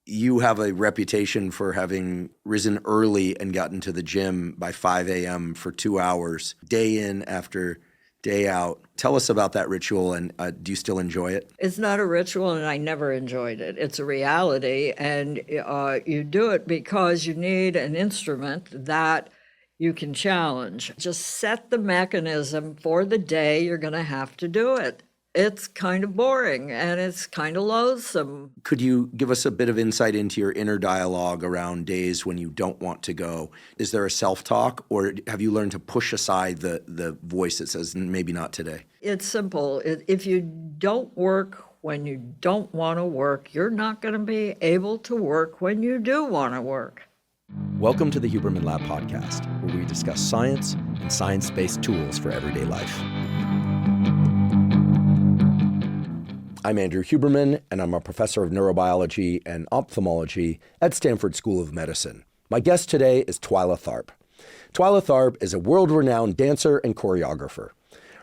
you have a reputation for having risen early and gotten to the gym by 5 a.m. for 2 hours, day in after day out. Tell us about that ritual, and do you still enjoy it? It's not a ritual, and I never enjoyed it. It's a reality, and you do it because you need an instrument that you can challenge. Just set the mechanism for the day you're going to have to do it. It's kind of boring and it's kind of loathsome. Could you give us a bit of insight into your inner dialogue around days when you don't want to go? Is there a self-talk, or have you learned to push aside the voice that says, maybe not today? It's simple. If you don't work when you don't want to work, you're not going to be able to work when you do want to work. Welcome to the Huberman Lab podcast, where we discuss science and science-based tools for everyday life. I'm Andrew Huberman, and I'm a professor of neurobiology and ophthalmology at Stanford School of Medicine. My guest today is Twyla Tharp. Twyla Tharp is a world-renowned dancer and choreographer.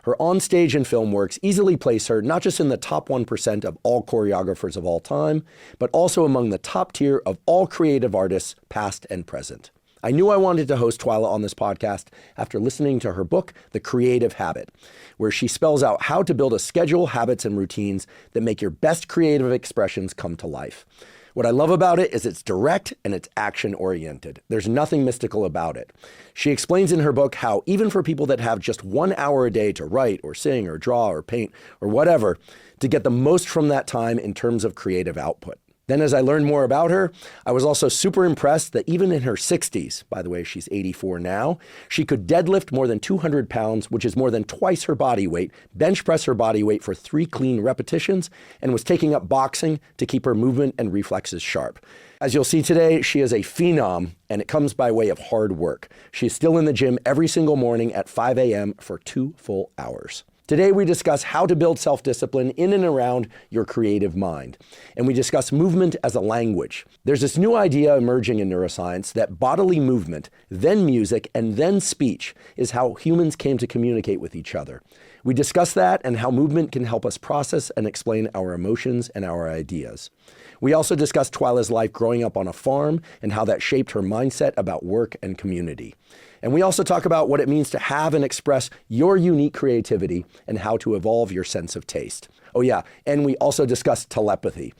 Her onstage and film works easily place her not just in the top 1% of all choreographers of all time, but also among the top tier of all creative artists, past and present. I knew I wanted to host Twyla on this podcast after listening to her book, The Creative Habit, where she spells out how to build a schedule, habits, and routines that make your best creative expressions come to life. What I love about it is it's direct and it's action-oriented. There's nothing mystical about it. She explains in her book how even for people that have just 1 hour a day to write or sing or draw or paint or whatever, to get the most from that time in terms of creative output. Then as I learned more about her, I was also super impressed that even in her 60s, by the way, she's 84 now, she could deadlift more than 200 pounds, which is more than twice her body weight, bench press her body weight for 3 clean repetitions, and was taking up boxing to keep her movement and reflexes sharp. As you'll see today, she is a phenom, and it comes by way of hard work. She is still in the gym every single morning at 5 a.m. for 2 full hours. Today, we discuss how to build self-discipline in and around your creative mind. And we discuss movement as a language. There's this new idea emerging in neuroscience that bodily movement, then music, and then speech is how humans came to communicate with each other. We discuss that and how movement can help us process and explain our emotions and our ideas. We also discuss Twyla's life growing up on a farm and how that shaped her mindset about work and community. And we also talk about what it means to have and express your unique creativity and how to evolve your sense of taste. Oh yeah, and we also discuss telepathy.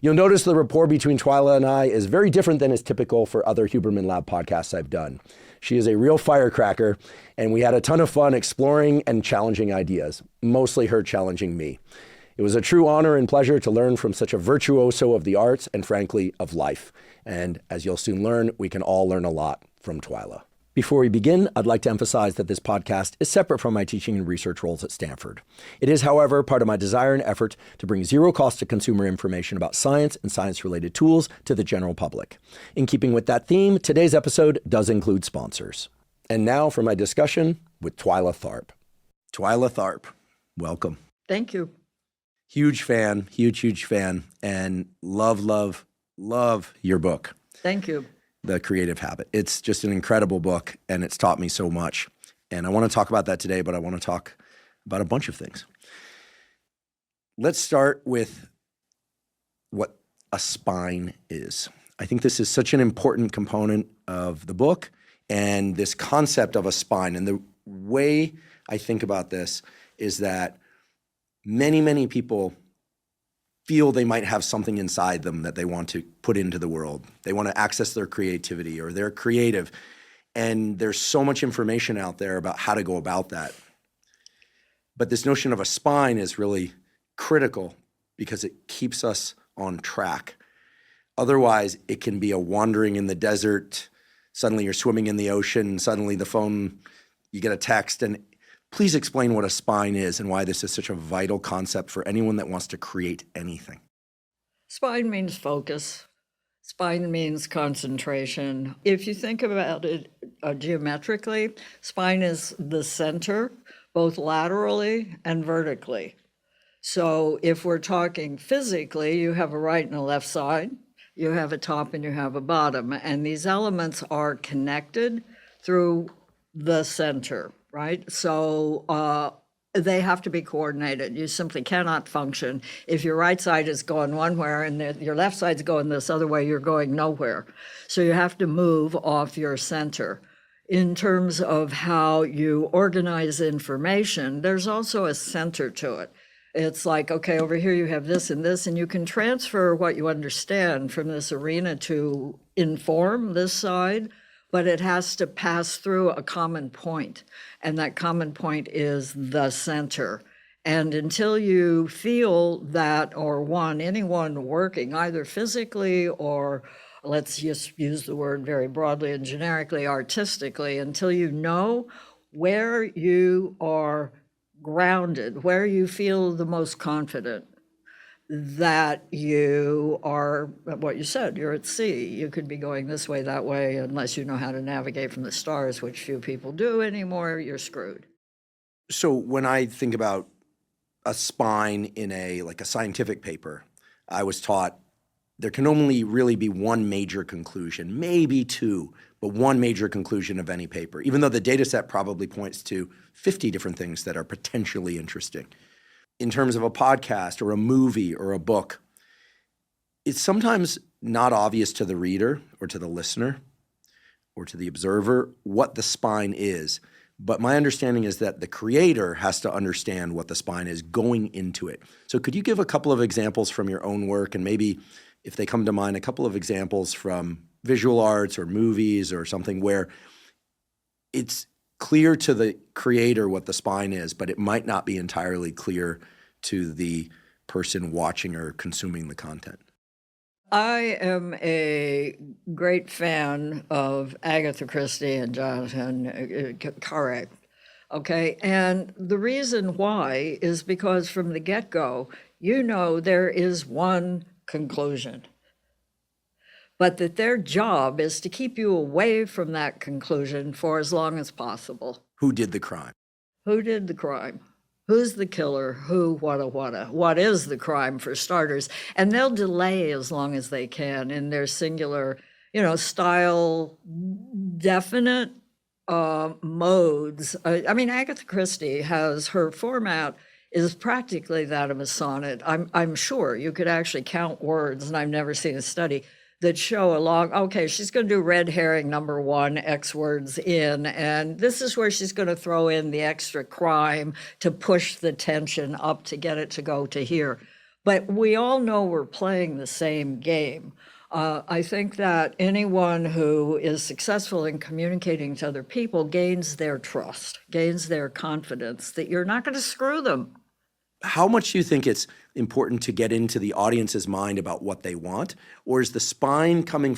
You'll notice the rapport between Twyla and I is very different than is typical for other Huberman Lab podcasts I've done. She is a real firecracker, and we had a ton of fun exploring and challenging ideas, mostly her challenging me. It was a true honor and pleasure to learn from such a virtuoso of the arts and frankly of life. And as you'll soon learn, we can all learn a lot from Twyla. Before we begin, I'd like to emphasize that this podcast is separate from my teaching and research roles at Stanford. It is, however, part of my desire and effort to bring zero cost to consumer information about science and science-related tools to the general public. In keeping with that theme, today's episode does include sponsors. And now for my discussion with Twyla Tharp. Twyla Tharp, welcome. Thank you. Huge fan, huge fan, and love your book. Thank you. The Creative Habit. It's just an incredible book, and it's taught me so much. And I want to talk about that today, but I want to talk about a bunch of things. Let's start with what a spine is. I think this is such an important component of the book and this concept of a spine. And the way I think about this is that many people feel they might have something inside them that they want to put into the world. They want to access their creativity, or they're creative. And there's so much information out there about how to go about that. But this notion of a spine is really critical because it keeps us on track. Otherwise, it can be a wandering in the desert. Suddenly you're swimming in the ocean. Suddenly the phone, you get a text. And please explain what a spine is and why this is such a vital concept for anyone that wants to create anything. Spine means focus. Spine means concentration. If you think about it geometrically, spine is the center, both laterally and vertically. So if we're talking physically, you have a right and a left side, you have a top and you have a bottom, and these elements are connected through the center. Right? So They have to be coordinated. You simply cannot function. If your right side is going one way and your left side's going this other way, you're going nowhere. So you have to move off your center. In terms of how you organize information, there's also a center to it. It's like, okay, over here you have this, and you can transfer what you understand from this arena to inform this side, but it has to pass through a common point, and that common point is the center. And until you feel that, or anyone working either physically or, let's just use the word very broadly and generically, artistically, until you know where you are grounded, where you feel the most confident, that you are, what you said, you're at sea. You could be going this way, that way, unless you know how to navigate from the stars, which few people do anymore, you're screwed. So when I think about a spine in a scientific paper, I was taught there can only really be one major conclusion, maybe two, but one major conclusion of any paper, even though the data set probably points to 50 different things that are potentially interesting. In terms of a podcast or a movie or a book, it's sometimes not obvious to the reader or to the listener or to the observer what the spine is. But my understanding is that the creator has to understand what the spine is going into it. So could you give a couple of examples from your own work, and maybe, if they come to mind, a couple of examples from visual arts or movies or something where it's clear to the creator what the spine is, but it might not be entirely clear to the person watching or consuming the content? I am a great fan of Agatha Christie and Jonathan Carrick, okay? And the reason why is because from the get-go, there is one conclusion, but that their job is to keep you away from that conclusion for as long as possible. Who did the crime? Who did the crime? Who's the killer? Who, what is the crime, for starters? And they'll delay as long as they can in their singular, style, definite modes. Agatha Christie has, her format is practically that of a sonnet. I'm sure you could actually count words, and I've never seen a study that show okay, she's going to do red herring number 1, X words in, and this is where she's going to throw in the extra crime to push the tension up to get it to go to here. But we all know we're playing the same game. I think that anyone who is successful in communicating to other people gains their trust, gains their confidence that you're not going to screw them. How much do you think it's important to get into the audience's mind about what they want? Or is the spine coming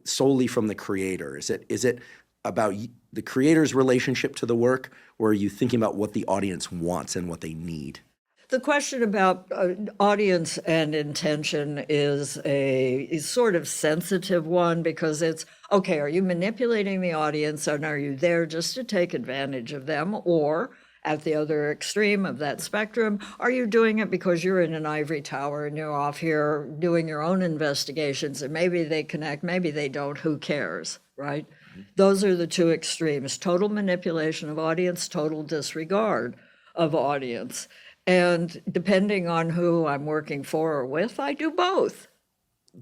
solely from the creator? Is it about the creator's relationship to the work, or are you thinking about what the audience wants and what they need? The question about audience and intention is a sort of sensitive one, because it's, okay, are you manipulating the audience, and are you there just to take advantage of them? Or at the other extreme of that spectrum, are you doing it because you're in an ivory tower and you're off here doing your own investigations, and maybe they connect, maybe they don't, who cares, right? Mm-hmm. Those are the two extremes: total manipulation of audience, total disregard of audience. And depending on who I'm working for or with, I do both.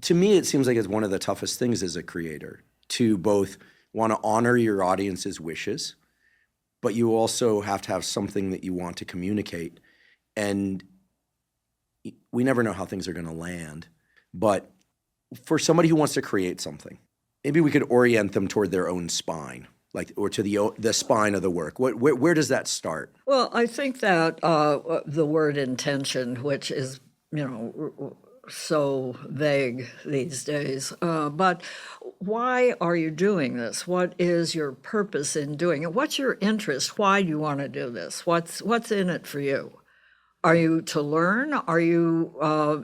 To me, it seems like it's one of the toughest things as a creator to both want to honor your audience's wishes, but you also have to have something that you want to communicate. And we never know how things are going to land. But for somebody who wants to create something, maybe we could orient them toward their own spine, or to the spine of the work. Where does that start? Well, I think that the word intention, which is, so vague these days, but why are you doing this? What is your purpose in doing it? What's your interest? Why do you want to do this? What's in it for you? Are you to learn?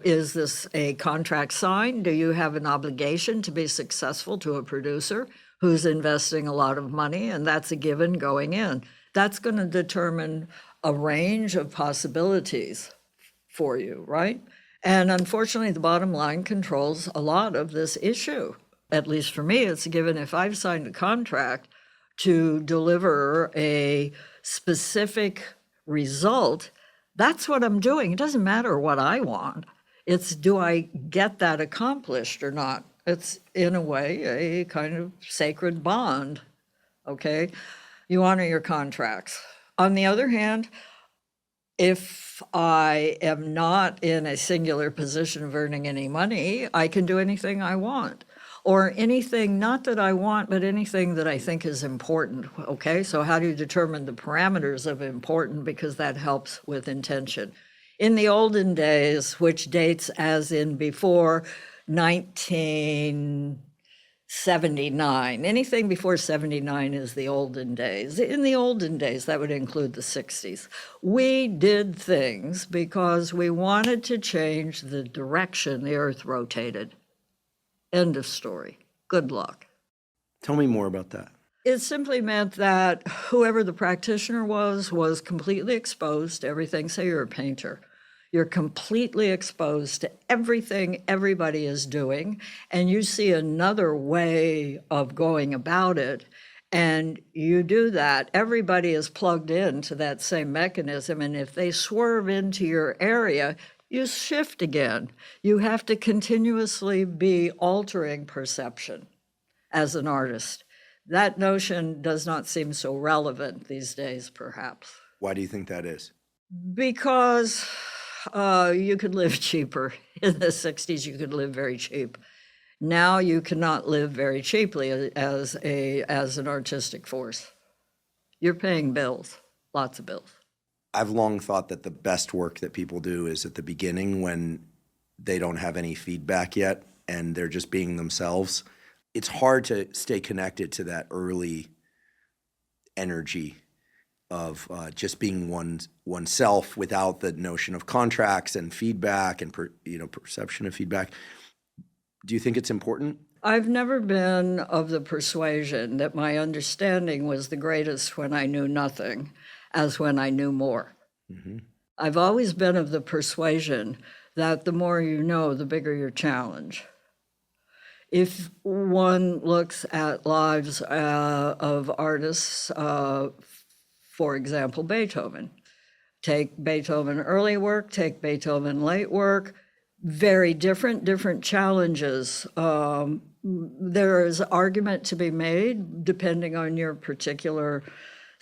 Is this a contract signed? Do you have an obligation to be successful to a producer who's investing a lot of money? And that's a given going in. That's going to determine a range of possibilities for you, right? And unfortunately, the bottom line controls a lot of this issue. At least for me, it's a given. If I've signed a contract to deliver a specific result, that's what I'm doing. It doesn't matter what I want. It's, do I get that accomplished or not? It's, in a way, a kind of sacred bond, okay? You honor your contracts. On the other hand, if I am not in a singular position of earning any money, I can do anything I want. Or anything, not that I want, but anything that I think is important, okay? So how do you determine the parameters of important? Because that helps with intention. In the olden days, which dates as in before 1979, anything before 79 is the olden days. In the olden days, that would include the 60s. We did things because we wanted to change the direction the earth rotated. End of story. Good luck. Tell me more about that. It simply meant that whoever the practitioner was completely exposed to everything. Say you're a painter. You're completely exposed to everything everybody is doing, and you see another way of going about it, and you do that. Everybody is plugged into that same mechanism, and if they swerve into your area, you shift again. You have to continuously be altering perception as an artist. That notion does not seem so relevant these days, perhaps. Why do you think that is? Because you could live cheaper. In the 60s, you could live very cheap. Now you cannot live very cheaply as an artistic force. You're paying bills, lots of bills. I've long thought that the best work that people do is at the beginning when they don't have any feedback yet and they're just being themselves. It's hard to stay connected to that early energy of just being oneself without the notion of contracts and feedback and perception of feedback. Do you think it's important? I've never been of the persuasion that my understanding was the greatest when I knew nothing as when I knew more. Mm-hmm. I've always been of the persuasion that the more you know, the bigger your challenge. If one looks at lives of artists, for example, Beethoven, take Beethoven early work, take Beethoven late work, very different challenges. There is argument to be made depending on your particular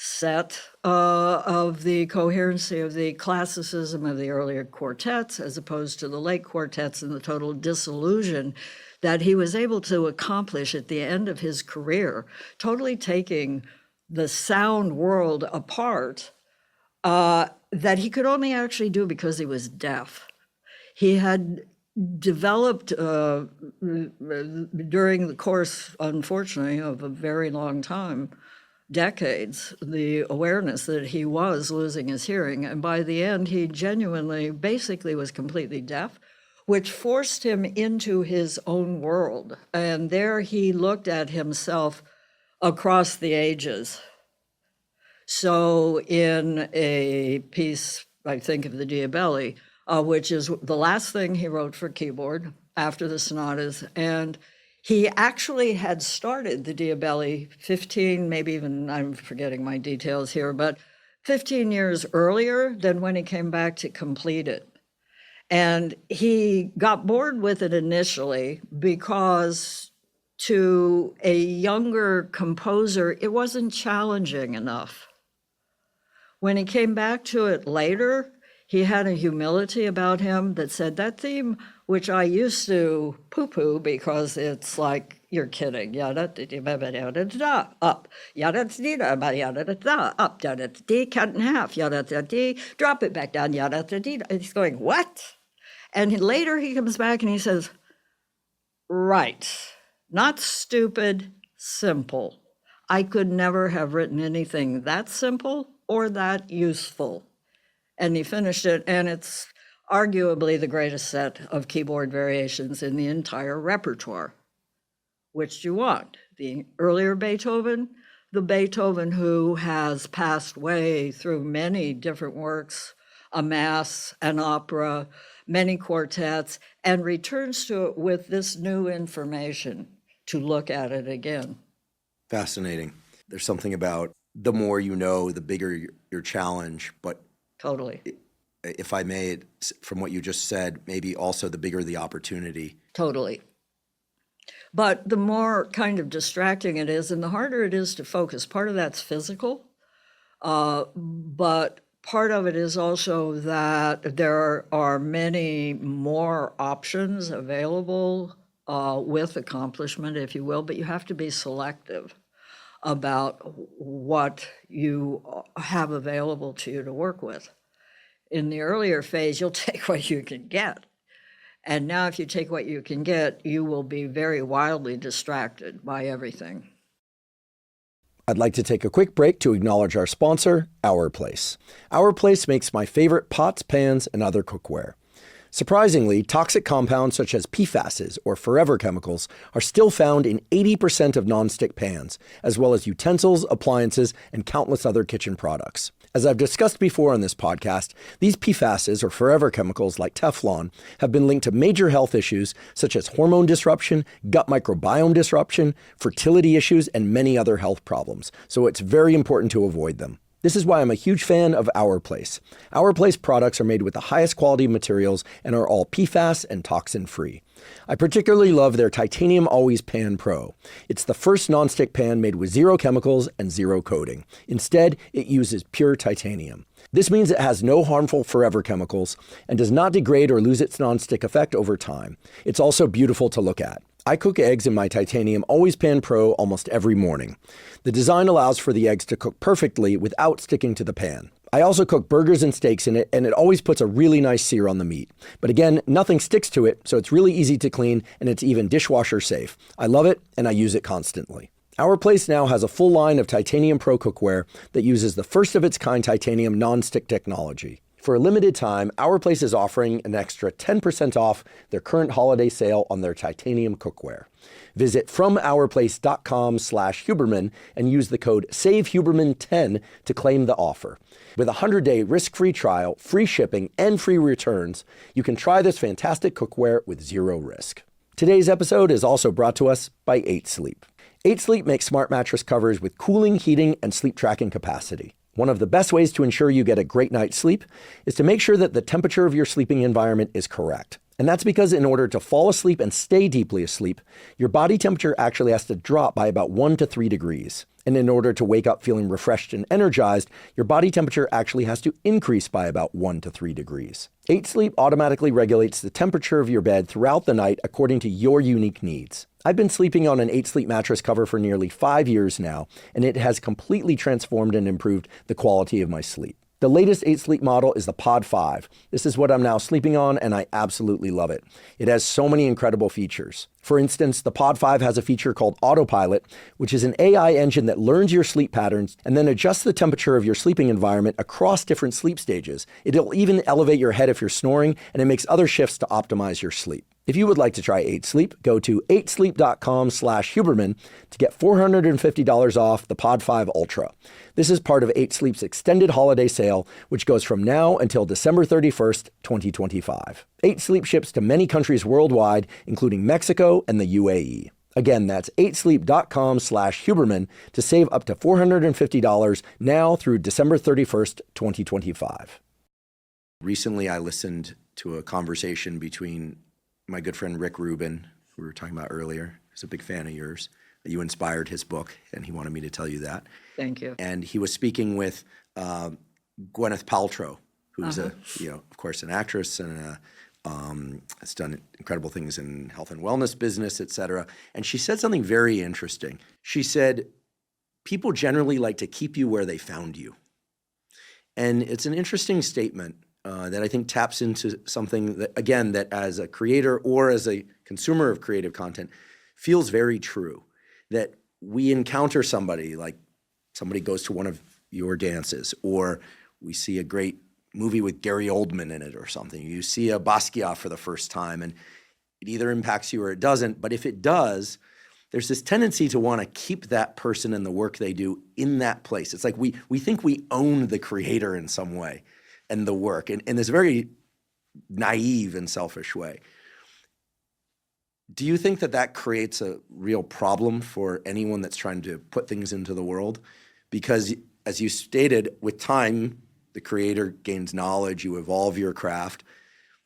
set of the coherency of the classicism of the earlier quartets as opposed to the late quartets and the total disillusion that he was able to accomplish at the end of his career, totally taking the sound world apart, that he could only actually do because he was deaf. He had developed during the course, unfortunately, of a very long time, decades, the awareness that he was losing his hearing. And by the end, he genuinely, basically was completely deaf, which forced him into his own world. And there he looked at himself across the ages. So in a piece, I think of the Diabelli, which is the last thing he wrote for keyboard after the sonatas, and he actually had started the Diabelli 15, maybe even, I'm forgetting my details here, but 15 years earlier than when he came back to complete it. And he got bored with it initially because to a younger composer, it wasn't challenging enough. When he came back to it later, he had a humility about him that said, that theme, which I used to poo-poo because it's like, you're kidding, yada-da-da-da-da, up, yada-da-da-da-da, up, yada-da-da, cut in half, yada-da-da, drop it back down, yada-da-da. He's going, what? And later he comes back and he says, right, not stupid, simple. I could never have written anything that simple or that useful. And he finished it, and it's arguably the greatest set of keyboard variations in the entire repertoire. Which do you want? The earlier Beethoven, the Beethoven who has passed way through many different works, a mass, an opera, many quartets, and returns to it with this new information to look at it again. Fascinating. There's something about the more you know, the bigger your challenge, but Totally. If I may, from what you just said, maybe also the bigger the opportunity. Totally. But the more kind of distracting it is, and the harder it is to focus. Part of that's physical, but part of it is also that there are many more options available with accomplishment, if you will, but you have to be selective about what you have available to you to work with. In the earlier phase, you'll take what you can get. And now if you take what you can get, you will be very wildly distracted by everything. I'd like to take a quick break to acknowledge our sponsor, Our Place. Our Place makes my favorite pots, pans, and other cookware. Surprisingly, toxic compounds such as PFASs or forever chemicals are still found in 80% of nonstick pans, as well as utensils, appliances, and countless other kitchen products. As I've discussed before on this podcast, these PFASs or forever chemicals like Teflon have been linked to major health issues such as hormone disruption, gut microbiome disruption, fertility issues, and many other health problems. So it's very important to avoid them. This is why I'm a huge fan of Our Place. Our Place products are made with the highest quality materials and are all PFAS and toxin-free. I particularly love their Titanium Always Pan Pro. It's the first nonstick pan made with zero chemicals and zero coating. Instead, it uses pure titanium. This means it has no harmful forever chemicals and does not degrade or lose its nonstick effect over time. It's also beautiful to look at. I cook eggs in my Titanium Always Pan Pro almost every morning. The design allows for the eggs to cook perfectly without sticking to the pan. I also cook burgers and steaks in it, and it always puts a really nice sear on the meat. But again, nothing sticks to it, so it's really easy to clean, and it's even dishwasher safe. I love it, and I use it constantly. Our Place now has a full line of Titanium Pro cookware that uses the first of its kind titanium non-stick technology. For a limited time, Our Place is offering an extra 10% off their current holiday sale on their titanium cookware. Visit FromOurPlace.com/Huberman and use the code SAVEHuberman10 to claim the offer. With a 100-day risk-free trial, free shipping, and free returns, you can try this fantastic cookware with zero risk. Today's episode is also brought to us by 8 Sleep. 8 Sleep makes smart mattress covers with cooling, heating, and sleep tracking capacity. One of the best ways to ensure you get a great night's sleep is to make sure that the temperature of your sleeping environment is correct. And that's because in order to fall asleep and stay deeply asleep, your body temperature actually has to drop by about 1 to 3 degrees. And in order to wake up feeling refreshed and energized, your body temperature actually has to increase by about 1 to 3 degrees. 8 Sleep automatically regulates the temperature of your bed throughout the night according to your unique needs. I've been sleeping on an 8 Sleep mattress cover for nearly 5 years now, and it has completely transformed and improved the quality of my sleep. The latest 8 Sleep model is the Pod 5. This is what I'm now sleeping on, and I absolutely love it. It has so many incredible features. For instance, the Pod 5 has a feature called Autopilot, which is an AI engine that learns your sleep patterns and then adjusts the temperature of your sleeping environment across different sleep stages. It'll even elevate your head if you're snoring, and it makes other shifts to optimize your sleep. If you would like to try 8 Sleep, go to 8sleep.com/Huberman to get $450 off the Pod 5 Ultra. This is part of 8 Sleep's extended holiday sale, which goes from now until December 31st, 2025. 8 Sleep ships to many countries worldwide, including Mexico and the UAE. Again, that's 8sleep.com/Huberman to save up to $450 now through December 31st, 2025. Recently, I listened to a conversation between my good friend Rick Rubin, who we were talking about earlier. He's a big fan of yours. You inspired his book, and he wanted me to tell you that. Thank you. And he was speaking with Gwyneth Paltrow, who's of course, an actress and has done incredible things in health and wellness business, et cetera. And she said something very interesting. She said, people generally like to keep you where they found you. And it's an interesting statement that I think taps into something that, again, that as a creator or as a consumer of creative content feels very true. That we encounter somebody, like somebody goes to one of your dances, or we see a great movie with Gary Oldman in it or something. You see a Basquiat for the first time, and it either impacts you or it doesn't. But if it does, there's this tendency to want to keep that person and the work they do in that place. It's like we think we own the creator in some way and the work in this very naive and selfish way. Do you think that that creates a real problem for anyone that's trying to put things into the world? Because as you stated, with time, the creator gains knowledge, you evolve your craft,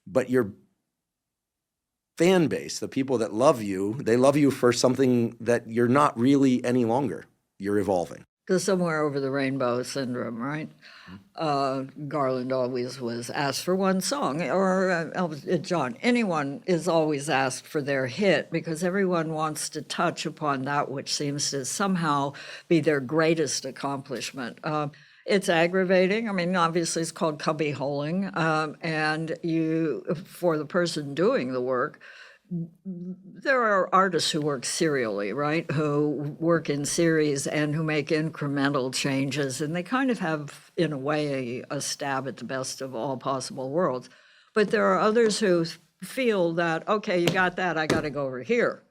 but your fan base, the people that love you, they love you for something that you're not really any longer. You're evolving. The somewhere over the rainbow syndrome, right? Garland always was asked for one song, or John, anyone is always asked for their hit because everyone wants to touch upon that which seems to somehow be their greatest accomplishment. It's aggravating. I mean, obviously it's called Cubby-Holing, and for the person doing the work, there are artists who work serially, right? Who work in series and who make incremental changes, and they kind of have, in a way, a stab at the best of all possible worlds. But there are others who feel that, okay, you got that, I got to go over here.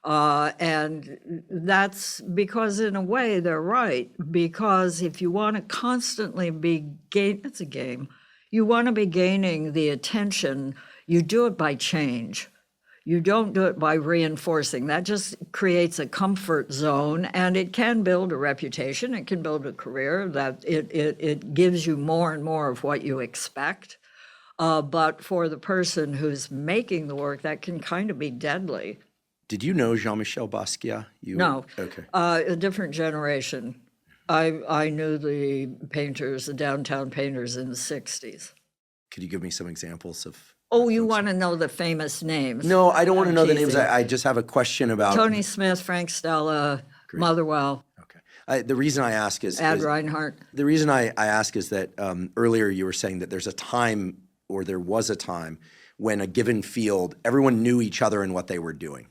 And that's because, in a way, they're right. Because if you want to constantly it's a game. You want to be gaining the attention, you do it by change. You don't do it by reinforcing. That just creates a comfort zone, and it can build a reputation. It can build a career. That it gives you more and more of what you expect. But for the person who's making the work, that can kind of be deadly. Did you know Jean-Michel Basquiat? No. Okay. A different generation. I knew the painters, the downtown painters in the 60s. Could you give me some examples of? Oh, you want to know the famous names? No, I don't want to know the names. I just have a question about Tony Smith, Frank Stella, Motherwell. Okay. The reason I ask is Reinhardt. The reason I ask is that earlier you were saying that there's a time, or there was a time, when a given field, everyone knew each other and what they were doing.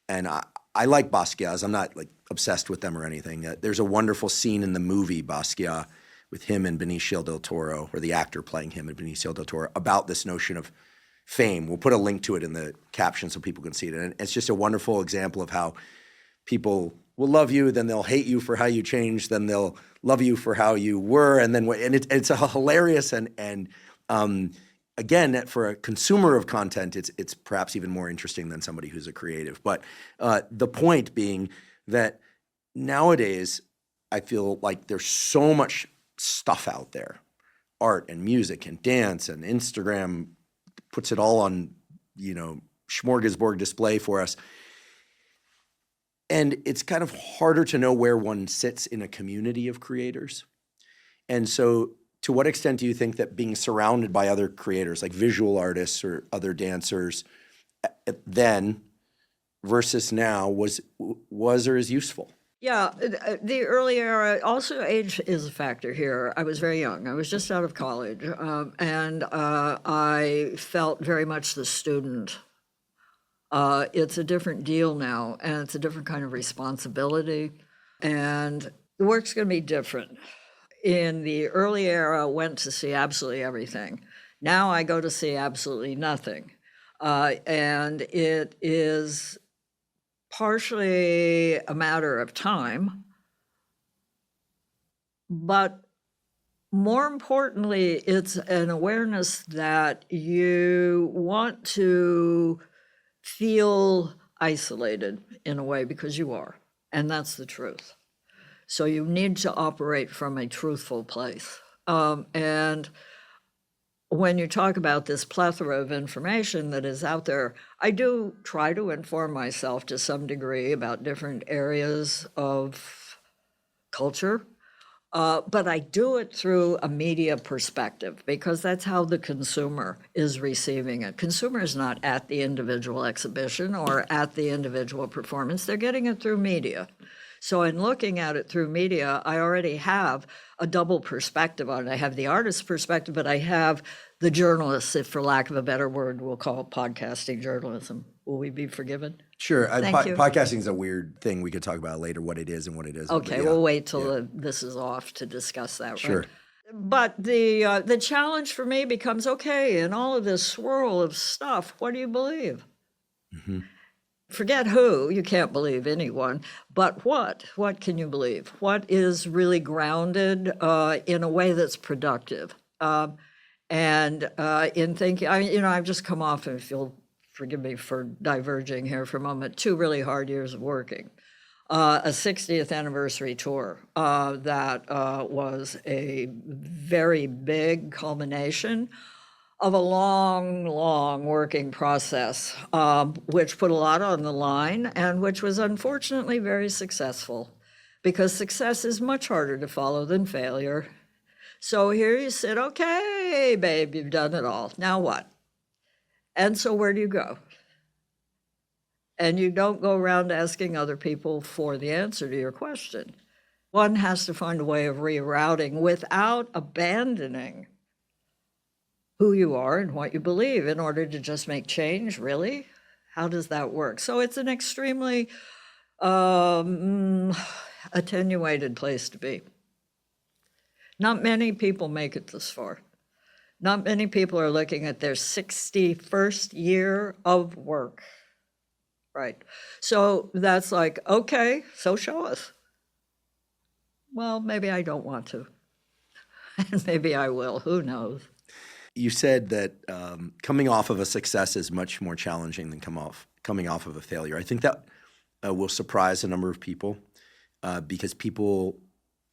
And I like Basquiat. I'm not like obsessed with them or anything. There's a wonderful scene in the movie Basquiat with him and Benicio del Toro, or the actor playing him and Benicio del Toro, about this notion of fame. We'll put a link to it in the caption so people can see it. And it's just a wonderful example of how people will love you, then they'll hate you for how you changed, then they'll love you for how you were, and it's a hilarious and again, for a consumer of content, it's perhaps even more interesting than somebody who's a creative. But the point being that nowadays, I feel like there's so much stuff out there, art and music and dance, and Instagram puts it all on, smorgasbord display for us. And it's kind of harder to know where one sits in a community of creators. And so to what extent do you think that being surrounded by other creators, like visual artists or other dancers, then versus now was or is useful? Yeah, the early era, also age is a factor here. I was very young. I was just out of college, and I felt very much the student. It's a different deal now, and it's a different kind of responsibility, and the work's going to be different. In the early era, I went to see absolutely everything. Now I go to see absolutely nothing, and it is partially a matter of time, but more importantly, it's an awareness that you want to feel isolated in a way, because you are, and that's the truth. So you need to operate from a truthful place. And when you talk about this plethora of information that is out there, I do try to inform myself to some degree about different areas of culture, but I do it through a media perspective, because that's how the consumer is receiving it. Consumer is not at the individual exhibition or at the individual performance. They're getting it through media. So in looking at it through media, I already have a double perspective on it. I have the artist's perspective, but I have the journalist, if for lack of a better word, we'll call it podcasting journalism. Will we be forgiven? Sure. Thank you. Podcasting is a weird thing. We could talk about later what it is and what it isn't. Okay, we'll wait till this is off to discuss that. Sure. Right? But the challenge for me becomes, okay, in all of this swirl of stuff, what do you believe? Mm-hmm. Forget who, you can't believe anyone, but what? What can you believe? What is really grounded in a way that's productive? And in thinking, I've just come off, and if you'll forgive me for diverging here for a moment, 2 really hard years of working. a 60th anniversary tour that was a very big culmination of a long, long working process, which put a lot on the line and which was unfortunately very successful, because success is much harder to follow than failure. So here you sit, okay, babe, you've done it all. Now what? And so where do you go? And you don't go around asking other people for the answer to your question. One has to find a way of rerouting without abandoning who you are and what you believe in order to just make change, really? How does that work? So it's an extremely attenuated place to be. Not many people make it this far. Not many people are looking at their 61st year of work. Right. So that's like, okay, so show us. Well, maybe I don't want to. And maybe I will. Who knows? You said that coming off of a success is much more challenging than coming off of a failure. I think that will surprise a number of people because people,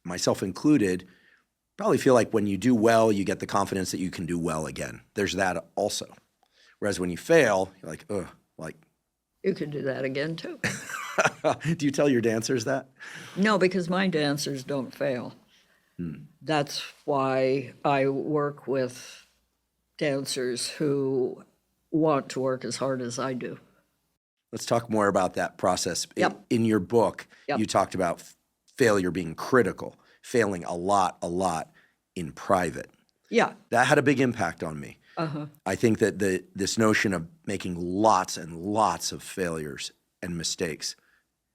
myself included, probably feel like when you do well, you get the confidence that you can do well again. There's that also. Whereas when you fail, you're like, ugh, like. You can do that again too. Do you tell your dancers that? No, because my dancers don't fail. That's why I work with dancers who want to work as hard as I do. Let's talk more about that process. Yep. In your book, Yep. You talked about failure being critical, failing a lot in private. Yeah. That had a big impact on me. I think that this notion of making lots and lots of failures and mistakes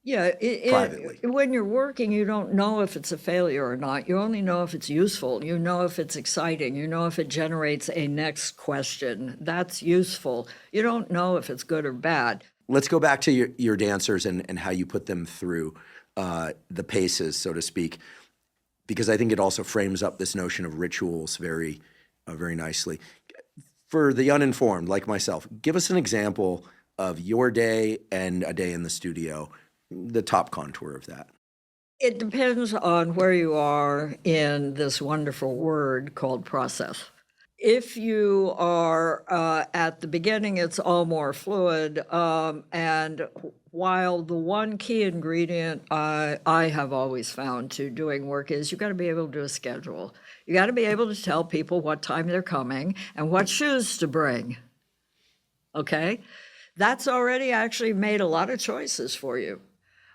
Yeah, privately. when you're working, you don't know if it's a failure or not. You only know if it's useful. You know if it's exciting. You know if it generates a next question. That's useful. You don't know if it's good or bad. Let's go back to your dancers and how you put them through the paces, so to speak, because I think it also frames up this notion of rituals very nicely. For the uninformed, like myself, give us an example of your day and a day in the studio, the top contour of that. It depends on where you are in this wonderful word called process. If you are at the beginning, it's all more fluid. And while the one key ingredient I have always found to doing work is you've got to be able to do a schedule. You got to be able to tell people what time they're coming and what shoes to bring. Okay? That's already actually made a lot of choices for you.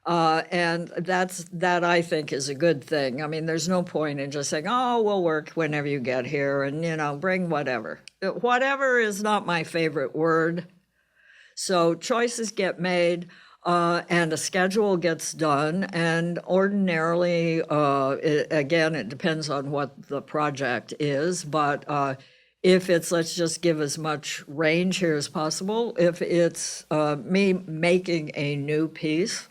And that I think is a good thing. I mean, there's no point in just saying, oh, we'll work whenever you get here and, bring whatever. Whatever is not my favorite word. So choices get made and a schedule gets done. And ordinarily, it depends on what the project is. But if it's, let's just give as much range here as possible. If it's me making a new piece,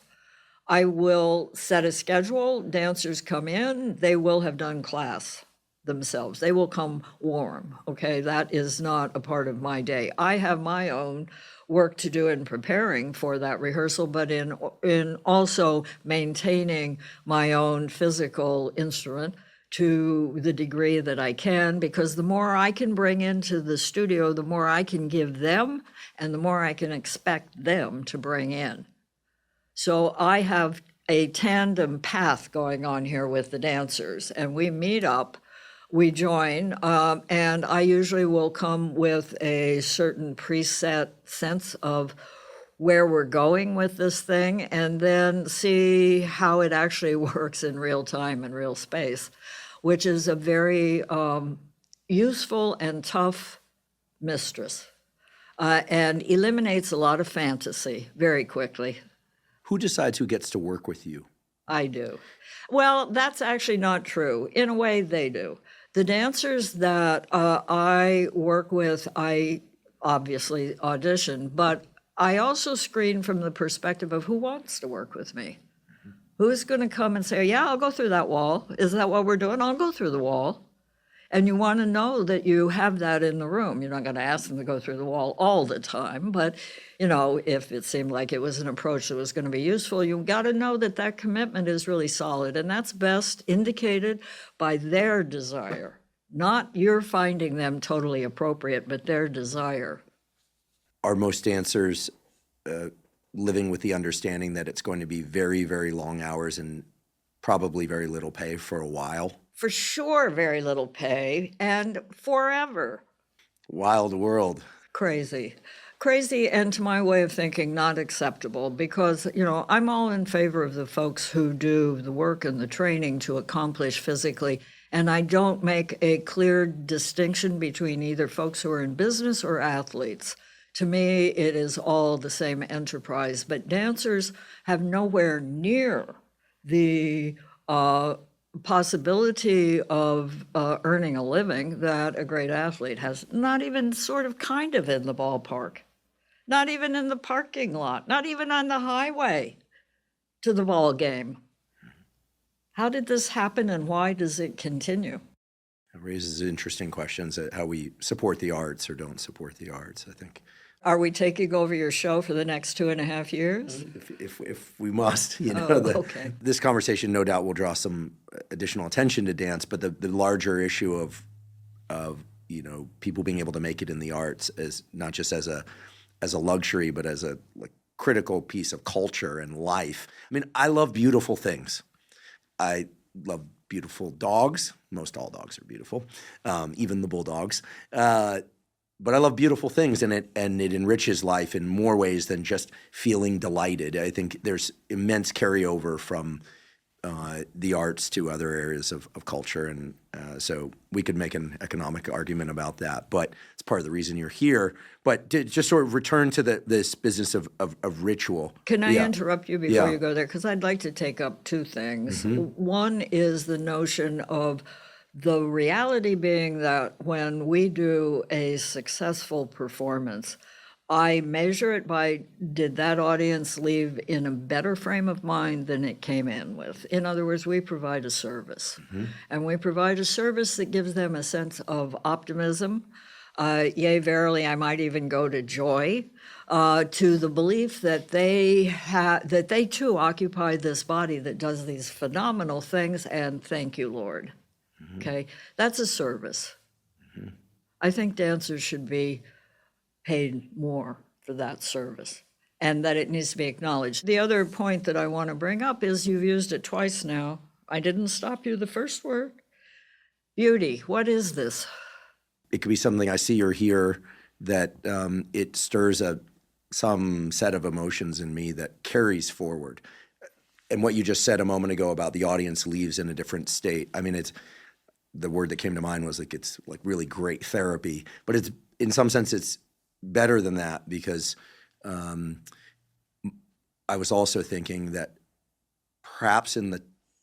I will set a schedule. Dancers come in. They will have done class themselves. They will come warm. Okay, that is not a part of my day. I have my own work to do in preparing for that rehearsal, but in also maintaining my own physical instrument to the degree that I can, because the more I can bring into the studio, the more I can give them, and the more I can expect them to bring in. So I have a tandem path going on here with the dancers, and we meet up, we join, and I usually will come with a certain preset sense of where we're going with this thing, and then see how it actually works in real time and real space, which is a very useful and tough mistress, and eliminates a lot of fantasy very quickly. Who decides who gets to work with you? I do. Well, that's actually not true. In a way, they do. The dancers that I work with, I obviously audition, but I also screen from the perspective of who wants to work with me. Who's going to come and say, yeah, I'll go through that wall. Is that what we're doing? I'll go through the wall. And you want to know that you have that in the room. You're not going to ask them to go through the wall all the time, but, if it seemed like it was an approach that was going to be useful, you got to know that that commitment is really solid. And that's best indicated by their desire, not you're finding them totally appropriate, but their desire. Are most dancers living with the understanding that it's going to be very, very long hours and probably very little pay for a while? For sure, very little pay, and forever. Wild world. Crazy, and to my way of thinking, not acceptable, because, I'm all in favor of the folks who do the work and the training to accomplish physically, and I don't make a clear distinction between either folks who are in business or athletes. To me, it is all the same enterprise, but dancers have nowhere near the possibility of earning a living that a great athlete has, not even kind of in the ballpark, not even in the parking lot, not even on the highway to the ball game. How did this happen and why does it continue? It raises interesting questions at how we support the arts or don't support the arts, I think. Are we taking over your show for the next 2.5 years? If we must, Okay. This conversation no doubt will draw some additional attention to dance, but the larger issue of people being able to make it in the arts is not just as a luxury, but as a critical piece of culture and life. I mean, I love beautiful things. I love beautiful dogs. Most all dogs are beautiful, even the bulldogs. But I love beautiful things, and it enriches life in more ways than just feeling delighted. I think there's immense carryover from the arts to other areas of culture, and so we could make an economic argument about that. But it's part of the reason you're here. But to just sort of return to this business of ritual. Can I interrupt you before you go there? Because I'd like to take up two things. Mm-hmm. One is the notion of the reality being that when we do a successful performance, I measure it by, did that audience leave in a better frame of mind than it came in with? In other words, we provide a service. Mm-hmm. And we provide a service that gives them a sense of optimism. Yea, verily, I might even go to joy, to the belief that they too occupy this body that does these phenomenal things, and thank you, Lord. Okay, that's a service. Mm-hmm. I think dancers should be paid more for that service, and that it needs to be acknowledged. The other point that I want to bring up is you've used it twice now. I didn't stop you the first word. Beauty, what is this? It could be something I see or hear that it stirs some set of emotions in me that carries forward. And what you just said a moment ago about the audience leaves in a different state, I mean, the word that came to mind was it's really great therapy, but it's in some sense it's better than that, because I was also thinking that perhaps in the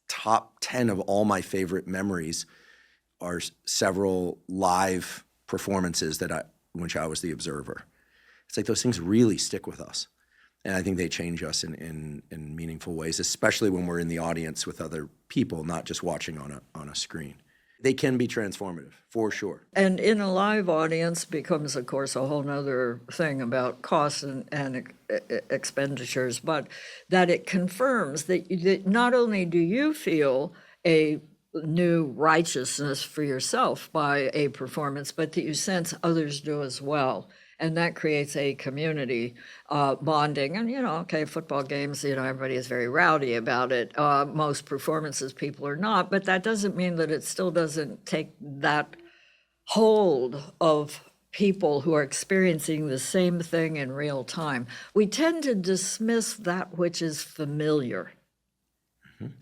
top 10 of all my favorite memories are several live performances which I was the observer. It's like those things really stick with us. And I think they change us in meaningful ways, especially when we're in the audience with other people, not just watching on a screen. They can be transformative, for sure. And in a live audience becomes, of course, a whole other thing about costs and expenditures, but that it confirms that not only do you feel a new righteousness for yourself by a performance, but that you sense others do as well. And that creates a community bonding. And, football games, everybody is very rowdy about it. Most performances, people are not. But that doesn't mean that it still doesn't take that hold of people who are experiencing the same thing in real time. We tend to dismiss that which is familiar. Mm-hmm.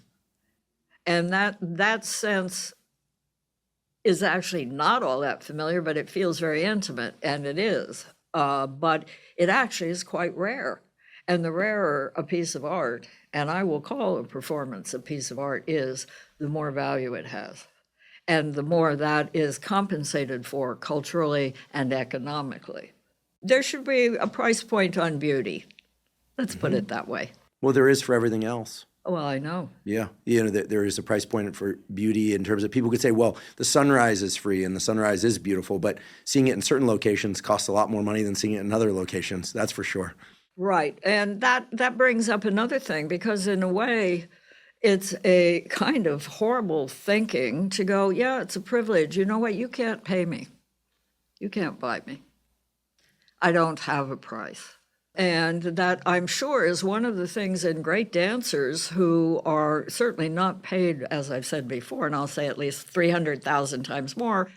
And that sense is actually not all that familiar, but it feels very intimate, and it is. But it actually is quite rare. And the rarer a piece of art, and I will call a performance a piece of art, is, the more value it has. And the more that is compensated for culturally and economically. There should be a price point on beauty. Let's put it that way. Well, there is for everything else. Well, I know. Yeah. There is a price point for beauty in terms of people could say, well, the sunrise is free and the sunrise is beautiful, but seeing it in certain locations costs a lot more money than seeing it in other locations. That's for sure. Right. And that brings up another thing, because in a way, it's a kind of horrible thinking to go, yeah, it's a privilege. You know what? You can't pay me. You can't buy me. I don't have a price. And that, I'm sure, is one of the things in great dancers who are certainly not paid, as I've said before, and I'll say at least 300,000 times more,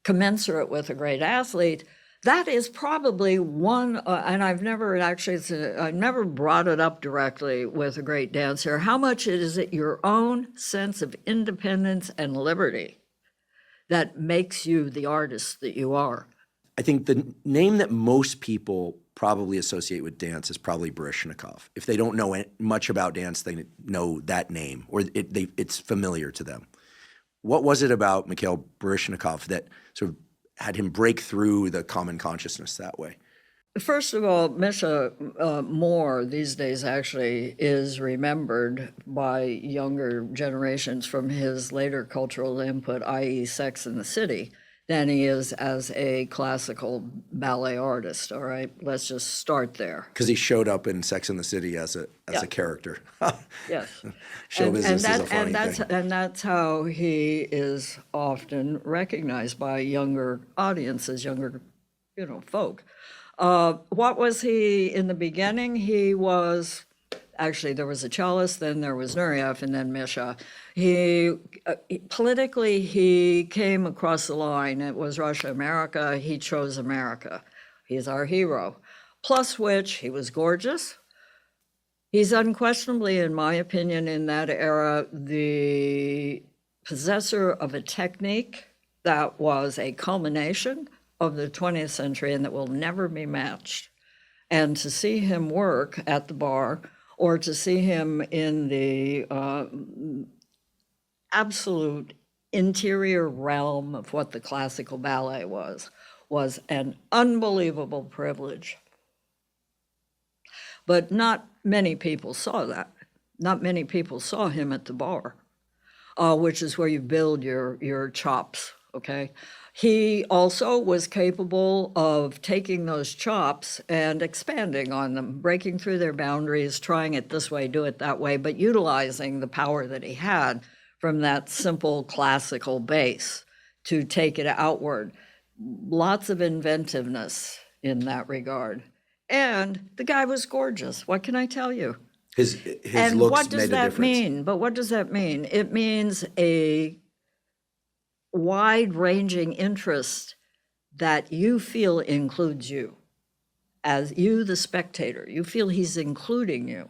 commensurate with a great athlete. That is probably one, and I've never brought it up directly with a great dancer. How much is it your own sense of independence and liberty that makes you the artist that you are? I think the name that most people probably associate with dance is probably Baryshnikov. If they don't know much about dance, they know that name, or it's familiar to them. What was it about Mikhail Baryshnikov that sort of had him break through the common consciousness that way? First of all, Misha more these days actually is remembered by younger generations from his later cultural input, i.e. Sex and the City, than he is as a classical ballet artist. All right, let's just start there. Because he showed up in Sex and the City as a character. Yes. Show business is a funny thing. And that's how he is often recognized by younger audiences, younger, folk. What was he in the beginning? He was, actually, there was a cellist, then there was Nureyev, and then Misha. Politically, he came across the line. It was Russia, America. He chose America. He's our hero. Plus which, he was gorgeous. He's unquestionably, in my opinion, in that era, the possessor of a technique that was a culmination of the 20th century and that will never be matched. And to see him work at the Barre, or to see him in the absolute interior realm of what the classical ballet was an unbelievable privilege. But not many people saw that. Not many people saw him at the Barre, which is where you build your chops, okay? He also was capable of taking those chops and expanding on them, breaking through their boundaries, trying it this way, do it that way, but utilizing the power that he had from that simple classical base to take it outward. Lots of inventiveness in that regard. And the guy was gorgeous. What can I tell you? His and looks what does made a that difference. mean? But what does that mean? It means a wide-ranging interest that you feel includes you. As you, the spectator, you feel he's including you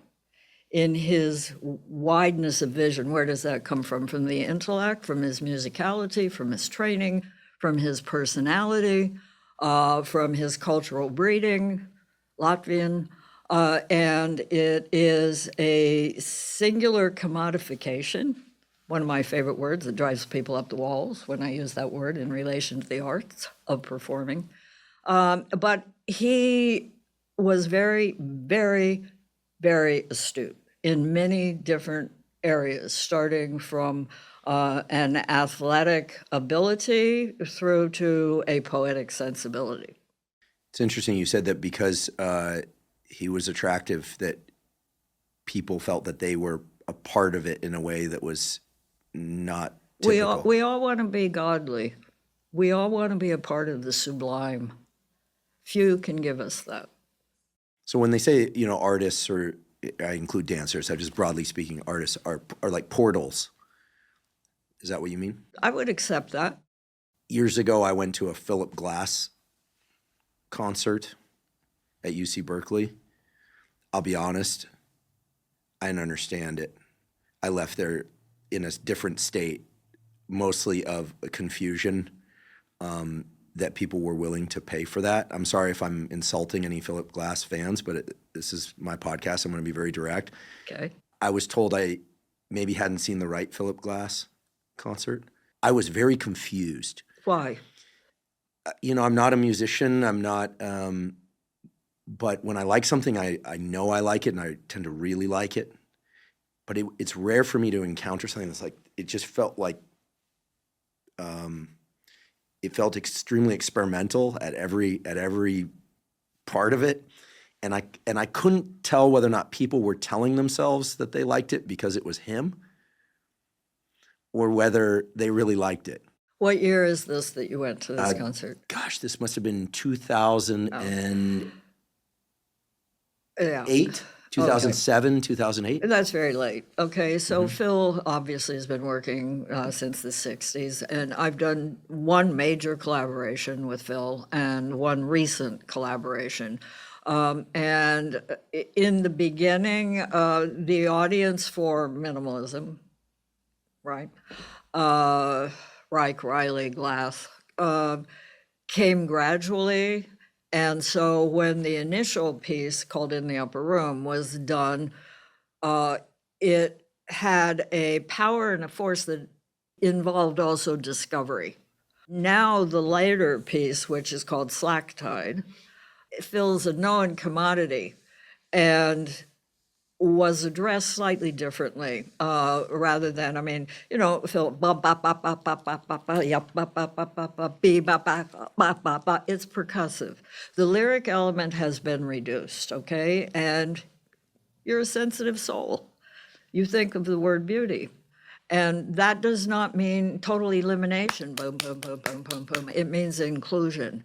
in his wideness of vision. Where does that come from? From the intellect, from his musicality, from his training, from his personality, from his cultural breeding, Latvian, and it is a singular commodification, one of my favorite words that drives people up the walls when I use that word in relation to the arts of performing. But he was very, very, very astute in many different areas, starting from an athletic ability through to a poetic sensibility. It's interesting you said that because he was attractive, that people felt that they were a part of it in a way that was not typical. We all want to be godly. We all want to be a part of the sublime. Few can give us that. So when they say, artists, or I include dancers, I just broadly speaking, artists are like portals. Is that what you mean? I would accept that. Years ago, I went to a Philip Glass concert at UC Berkeley. I'll be honest, I didn't understand it. I left there in a different state, mostly of confusion, that people were willing to pay for that. I'm sorry if I'm insulting any Philip Glass fans, but this is my podcast. I'm going to be very direct. Okay. I was told I maybe hadn't seen the right Philip Glass concert. I was very confused. Why? I'm not a musician. I'm not, but when I like something, I know I like it, and I tend to really like it. but it's rare for me to encounter something that's like, it just felt like, it felt extremely experimental at every part of it. And I couldn't tell whether or not people were telling themselves that they liked it because it was him, or whether they really liked it. What year is this that you went to this concert? Gosh, this must have been 2008, Yeah. 2007, 2008. That's very late. Okay, so Phil obviously has been working since the 60s, and I've done one major collaboration with Phil and one recent collaboration. And in the beginning, the audience for Minimalism, right? Reich, Riley, Glass, came gradually. And so when the initial piece called In the Upper Room was done, it had a power and a force that involved also discovery. Now the later piece, which is called Slack Tide, fills a known commodity and was addressed slightly differently, rather than, I mean, you know, Phil, it's percussive. The lyric element has been reduced, okay? And you're a sensitive soul. You think of the word beauty. And that does not mean total elimination, boom, boom, boom, boom, boom, boom. It means inclusion.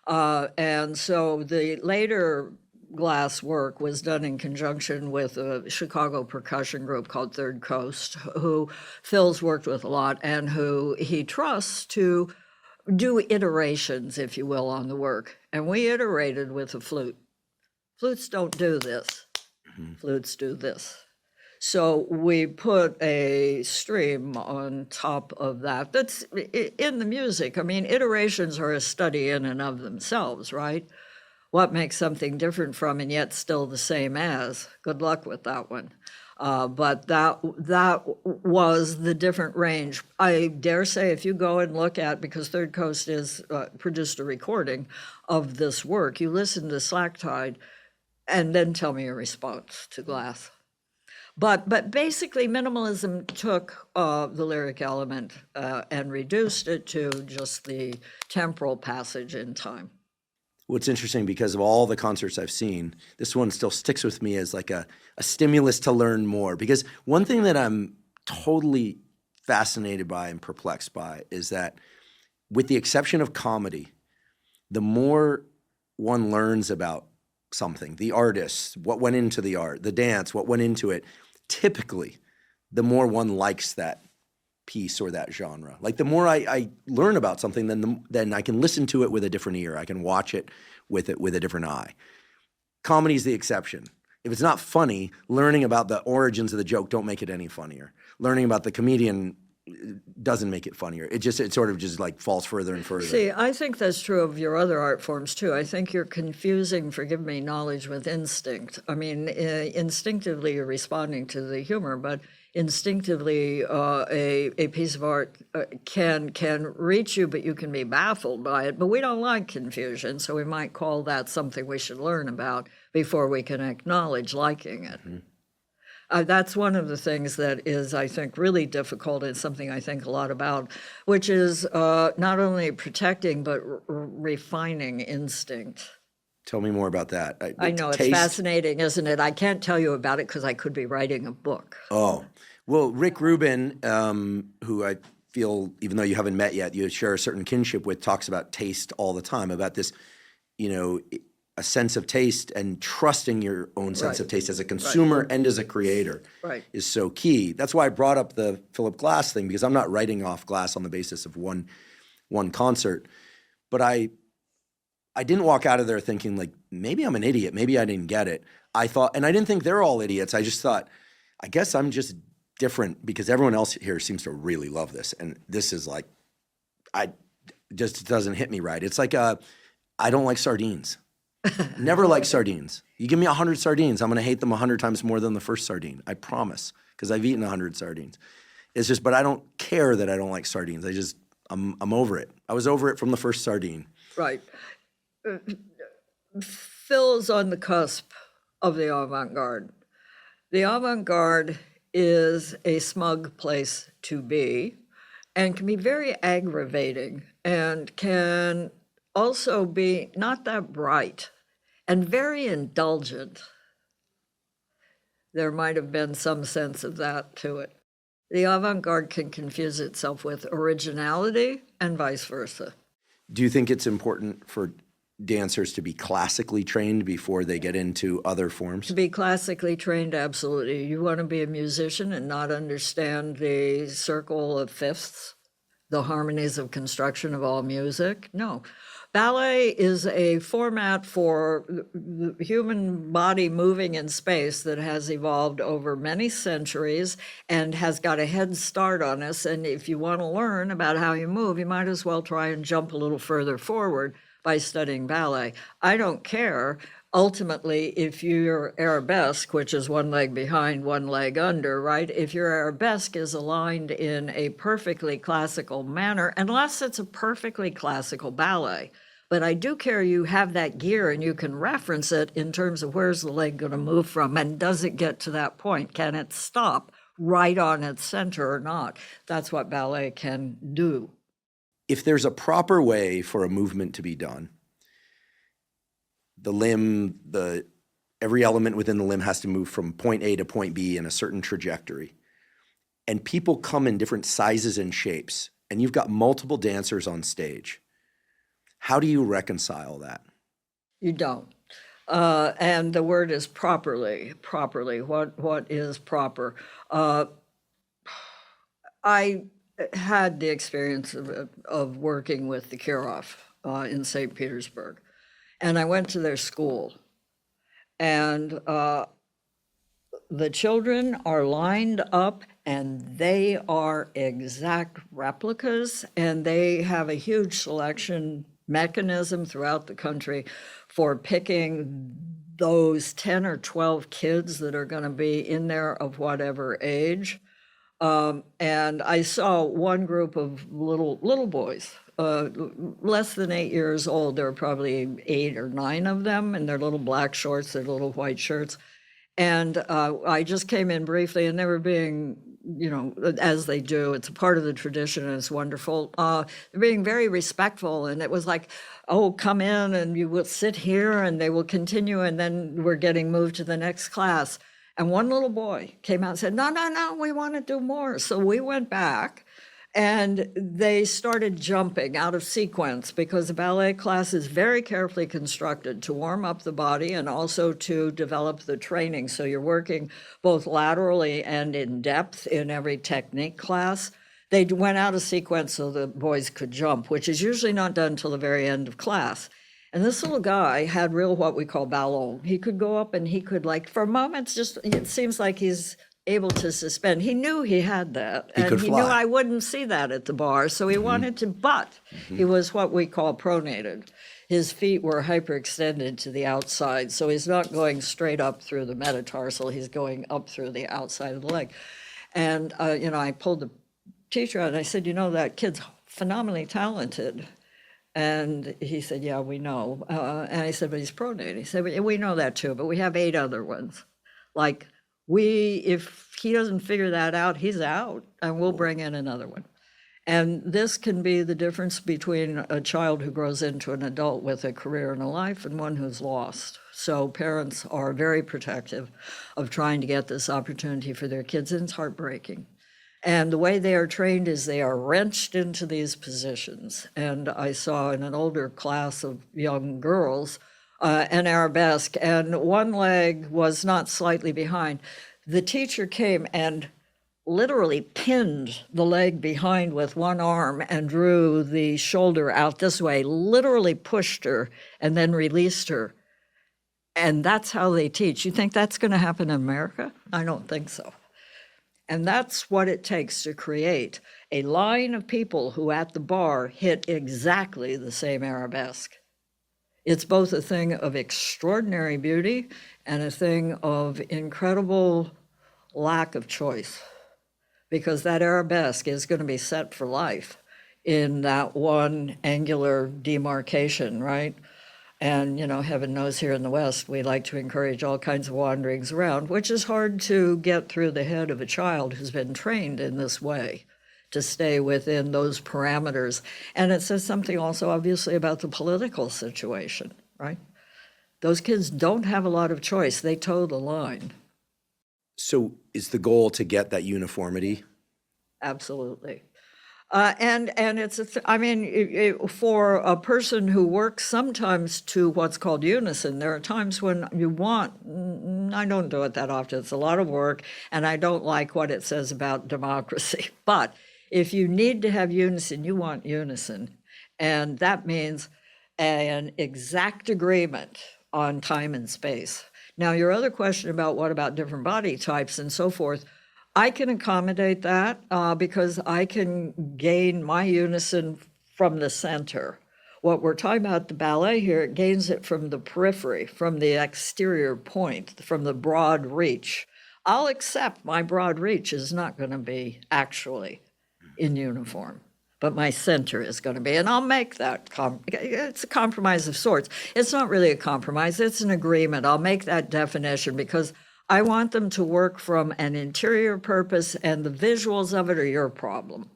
And so the later Glass work was done in conjunction with a Chicago percussion group called Third Coast, who Phil's worked with a lot and who he trusts to do iterations, if you will, on the work. And we iterated with a flute. Flutes don't do this. Flutes do this. So we put a stream on top of that. That's in the music. I mean, iterations are a study in and of themselves, right? What makes something different from and yet still the same as? Good luck with that one. But that was the different range. I dare say if you go and look at, because Third Coast is produced a recording of this work, you listen to Slack Tide and then tell me your response to Glass. But basically, minimalism took the lyric element and reduced it to just the temporal passage in time. What's interesting, because of all the concerts I've seen, this one still sticks with me as like a stimulus to learn more. Because one thing that I'm totally fascinated by and perplexed by is that, with the exception of comedy, the more one learns about something, the artist, what went into the art, the dance, what went into it, typically, the more one likes that piece or that genre. Like the more I learn about something, then I can listen to it with a different ear. I can watch it with a different eye. Comedy is the exception. If it's not funny, learning about the origins of the joke don't make it any funnier. Learning about the comedian doesn't make it funnier. It sort of just like falls further and further. See, I think that's true of your other art forms too. I think you're confusing, forgive me, knowledge with instinct. I mean, instinctively you're responding to the humor, but instinctively a piece of art can reach you, but you can be baffled by it. But we don't like confusion, so we might call that something we should learn about before we can acknowledge liking it. Mm-hmm. That's one of the things that is, I think, really difficult, and something I think a lot about, which is not only protecting but refining instinct. Tell me more about that. I know, it's fascinating, isn't it? I can't tell you about it because I could be writing a book. Oh, well, Rick Rubin, who I feel, even though you haven't met yet, you share a certain kinship with, talks about taste all the time, about this, a sense of taste and trusting your own sense of taste as a consumer and as a creator is so key. That's why I brought up the Philip Glass thing, because I'm not writing off Glass on the basis of one concert. But I didn't walk out of there thinking like, maybe I'm an idiot, maybe I didn't get it. I thought, and I didn't think they're all idiots. I just thought, I guess I'm just different because everyone else here seems to really love this. And this is like, just doesn't hit me right. It's like, I don't like sardines. Never like sardines. You give me 100 sardines, I'm going to hate them 100 times more than the first sardine. I promise, because I've eaten 100 sardines. It's just, but I don't care that I don't like sardines. I'm over it. I was over it from the first sardine. Right. Phil's on the cusp of the avant-garde. The avant-garde is a smug place to be and can be very aggravating and can also be not that bright and very indulgent. There might have been some sense of that to it. The avant-garde can confuse itself with originality and vice versa. Do you think it's important for dancers to be classically trained before they get into other forms? To be classically trained, absolutely. You want to be a musician and not understand the circle of fifths, the harmonies of construction of all music? No. Ballet is a format for the human body moving in space that has evolved over many centuries and has got a head start on us. And if you want to learn about how you move, you might as well try and jump a little further forward by studying ballet. I don't care. Ultimately, if your arabesque, which is one leg behind, one leg under, right? If your arabesque is aligned in a perfectly classical manner, unless it's a perfectly classical ballet. But I do care you have that gear and you can reference it in terms of where's the leg going to move from and does it get to that point? Can it stop right on its center or not? That's what ballet can do. If there's a proper way for a movement to be done, the limb, every element within the limb has to move from point A to point B in a certain trajectory. And people come in different sizes and shapes, and you've got multiple dancers on stage. How do you reconcile that? You don't. And the word is properly. What is proper? I had the experience of working with the Kirov in St. Petersburg. And I went to their school. And the children are lined up and they are exact replicas. And they have a huge selection mechanism throughout the country for picking those 10 or 12 kids that are going to be in there of whatever age. And I saw one group of little boys, less than 8 years old. There were probably 8 or 9 of them in their little black shorts, their little white shirts. And I just came in briefly, and they were being, as they do, it's a part of the tradition, and it's wonderful. They're being very respectful, and it was like, oh, come in, and you will sit here, and they will continue, and then we're getting moved to the next class. And one little boy came out and said, no, we want to do more. So we went back. And they started jumping out of sequence because the ballet class is very carefully constructed to warm up the body and also to develop the training. So you're working both laterally and in depth in every technique class. They went out of sequence so the boys could jump, which is usually not done until the very end of class. And this little guy had real what we call ballon. He could go up and he could, like, for moments, just, it seems like he's able to suspend. He knew he had that. And he knew I wouldn't see that at the bar, so he wanted to, but he was what we call pronated. His feet were hyperextended to the outside, so he's not going straight up through the metatarsal, he's going up through the outside of the leg. And, I pulled the teacher out and I said, that kid's phenomenally talented. And he said, yeah, we know. And I said, but he's pronated. He said, we know that too, but we have 8 other ones. Like, if he doesn't figure that out, he's out, and we'll bring in another one. And this can be the difference between a child who grows into an adult with a career and a life and one who's lost. So parents are very protective of trying to get this opportunity for their kids, and it's heartbreaking. And the way they are trained is they are wrenched into these positions. And I saw in an older class of young girls an arabesque, and one leg was not slightly behind. The teacher came and literally pinned the leg behind with one arm and drew the shoulder out this way, literally pushed her and then released her. And that's how they teach. You think that's going to happen in America? I don't think so. And that's what it takes to create a line of people who at the bar hit exactly the same arabesque. It's both a thing of extraordinary beauty and a thing of incredible lack of choice, because that arabesque is going to be set for life in that one angular demarcation, right? And, heaven knows here in the West, we like to encourage all kinds of wanderings around, which is hard to get through the head of a child who's been trained in this way to stay within those parameters. And it says something also, obviously, about the political situation, right? Those kids don't have a lot of choice. They toe the line. So is the goal to get that uniformity? Absolutely. And it's, for a person who works sometimes to what's called unison, there are times when you want, I don't do it that often, it's a lot of work, and I don't like what it says about democracy. But if you need to have unison, you want unison. And that means an exact agreement on time and space. Now, your other question about what about different body types and so forth, I can accommodate that because I can gain my unison from the center. What we're talking about, the ballet here, it gains it from the periphery, from the exterior point, from the broad reach. I'll accept my broad reach is not going to be actually in uniform, but my center is going to be, and I'll make that, it's a compromise of sorts. It's not really a compromise, it's an agreement. I'll make that definition because I want them to work from an interior purpose, and the visuals of it are your problem.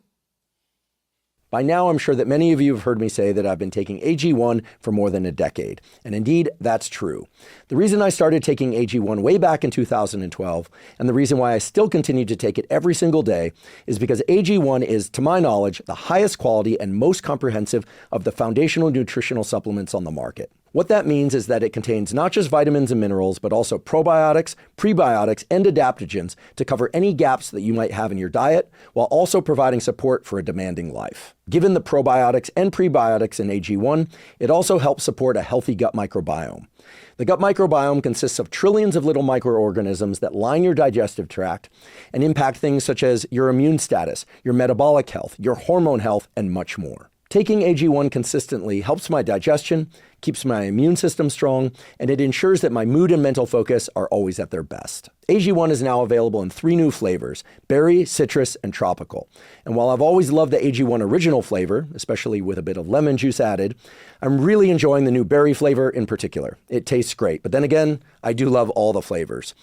By now, I'm sure that many of you have heard me say that I've been taking AG1 for more than a decade. And indeed, that's true. The reason I started taking AG1 way back in 2012, and the reason why I still continue to take it every single day, is because AG1 is, to my knowledge, the highest quality and most comprehensive of the foundational nutritional supplements on the market. What that means is that it contains not just vitamins and minerals, but also probiotics, prebiotics, and adaptogens to cover any gaps that you might have in your diet, while also providing support for a demanding life. Given the probiotics and prebiotics in AG1, it also helps support a healthy gut microbiome. The gut microbiome consists of trillions of little microorganisms that line your digestive tract and impact things such as your immune status, your metabolic health, your hormone health, and much more. Taking AG1 consistently helps my digestion, keeps my immune system strong, and it ensures that my mood and mental focus are always at their best. AG1 is now available in 3 new flavors: berry, citrus, and tropical. And while I've always loved the AG1 original flavor, especially with a bit of lemon juice added, I'm really enjoying the new berry flavor in particular. It tastes great, but then again, I do love all the flavors.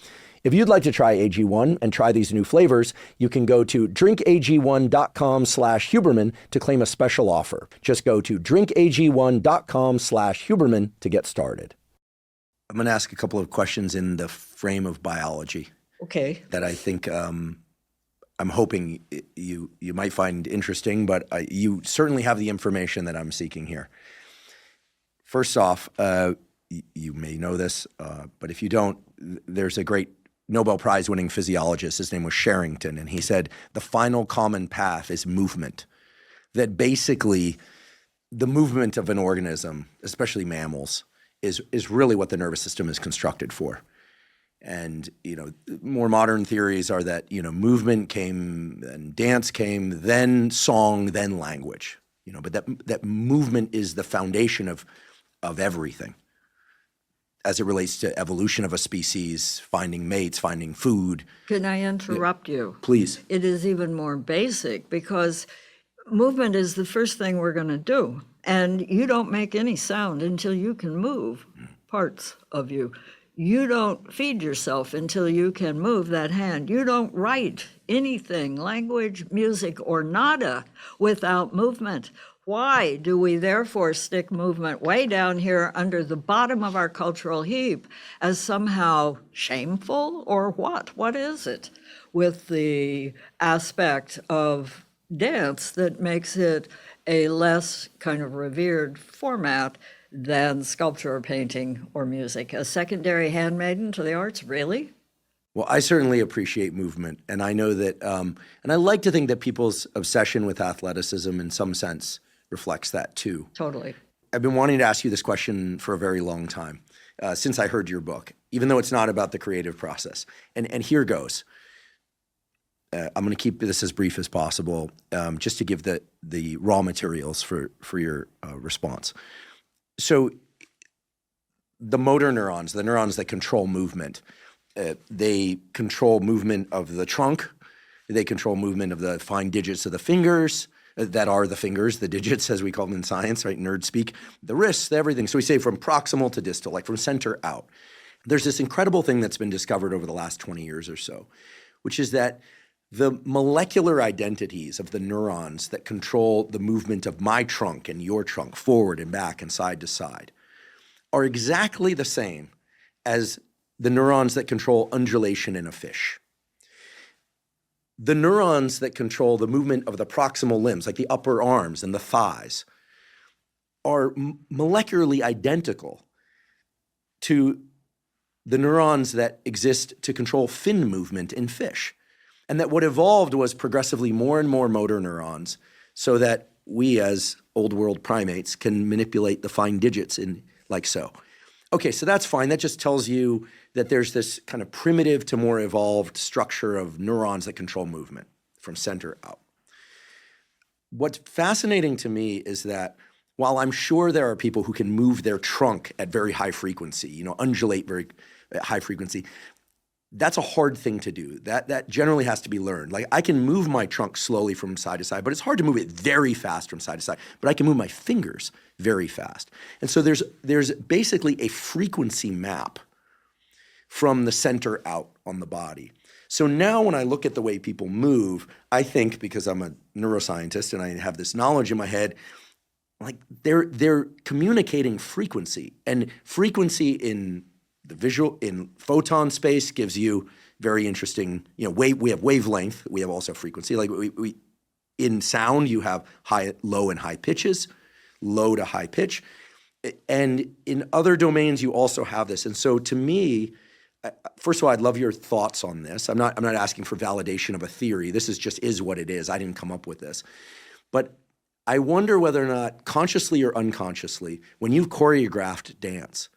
If you'd like to try AG1 and try these new flavors, you can go to drinkag1.com/Huberman to claim a special offer. Just go to drinkag1.com/Huberman to get started. I'm going to ask a couple of questions in the frame of biology. Okay. That I think I'm hoping you might find interesting, but you certainly have the information that I'm seeking here. First off, you may know this, but if you don't, there's a great Nobel Prize winning physiologist. His name was Sherrington, and he said the final common path is movement. That basically the movement of an organism, especially mammals, is really what the nervous system is constructed for. And, more modern theories are that, movement came, and dance came, then song, then language. But that movement is the foundation of everything as it relates to evolution of a species, finding mates, finding food. Can I interrupt you? Please. It is even more basic because movement is the first thing we're going to do. And you don't make any sound until you can move parts of you. You don't feed yourself until you can move that hand. You don't write anything, language, music, or nada, without movement. Why do we therefore stick movement way down here under the bottom of our cultural heap as somehow shameful, or what? What is it with the aspect of dance that makes it a less kind of revered format than sculpture or painting or music? A secondary handmaiden to the arts, really? Well, I certainly appreciate movement, and I know that, and I like to think that people's obsession with athleticism in some sense reflects that too. Totally. I've been wanting to ask you this question for a very long time, since I heard your book, even though it's not about the creative process. And here goes. I'm going to keep this as brief as possible, just to give the raw materials for your response. So the motor neurons, the neurons that control movement, they control movement of the trunk, they control movement of the fine digits of the fingers, that are the fingers, the digits, as we call them in science, right? Nerd speak, the wrists, everything. So we say from proximal to distal, like from center out. There's this incredible thing that's been discovered over the last 20 years or so, which is that the molecular identities of the neurons that control the movement of my trunk and your trunk, forward and back and side to side, are exactly the same as the neurons that control undulation in a fish. The neurons that control the movement of the proximal limbs, like the upper arms and the thighs, are molecularly identical to the neurons that exist to control fin movement in fish. And that what evolved was progressively more and more motor neurons so that we as old world primates can manipulate the fine digits in like so. Okay, so that's fine. That just tells you that there's this kind of primitive to more evolved structure of neurons that control movement from center out. What's fascinating to me is that while I'm sure there are people who can move their trunk at very high frequency, undulate very high frequency, that's a hard thing to do. That generally has to be learned. Like I can move my trunk slowly from side to side, but it's hard to move it very fast from side to side. But I can move my fingers very fast. And so there's basically a frequency map from the center out on the body. So now when I look at the way people move, I think, because I'm a neuroscientist and I have this knowledge in my head, like they're communicating frequency. And frequency in the visual, in photon space gives you very interesting, we have wavelength, we have also frequency. Like we in sound, you have high, low and high pitches, low to high pitch. And in other domains, you also have this. And so to me, first of all, I'd love your thoughts on this. I'm not asking for validation of a theory. This is what it is. I didn't come up with this. But I wonder whether or not, consciously or unconsciously, when you've choreographed dance,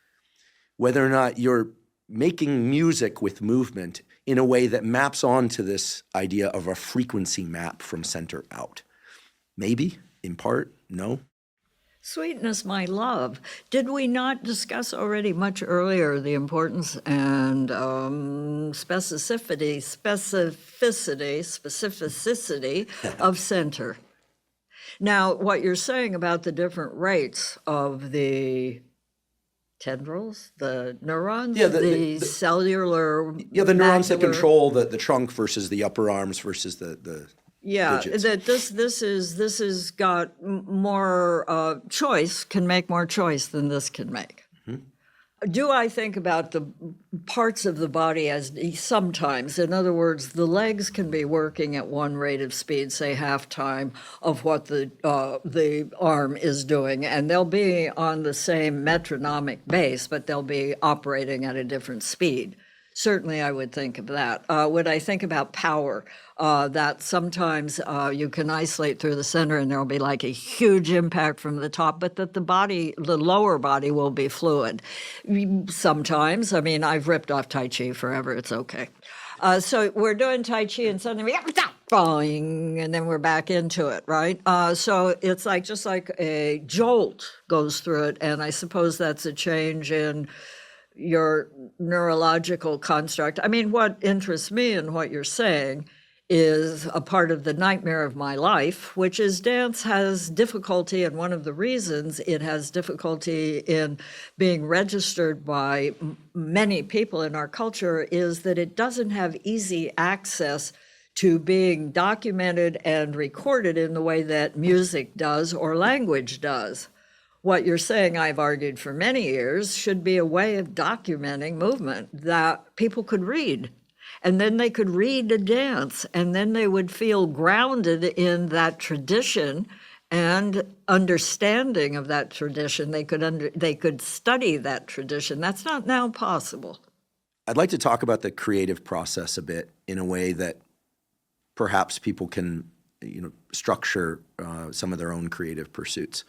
whether or not you're making music with movement in a way that maps onto this idea of a frequency map from center out. Maybe, in part, no? Sweetness, my love. Did we not discuss already much earlier the importance and specificity of center? Now, what you're saying about the different rates of the tendrils, the neurons, the cellular, the neurons that control the trunk versus the upper arms versus the digits. That this is got more choice, can make more choice than this can make. Mm-hmm. Do I think about the parts of the body as sometimes, in other words, the legs can be working at one rate of speed, say half time of what the arm is doing, and they'll be on the same metronomic base, but they'll be operating at a different speed. Certainly I would think of that. Would I think about power? That sometimes you can isolate through the center and there'll be like a huge impact from the top, but that the lower body will be fluid. Sometimes, I've ripped off Tai Chi forever, it's okay. So we're doing Tai Chi and suddenly falling, and then we're back into it, right? So it's just like a jolt goes through it, and I suppose that's a change in your neurological construct. What interests me in what you're saying is a part of the nightmare of my life, which is dance has difficulty, and one of the reasons it has difficulty in being registered by many people in our culture is that it doesn't have easy access to being documented and recorded in the way that music does or language does. What you're saying, I've argued for many years, should be a way of documenting movement that people could read. And then they could read a dance, and then they would feel grounded in that tradition and understanding of that tradition. They could study that tradition. That's not now possible. I'd like to talk about the creative process a bit in a way that perhaps people can, structure some of their own creative pursuits.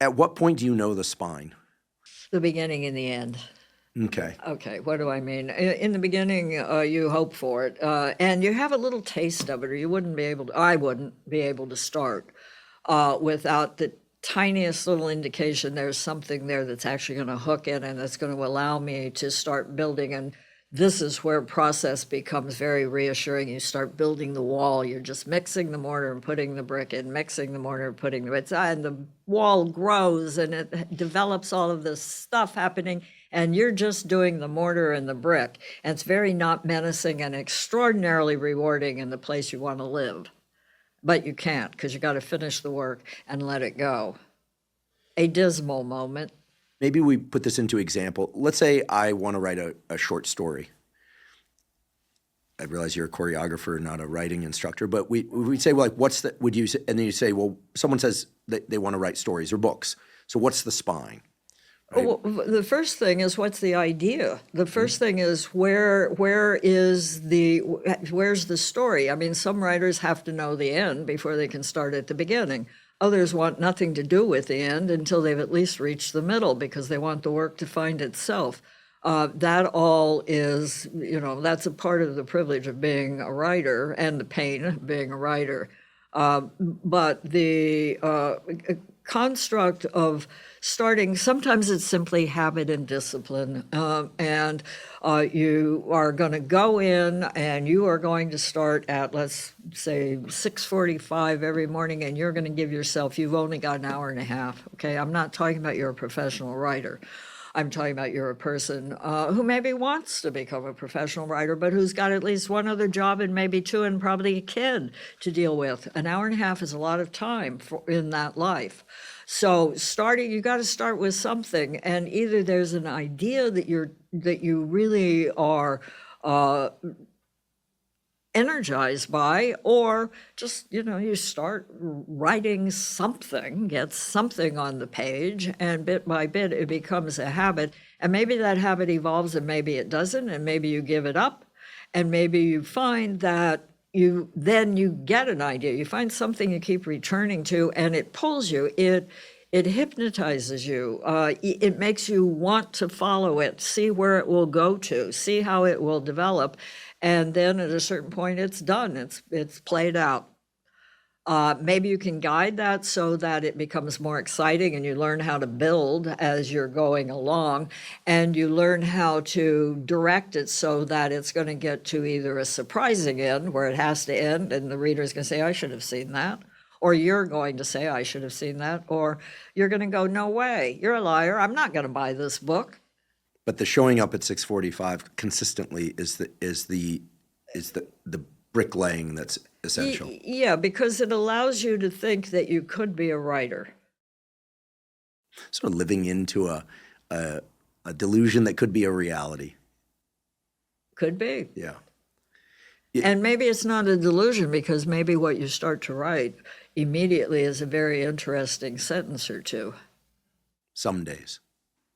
At what point do you know the spine? The beginning and the end. Okay, what do I mean? In the beginning, you hope for it, and you have a little taste of it, or I wouldn't be able to start without the tiniest little indication there's something there that's actually going to hook in and that's going to allow me to start building. And this is where process becomes very reassuring. You start building the wall. You're just mixing the mortar and putting the brick in, mixing the mortar and putting the brick in, and the wall grows and it develops all of this stuff happening, and you're just doing the mortar and the brick. And it's very not menacing and extraordinarily rewarding in the place you want to live. But you can't, because you got to finish the work and let it go. A dismal moment. Maybe we put this into example. Let's say I want to write a short story. I realize you're a choreographer, not a writing instructor, but we'd say, well, like, what's the, would you say, and then you say, well, someone says that they want to write stories or books. So what's the spine? Right? Well, the first thing is, what's the idea? The first thing is, where's the story? I mean, some writers have to know the end before they can start at the beginning. Others want nothing to do with the end until they've at least reached the middle, because they want the work to find itself. That all is, that's a part of the privilege of being a writer and the pain of being a writer. But the construct of starting, sometimes it's simply habit and discipline. And you are going to go in and you are going to start at, let's say, 6:45 every morning, and you're going to give yourself, you've only got an hour and a half, okay? I'm not talking about you're a professional writer. I'm talking about you're a person who maybe wants to become a professional writer, but who's got at least one other job and maybe two and probably a kid to deal with. An hour and a half is a lot of time in that life. So you got to start with something, and either there's an idea that you really are energized by, or just, you start writing something, get something on the page, and bit by bit it becomes a habit. And maybe that habit evolves and maybe it doesn't, and maybe you give it up, and maybe you find that you get an idea. You find something you keep returning to, and it pulls you. It hypnotizes you. It makes you want to follow it, see where it will go to, see how it will develop. And then at a certain point, it's done. It's played out. Maybe you can guide that so that it becomes more exciting, and you learn how to build as you're going along, and you learn how to direct it so that it's going to get to either a surprising end where it has to end and the reader's going to say, I should have seen that, or you're going to say, I should have seen that, or you're going to go, no way, you're a liar, I'm not going to buy this book. But the showing up at 6:45 consistently is the bricklaying that's essential. Yeah, because it allows you to think that you could be a writer. Sort of living into a delusion that could be a reality. Could be. Yeah. And maybe it's not a delusion, because maybe what you start to write immediately is a very interesting sentence or two. Some days.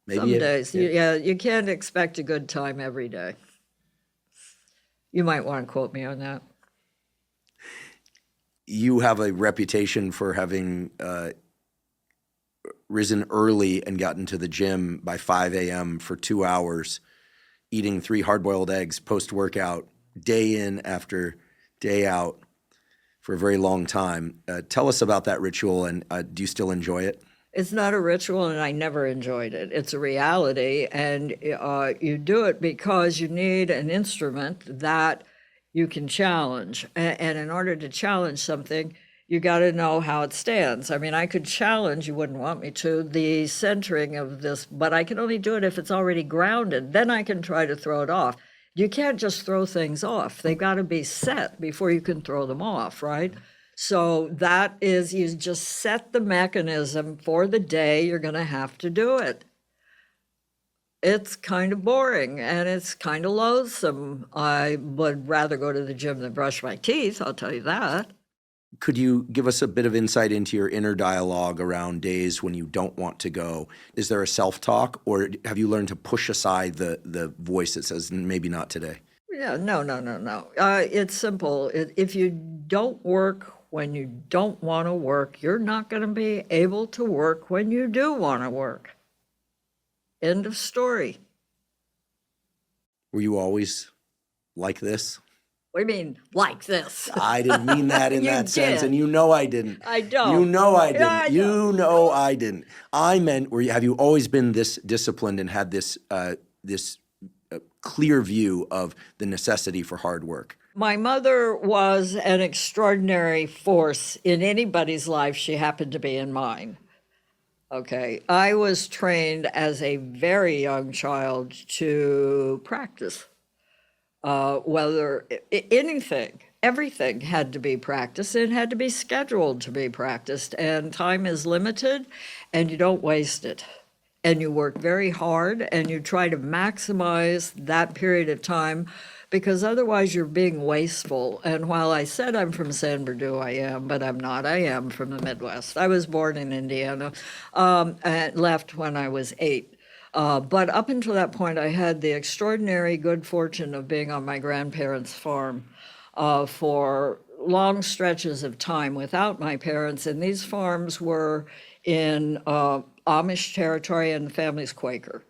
Maybe Some days. Yeah, you can't expect a good time every day. You might want to quote me on that. You have a reputation for having risen early and gotten to the gym by 5 a.m. for 2 hours, eating 3 hard-boiled eggs post-workout, day in after day out for a very long time. Tell us about that ritual, and do you still enjoy it? It's not a ritual, and I never enjoyed it. It's a reality, and you do it because you need an instrument that you can challenge. And in order to challenge something, you got to know how it stands. I mean, I could challenge, you wouldn't want me to, the centering of this, but I can only do it if it's already grounded. Then I can try to throw it off. You can't just throw things off. They've got to be set before you can throw them off, right? So that is, you just set the mechanism for the day you're going to have to do it. It's kind of boring and it's kind of loathsome. I would rather go to the gym than brush my teeth, I'll tell you that. Could you give us a bit of insight into your inner dialogue around days when you don't want to go? Is there a self-talk, or have you learned to push aside the voice that says, maybe not today? Yeah, no. It's simple. If you don't work when you don't want to work, you're not going to be able to work when you do want to work. End of story. Were you always like this? What do you mean, like this? I didn't mean that in that sense, did. and you know I didn't. I don't. You know I didn't. Yeah, I you know I didn't. I meant, have you always been this disciplined and had this a clear view of the necessity for hard work. My mother was an extraordinary force in anybody's life. She happened to be in mine. Okay, I was trained as a very young child to practice. Whether anything, everything had to be practiced. It had to be scheduled to be practiced, and time is limited, and you don't waste it. And you work very hard, and you try to maximize that period of time, because otherwise you're being wasteful. And while I said I'm from San Bernardino, I am, but I'm not. I am from the Midwest. I was born in Indiana, and left when I was 8. But up until that point, I had the extraordinary good fortune of being on my grandparents' farm for long stretches of time without my parents. And these farms were in Amish territory, and the family's Quaker.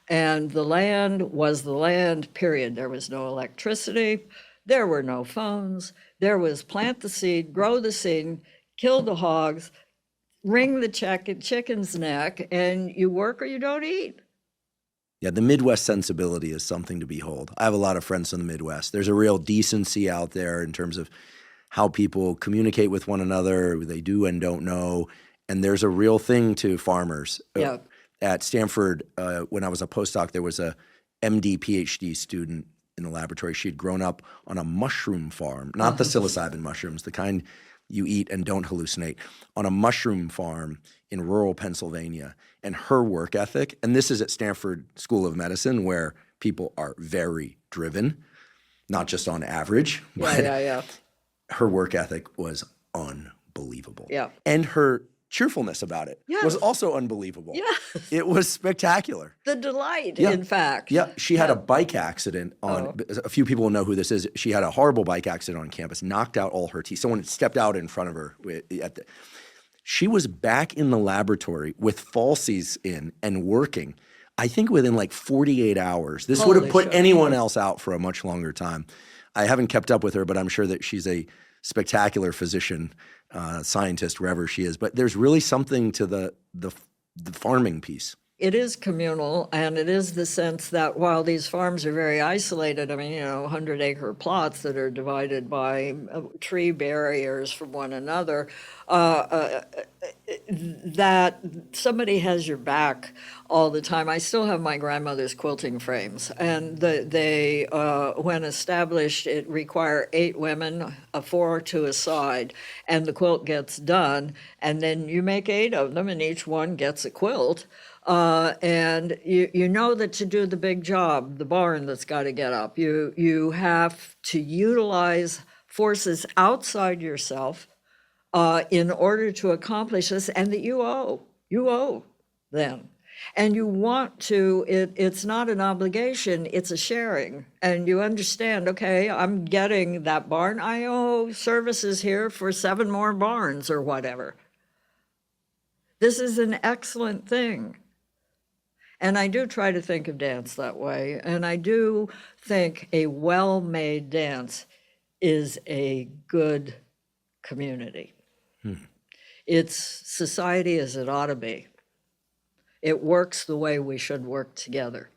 And the land was the land, period. There was no electricity. There were no phones. There was plant the seed, grow the seed, kill the hogs, wring the chicken's neck, and you work or you don't eat. Yeah, the Midwest sensibility is something to behold. I have a lot of friends from the Midwest. There's a real decency out there in terms of how people communicate with one another, they do and don't know. And there's a real thing to farmers. Yeah. At Stanford, when I was a postdoc, there was a MD, PhD student in the laboratory. She had grown up on a mushroom farm, not the psilocybin mushrooms, the kind you eat and don't hallucinate, on a mushroom farm in rural Pennsylvania. And her work ethic, and this is at Stanford School of Medicine, where people are very driven, not just on average, but her work ethic was unbelievable. Yeah. And her cheerfulness about it was also unbelievable. Yes. It was spectacular. The delight, in fact. Yeah, she had a bike accident on, a few people will know who this is. She had a horrible bike accident on campus, knocked out all her teeth. Someone had stepped out in front of her. She was back in the laboratory with falsies in and working, I think within like 48 hours. This would have put anyone else out for a much longer time. I haven't kept up with her, but I'm sure that she's a spectacular physician, scientist, wherever she is. But there's really something to the farming piece. It is communal, and it is the sense that while these farms are very isolated, 100-acre plots that are divided by tree barriers from one another, that somebody has your back all the time. I still have my grandmother's quilting frames, and they when established, it require 8 women, 4 to a side, and the quilt gets done, and then you make 8 of them, and each one gets a quilt. And you know that to do the big job, the barn that's got to get up, you have to utilize forces outside yourself in order to accomplish this, and that you owe them. And you want to, it's not an obligation, it's a sharing. And you understand, okay, I'm getting that barn, I owe services here for 7 more barns or whatever. This is an excellent thing. And I do try to think of dance that way. And I do think a well-made dance is a good community. It's society as it ought to be. It works the way we should work together.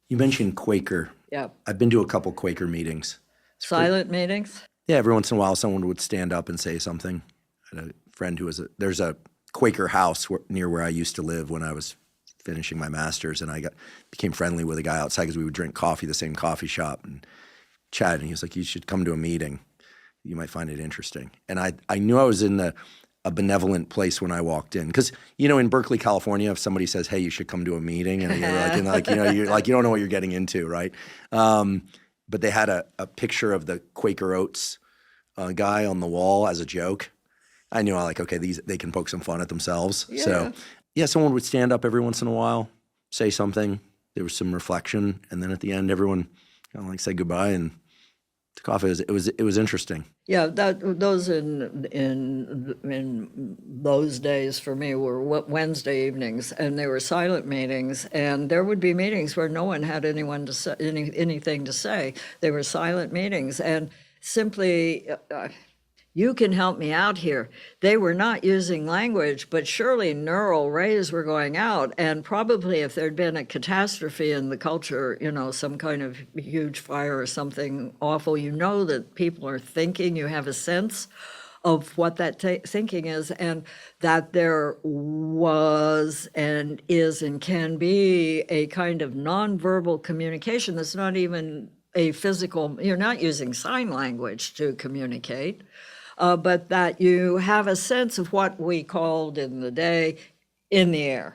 You mentioned Quaker. Yeah. I've been to a couple Quaker meetings. Silent meetings? Yeah, every once in a while someone would stand up and say something. I had a friend who there's a Quaker house near where I used to live when I was finishing my master's, and I became friendly with a guy outside because we would drink coffee, the same coffee shop, and chat. And he was like, "You should come to a meeting. You might find it interesting." And I knew I was in a benevolent place when I walked in, because in Berkeley, California, if somebody says, "Hey, you should come to a meeting," and you're like you don't know what you're getting into, right? But they had a picture of the Quaker Oats guy on the wall as a joke. I knew okay, they can poke some fun at themselves. Yeah. So. Yeah, someone would stand up every once in a while, say something. There was some reflection, and then at the end, everyone kind of said goodbye and took off. It was interesting. Yeah, those in those days for me were Wednesday evenings, and they were silent meetings. And there would be meetings where no one had anyone to say anything to say. They were silent meetings, and simply. You can help me out here. They were not using language, but surely neural rays were going out. And probably if there'd been a catastrophe in the culture, some kind of huge fire or something awful, that people are thinking, you have a sense of what that thinking is, and that there was and is and can be a kind of nonverbal communication that's not even a physical, you're not using sign language to communicate. But that you have a sense of what we called in the day in the air.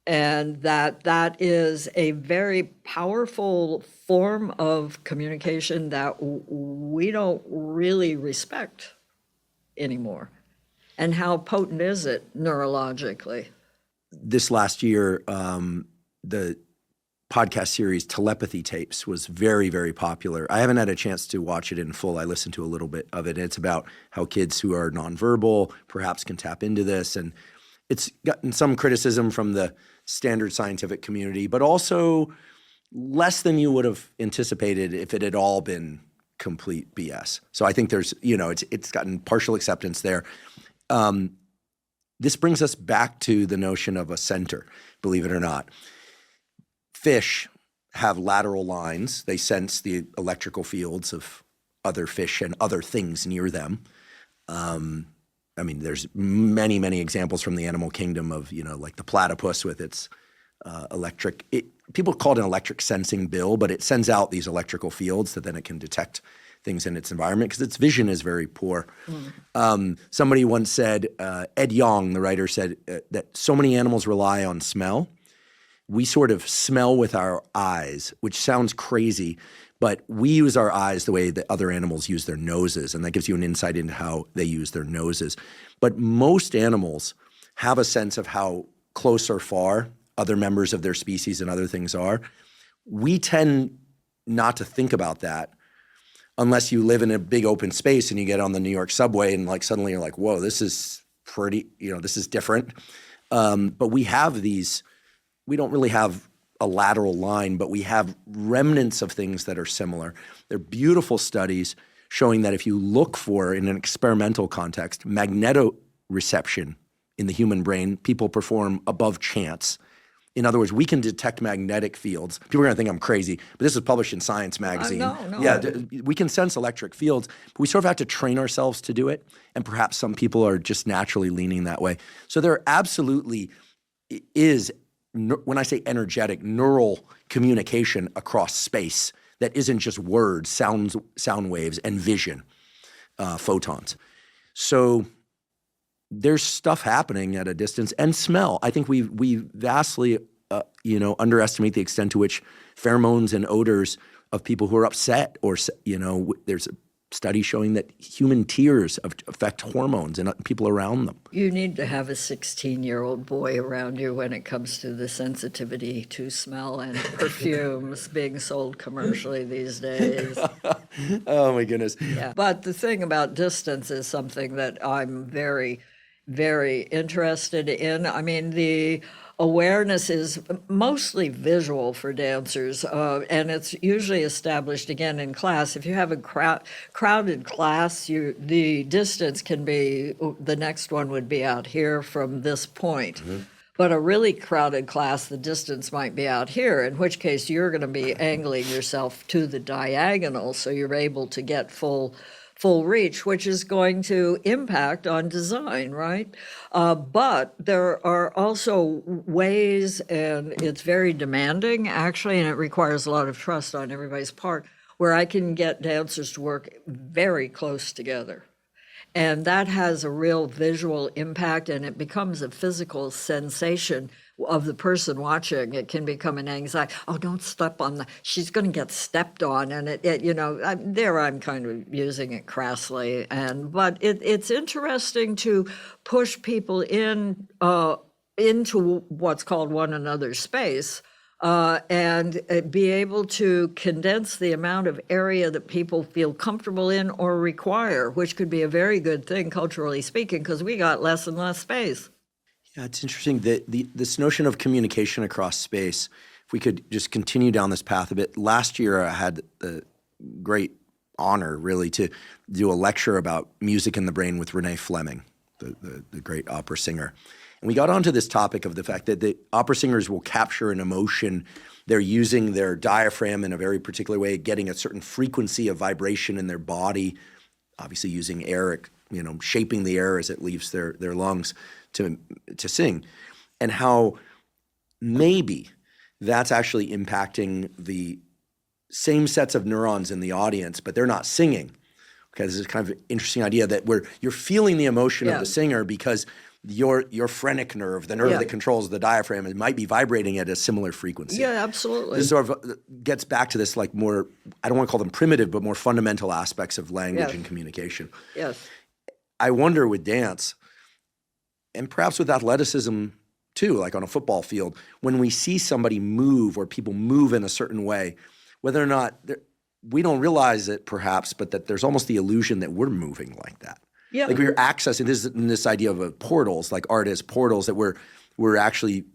And that is a very powerful form of communication that we don't really respect anymore. And how potent is it neurologically? This last year, the podcast series Telepathy Tapes was very, very popular. I haven't had a chance to watch it in full. I listened to a little bit of it. It's about how kids who are nonverbal perhaps can tap into this. And it's gotten some criticism from the standard scientific community, but also less than you would have anticipated if it had all been complete BS. So I think there's, it's gotten partial acceptance there. This brings us back to the notion of a center, believe it or not. Fish have lateral lines. They sense the electrical fields of other fish and other things near them. There's many, many examples from the animal kingdom of, like the platypus with its electric – people call it an electric sensing bill, but it sends out these electrical fields that then it can detect things in its environment because its vision is very poor. Somebody once said, Ed Yong, the writer, said that so many animals rely on smell. We sort of smell with our eyes, which sounds crazy, but we use our eyes the way that other animals use their noses, and that gives you an insight into how they use their noses. But most animals have a sense of how close or far other members of their species and other things are. We tend not to think about that unless you live in a big open space and you get on the New York subway and suddenly you're like, whoa, this is pretty, this is different. But we have these. We don't really have a lateral line, but we have remnants of things that are similar. They're beautiful studies showing that if you look for, in an experimental context, magnetoreception in the human brain, people perform above chance. In other words, we can detect magnetic fields. People are going to think I'm crazy, but this is published in Science magazine. No. Yeah, we can sense electric fields, but we sort of have to train ourselves to do it, and perhaps some people are just naturally leaning that way. So there absolutely is, when I say energetic, neural communication across space that isn't just words, sound waves, and vision, photons. So there's stuff happening at a distance, and smell. I think we vastly, underestimate the extent to which pheromones and odors of people who are upset, or there's a study showing that human tears affect hormones and people around them. You need to have a 16-year-old boy around you when it comes to the sensitivity to smell and perfumes being sold commercially these days. Oh, my goodness. Yeah. But the thing about distance is something that I'm very, very interested in. The awareness is mostly visual for dancers, and it's usually established, again, in class. If you have a crowded class, the distance can be, the next one would be out here from this point. Mm-hmm. But a really crowded class, the distance might be out here, in which case you're going to be angling yourself to the diagonal so you're able to get full reach, which is going to impact on design, right? But there are also ways, and it's very demanding, actually, and it requires a lot of trust on everybody's part, where I can get dancers to work very close together. And that has a real visual impact, and it becomes a physical sensation of the person watching. It can become an anxiety. Oh, don't step on she's going to get stepped on. And I'm kind of using it crassly. But it's interesting to push people into what's called one another's space. And be able to condense the amount of area that people feel comfortable in or require, which could be a very good thing, culturally speaking, because we got less and less space. Yeah, it's interesting that this notion of communication across space, if we could just continue down this path a bit. Last year, I had the great honor, really, to do a lecture about music in the brain with Renee Fleming, the great opera singer. And we got onto this topic of the fact that the opera singers will capture an emotion. They're using their diaphragm in a very particular way, getting a certain frequency of vibration in their body, obviously using air, shaping the air as it leaves their lungs to sing, and how maybe that's actually impacting the same sets of neurons in the audience, but they're not singing. Okay, this is kind of an interesting idea that you're feeling the emotion of the singer because your phrenic nerve, the nerve that controls the diaphragm, it might be vibrating at a similar frequency. Yeah, absolutely. This sort of gets back to this like more, I don't want to call them primitive, but more fundamental aspects of language and communication. Yes. I wonder with dance, and perhaps with athleticism too, like on a football field, when we see somebody move or people move in a certain way, whether or not we don't realize it perhaps, but that there's almost the illusion that we're moving like that. Yeah. Like we're accessing this idea of portals, like art as portals, that we're actually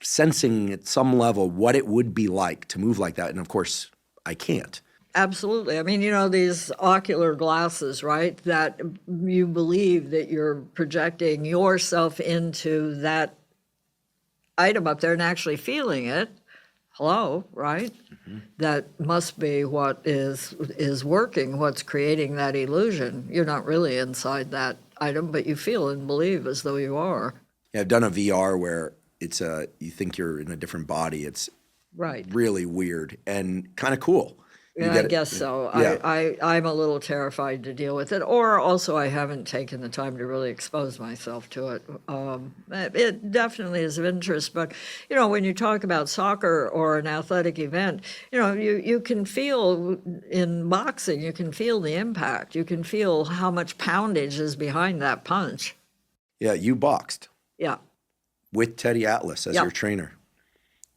sensing at some level what it would be like to move like that. And of course, I can't. Absolutely. I mean, these ocular glasses, right, that you believe that you're projecting yourself into that item up there and actually feeling it. Hello, right? Mm-hmm. That must be what is working, what's creating that illusion. You're not really inside that item, but you feel and believe as though you are. Yeah, I've done a VR where it's you think you're in a different body. It's really weird and kind of cool. Yeah, I guess so. Yeah. I'm a little terrified to deal with it, or also I haven't taken the time to really expose myself to it. It definitely is of interest, but when you talk about soccer or an athletic event, you can feel in boxing, you can feel the impact, you can feel how much poundage is behind that punch. Yeah, you boxed. Yeah. With Teddy Atlas as your trainer.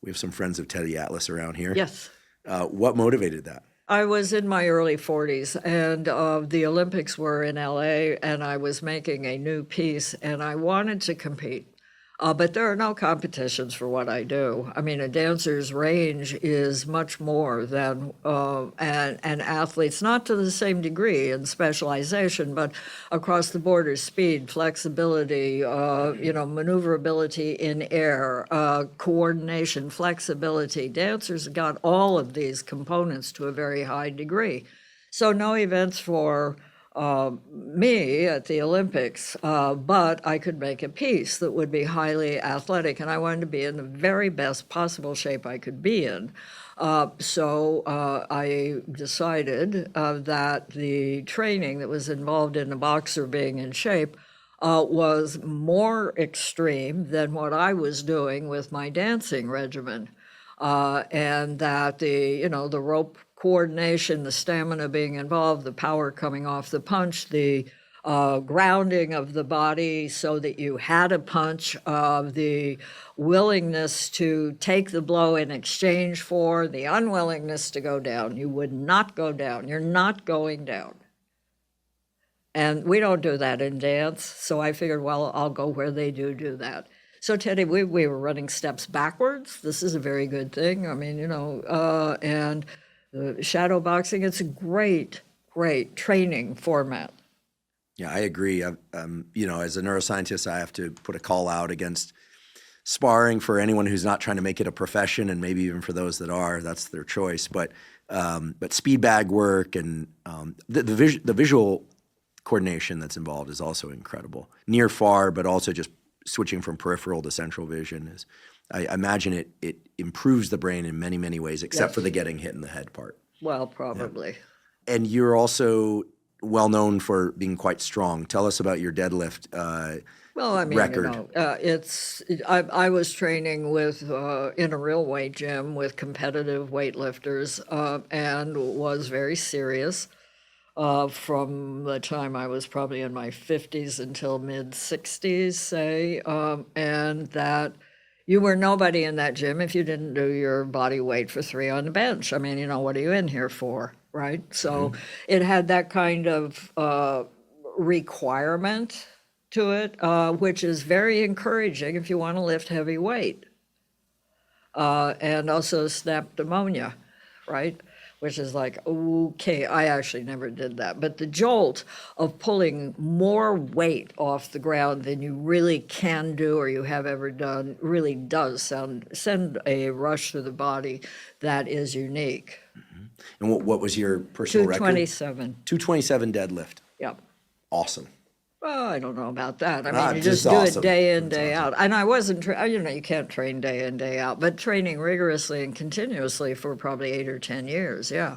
We have some friends of Teddy Atlas around here. Yes. What motivated that? I was in my early 40s, and the Olympics were in LA, and I was making a new piece, and I wanted to compete. But there are no competitions for what I do. I mean, a dancer's range is much more than an athlete's, not to the same degree in specialization, but across the board is speed, flexibility, maneuverability in air, coordination, flexibility. Dancers got all of these components to a very high degree. So no events for me at the Olympics, but I could make a piece that would be highly athletic, and I wanted to be in the very best possible shape I could be in. So I decided that the training that was involved in a boxer being in shape was more extreme than what I was doing with my dancing regimen, and that the rope coordination, the stamina being involved, the power coming off the punch, the grounding of the body so that you had a punch, the willingness to take the blow in exchange for the unwillingness to go down. You would not go down. You're not going down. And we don't do that in dance, so I figured, well, I'll go where they do that. So, Teddy, we were running steps backwards. This is a very good thing. I mean, and the shadow boxing, it's a great training format. Yeah, I agree. As a neuroscientist, I have to put a call out against sparring for anyone who's not trying to make it a profession, and maybe even for those that are, that's their choice. But speed bag work and the visual coordination that's involved is also incredible. Near far, but also just switching from peripheral to central vision is. I imagine it improves the brain in many, many ways, except for the getting hit in the head part. Well, probably. Yeah. And you're also well known for being quite strong. Tell us about your deadlift record. I was training with in a real weight gym with competitive weightlifters and was very serious from the time I was probably in my 50s until mid-60s, say, and that you were nobody in that gym if you didn't do your body weight for 3 on the bench. I mean, what are you in here for, right? So it had that kind of requirement to it, which is very encouraging if you want to lift heavy weight. And also snap pneumonia, right? which is like, okay, I actually never did that. But the jolt of pulling more weight off the ground than you really can do or you have ever done really does send a rush through the body that is unique. And what was your personal record? 227. 227 deadlift. Yep. Awesome. Well, I don't know about that. I mean, you just just do awesome. it day in, day out. And I wasn't, you can't train day in, day out, but training rigorously and continuously for probably 8 or 10 years, yeah.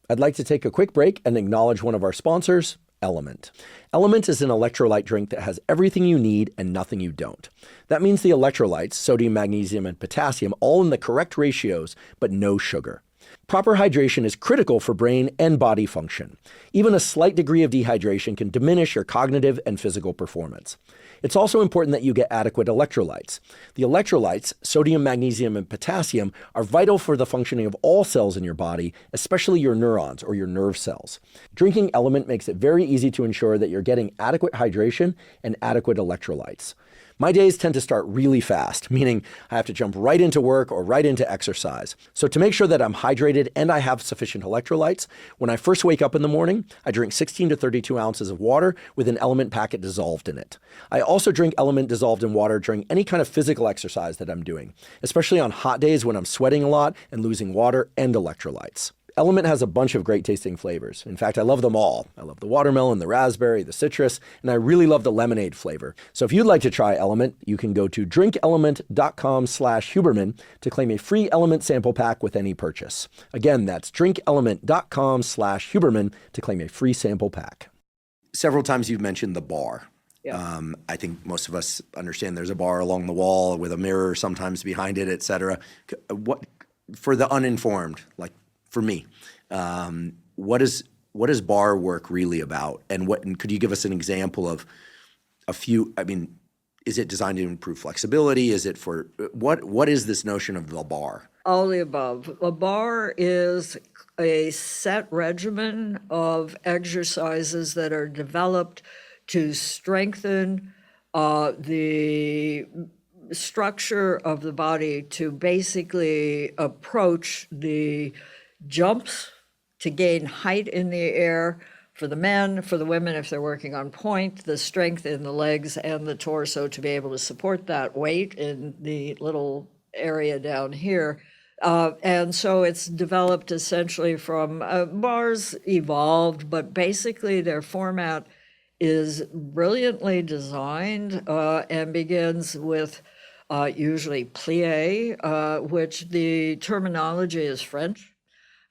I'd like to take a quick break and acknowledge one of our sponsors, LMNT. LMNT is an electrolyte drink that has everything you need and nothing you don't. That means the electrolytes, sodium, magnesium, and potassium, all in the correct ratios, but no sugar. Proper hydration is critical for brain and body function. Even a slight degree of dehydration can diminish your cognitive and physical performance. It's also important that you get adequate electrolytes. The electrolytes, sodium, magnesium, and potassium, are vital for the functioning of all cells in your body, especially your neurons or your nerve cells. Drinking LMNT makes it very easy to ensure that you're getting adequate hydration and adequate electrolytes. My days tend to start really fast, meaning I have to jump right into work or right into exercise. So to make sure that I'm hydrated and I have sufficient electrolytes, when I first wake up in the morning, I drink 16 to 32 ounces of water with an LMNT packet dissolved in it. I also drink LMNT dissolved in water during any kind of physical exercise that I'm doing, especially on hot days when I'm sweating a lot and losing water and electrolytes. LMNT has a bunch of great tasting flavors. In fact, I love them all. I love the watermelon, the raspberry, the citrus, and I really love the lemonade flavor. So if you'd like to try LMNT, you can go to drinkelement.com/Huberman to claim a free LMNT sample pack with any purchase. Again, that's drinkelement.com/Huberman to claim a free sample pack. Several times you've mentioned the bar. Yeah. I think most of us understand there's a bar along the wall with a mirror sometimes behind it, et cetera. What, for the uninformed, like for me, what is bar work really about? And could you give us an example of a few? I mean, is it designed to improve flexibility? Is it for what is this notion of the bar? All the above. A bar is a set regimen of exercises that are developed to strengthen the structure of the body to basically approach the jumps to gain height in the air for the men, for the women if they're working on point, the strength in the legs and the torso to be able to support that weight in the little area down here. And so it's developed essentially from bars evolved, but basically their format is brilliantly designed and begins with usually plie, which the terminology is French,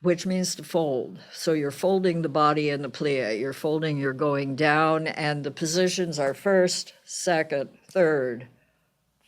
which means to fold. So you're folding the body in the plie. You're folding, you're going down, and the positions are first, second, third,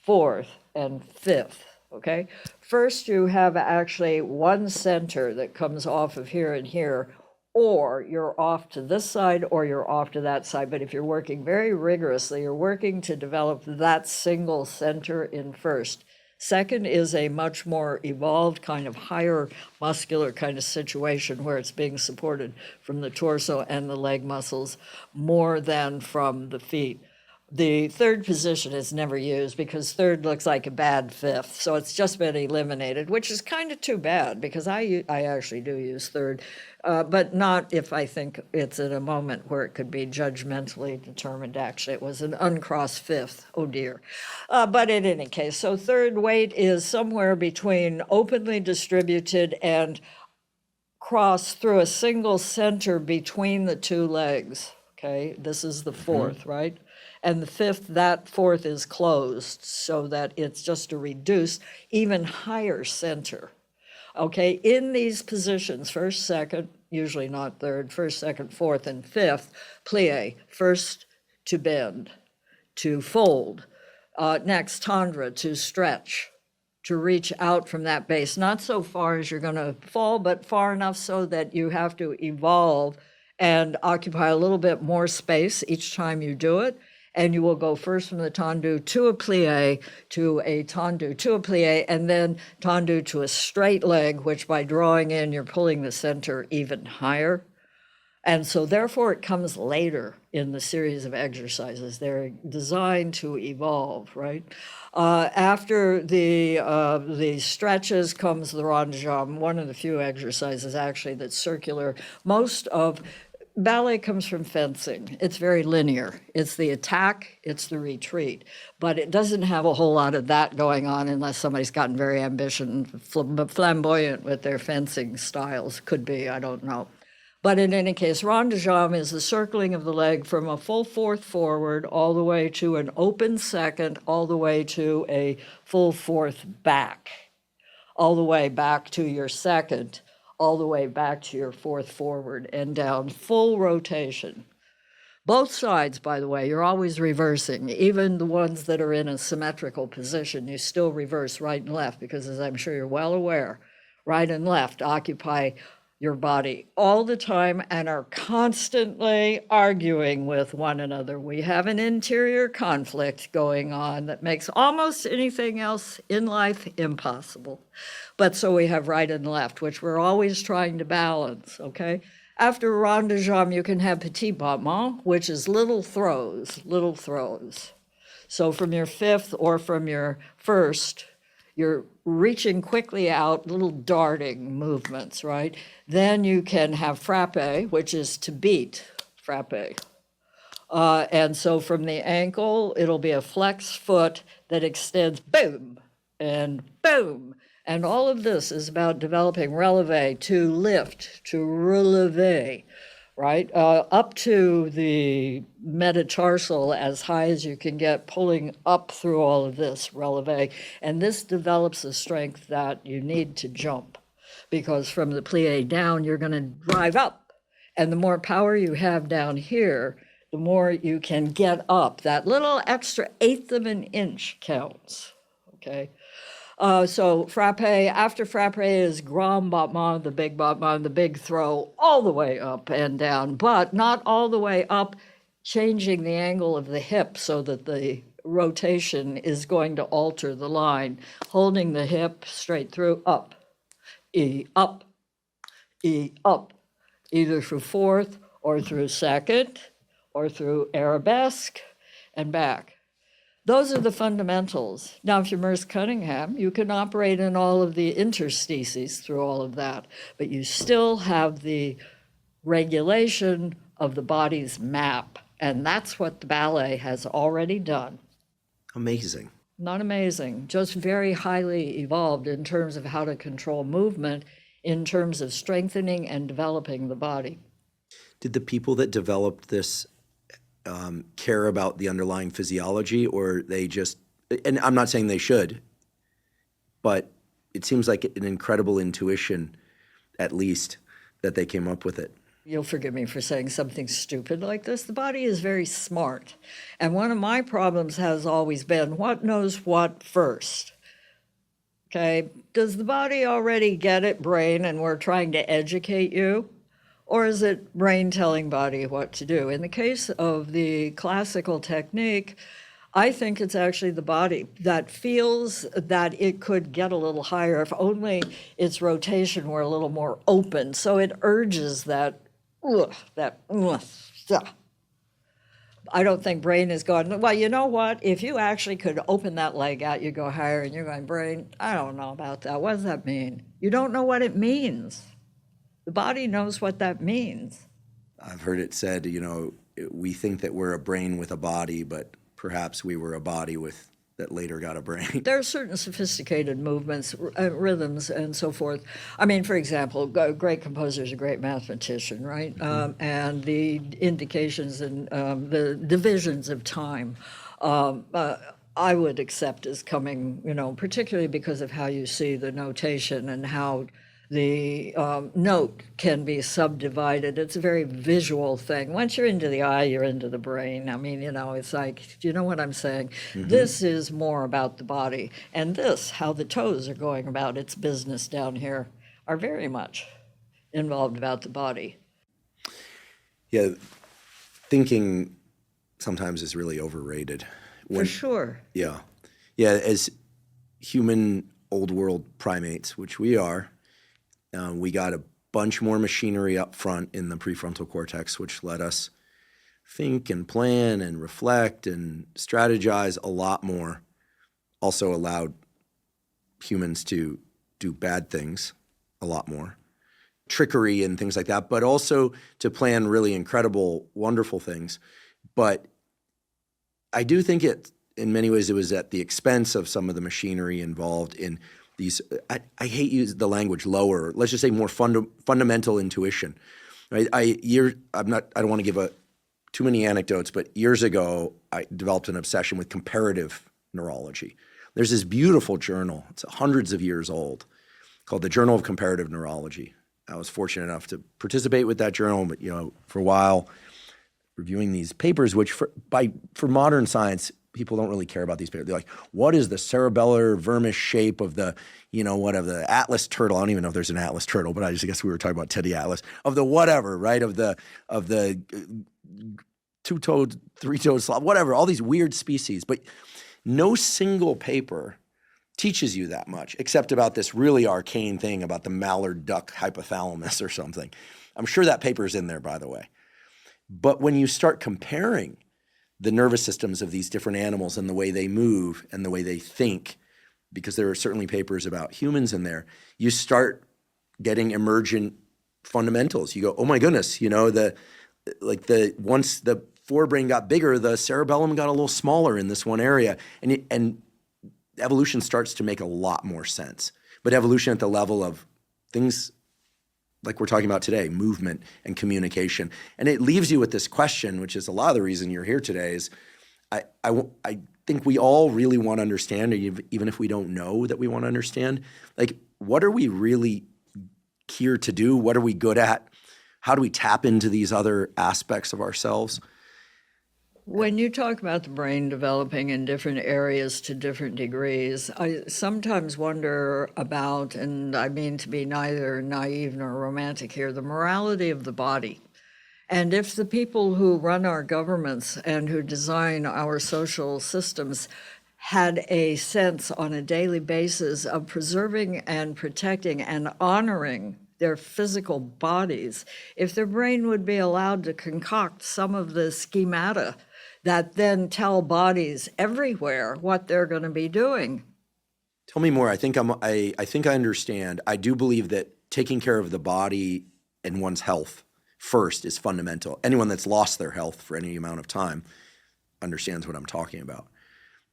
fourth, and fifth, okay? First, you have actually one center that comes off of here and here, or you're off to this side or you're off to that side. But if you're working very rigorously, you're working to develop that single center in first. Second is a much more evolved kind of higher muscular kind of situation where it's being supported from the torso and the leg muscles more than from the feet. The third position is never used because third looks like a bad fifth. So it's just been eliminated, which is kind of too bad because I actually do use third, but not if I think it's in a moment where it could be judgmentally determined. Actually, it was an uncrossed fifth. Oh dear. But in any case, so third weight is somewhere between openly distributed and crossed through a single center between the two legs. Okay, this is the fourth, right? And the fifth, that fourth is closed so that it's just a reduced, even higher center. Okay, in these positions, first, second, usually not third, first, second, fourth, and fifth, plie, first to bend, to fold, next tendre, to stretch, to reach out from that base, not so far as you're going to fall, but far enough so that you have to evolve and occupy a little bit more space each time you do it. And you will go first from the tendu to a plie, to a tendu, to a plie, and then tendu to a straight leg, which by drawing in, you're pulling the center even higher. And so therefore it comes later in the series of exercises. They're designed to evolve, right? After the stretches comes the rond de jambe, one of the few exercises actually that's circular. Most of ballet comes from fencing. It's very linear. It's the attack, it's the retreat. But it doesn't have a whole lot of that going on unless somebody's gotten very flamboyant with their fencing styles. Could be, I don't know. But in any case, rond de jambe is the circling of the leg from a full fourth forward all the way to an open second, all the way to a full fourth back, all the way back to your second, all the way back to your fourth forward and down, full rotation. Both sides, by the way, you're always reversing. Even the ones that are in a symmetrical position, you still reverse right and left because, as I'm sure you're well aware, right and left occupy your body all the time and are constantly arguing with one another. We have an interior conflict going on that makes almost anything else in life impossible. But so we have right and left, which we're always trying to balance, okay? After rond de jambe, you can have petit battement, which is little throws, little throws. So from your fifth or from your first, you're reaching quickly out, little darting movements, right? Then you can have frappe, which is to beat, frappe. And so from the ankle, it'll be a flex foot that extends boom and boom. And all of this is about developing relevé, to lift, to relever, right? Up to the metatarsal as high as you can get, pulling up through all of this relevé. And this develops the strength that you need to jump, because from the plie down, you're going to drive up. And the more power you have down here, the more you can get up. That little extra eighth of an inch counts, okay? So frappe, after frappe is grand battement, the big throw, all the way up and down, but not all the way up, changing the angle of the hip so that the rotation is going to alter the line, holding the hip straight through, up, E, up, either through fourth or through second or through arabesque and back. Those are the fundamentals. Now, if you're Merce Cunningham, you can operate in all of the interstices through all of that, but you still have the regulation of the body's map, and that's what the ballet has already done. Amazing. Not amazing, just very highly evolved in terms of how to control movement, in terms of strengthening and developing the body. Did the people that developed this care about the underlying physiology, or they just, and I'm not saying they should, but it seems like an incredible intuition, at least, that they came up with it. You'll forgive me for saying something stupid like this. The body is very smart. And one of my problems has always been, what knows what first? Okay, does the body already get it, brain, and we're trying to educate you? Or is it brain telling body what to do? In the case of the classical technique, I think it's actually the body that feels that it could get a little higher if only its rotation were a little more open. So it urges that. I don't think brain is going, well, you know what? If you actually could open that leg out, you go higher, and you're going, brain, I don't know about that. What does that mean? You don't know what it means. The body knows what that means. I've heard it said, we think that we're a brain with a body, but perhaps we were a body that later got a brain. There are certain sophisticated movements, rhythms, and so forth. I mean, for example, a great composer is a great mathematician, right? Mm-hmm. And the indications and the divisions of time, I would accept as coming, particularly because of how you see the notation and how the note can be subdivided. It's a very visual thing. Once you're into the eye, you're into the brain. I mean, it's like, do you know what I'm saying? Mm-hmm. This is more about the body. And this, how the toes are going about its business down here, are very much involved about the body. Yeah, thinking sometimes is really overrated. For sure. Yeah. Yeah, as human old world primates, which we are, we got a bunch more machinery up front in the prefrontal cortex, which let us think and plan and reflect and strategize a lot more. Also allowed humans to do bad things a lot more, trickery and things like that, but also to plan really incredible, wonderful things. But I do think in many ways, it was at the expense of some of the machinery involved in these, I hate use the language lower, let's just say more fundamental intuition. Right? I don't want to give too many anecdotes, but years ago, I developed an obsession with comparative neurology. There's this beautiful journal, it's hundreds of years old, called the Journal of Comparative Neurology. I was fortunate enough to participate with that journal, but for a while, reviewing these papers, which for modern science, people don't really care about these papers. They're like, what is the cerebellar vermis shape of the, of the Atlas turtle? I don't even know if there's an Atlas turtle, but I guess we were talking about Teddy Atlas, of the whatever, right? Of the two-toed, three-toed sloth, whatever, all these weird species. But no single paper teaches you that much, except about this really arcane thing about the mallard duck hypothalamus or something. I'm sure that paper's in there, by the way. But when you start comparing the nervous systems of these different animals and the way they move and the way they think, because there are certainly papers about humans in there, you start getting emergent fundamentals. You go, oh my goodness, once the forebrain got bigger, the cerebellum got a little smaller in this one area, and evolution starts to make a lot more sense. But evolution at the level of things like we're talking about today, movement and communication. And it leaves you with this question, which is a lot of the reason you're here today, is I think we all really want to understand, even if we don't know that we want to understand, like, what are we really here to do? What are we good at? How do we tap into these other aspects of ourselves? When you talk about the brain developing in different areas to different degrees, I sometimes wonder about, and I mean to be neither naive nor romantic here, the morality of the body. And if the people who run our governments and who design our social systems had a sense on a daily basis of preserving and protecting and honoring their physical bodies, if their brain would be allowed to concoct some of the schemata that then tell bodies everywhere what they're going to be doing. Tell me more. I think I understand. I do believe that taking care of the body and one's health first is fundamental. Anyone that's lost their health for any amount of time understands what I'm talking about.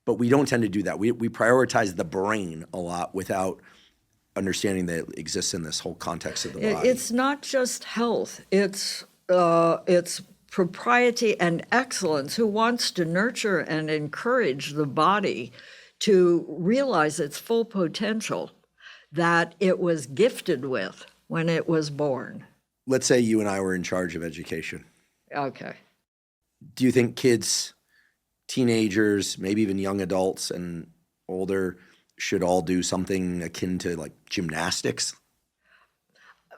But we don't tend to do that. We prioritize the brain a lot without understanding that it exists in this whole context of the body. It's not just health. It's propriety and excellence, who wants to nurture and encourage the body to realize its full potential that it was gifted with when it was born. Let's say you and I were in charge of education. Okay. Do you think kids, teenagers, maybe even young adults and older should all do something akin to like gymnastics?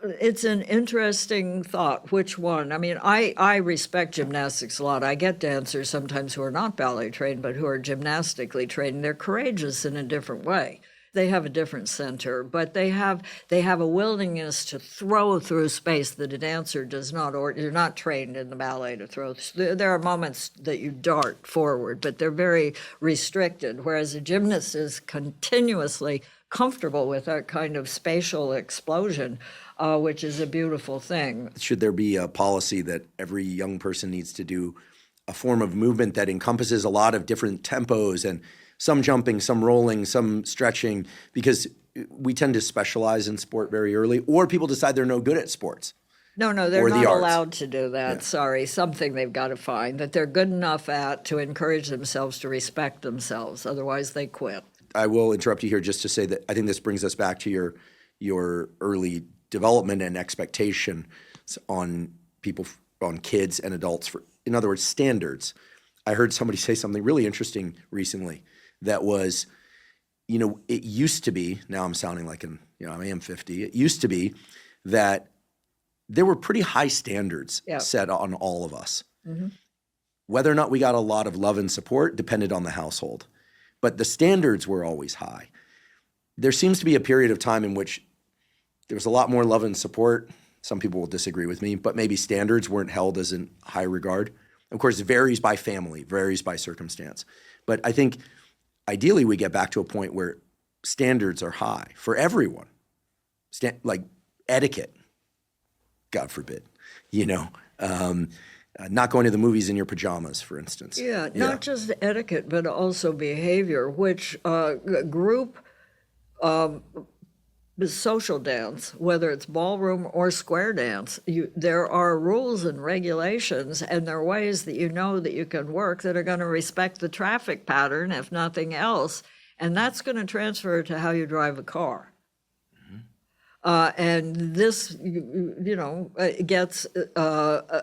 It's an interesting thought. Which one? I mean, I respect gymnastics a lot. I get dancers sometimes who are not ballet trained, but who are gymnastically trained. They're courageous in a different way. They have a different center, but they have a willingness to throw through space that a dancer does not, or you're not trained in the ballet to throw. There are moments that you dart forward, but they're very restricted, whereas a gymnast is continuously comfortable with that kind of spatial explosion, which is a beautiful thing. Should there be a policy that every young person needs to do a form of movement that encompasses a lot of different tempos and some jumping, some rolling, some stretching, because we tend to specialize in sport very early, or people decide they're no good at sports. No, they're not allowed to do that. Yeah. Sorry, something they've got to find that they're good enough at to encourage themselves to respect themselves. Otherwise, they quit. I will interrupt you here just to say that I think this brings us back to your early development and expectation on people, on kids and adults, for, in other words, standards. I heard somebody say something really interesting recently that was, it used to be, now I'm sounding like I am 50, it used to be that there were pretty high standards set on all of us. Mm-hmm. Whether or not we got a lot of love and support depended on the household, but the standards were always high. There seems to be a period of time in which there was a lot more love and support, Some people will disagree with me, but maybe standards weren't held as in high regard. Of course, it varies by family, varies by circumstance. But I think ideally we get back to a point where standards are high for everyone. Like etiquette, God forbid, not going to the movies in your pajamas, for instance. Yeah, not just etiquette, but also behavior, which group social dance, whether it's ballroom or square dance, there are rules and regulations, and there are ways that that you can work that are going to respect the traffic pattern, if nothing else, and that's going to transfer to how you drive a car. And this, gets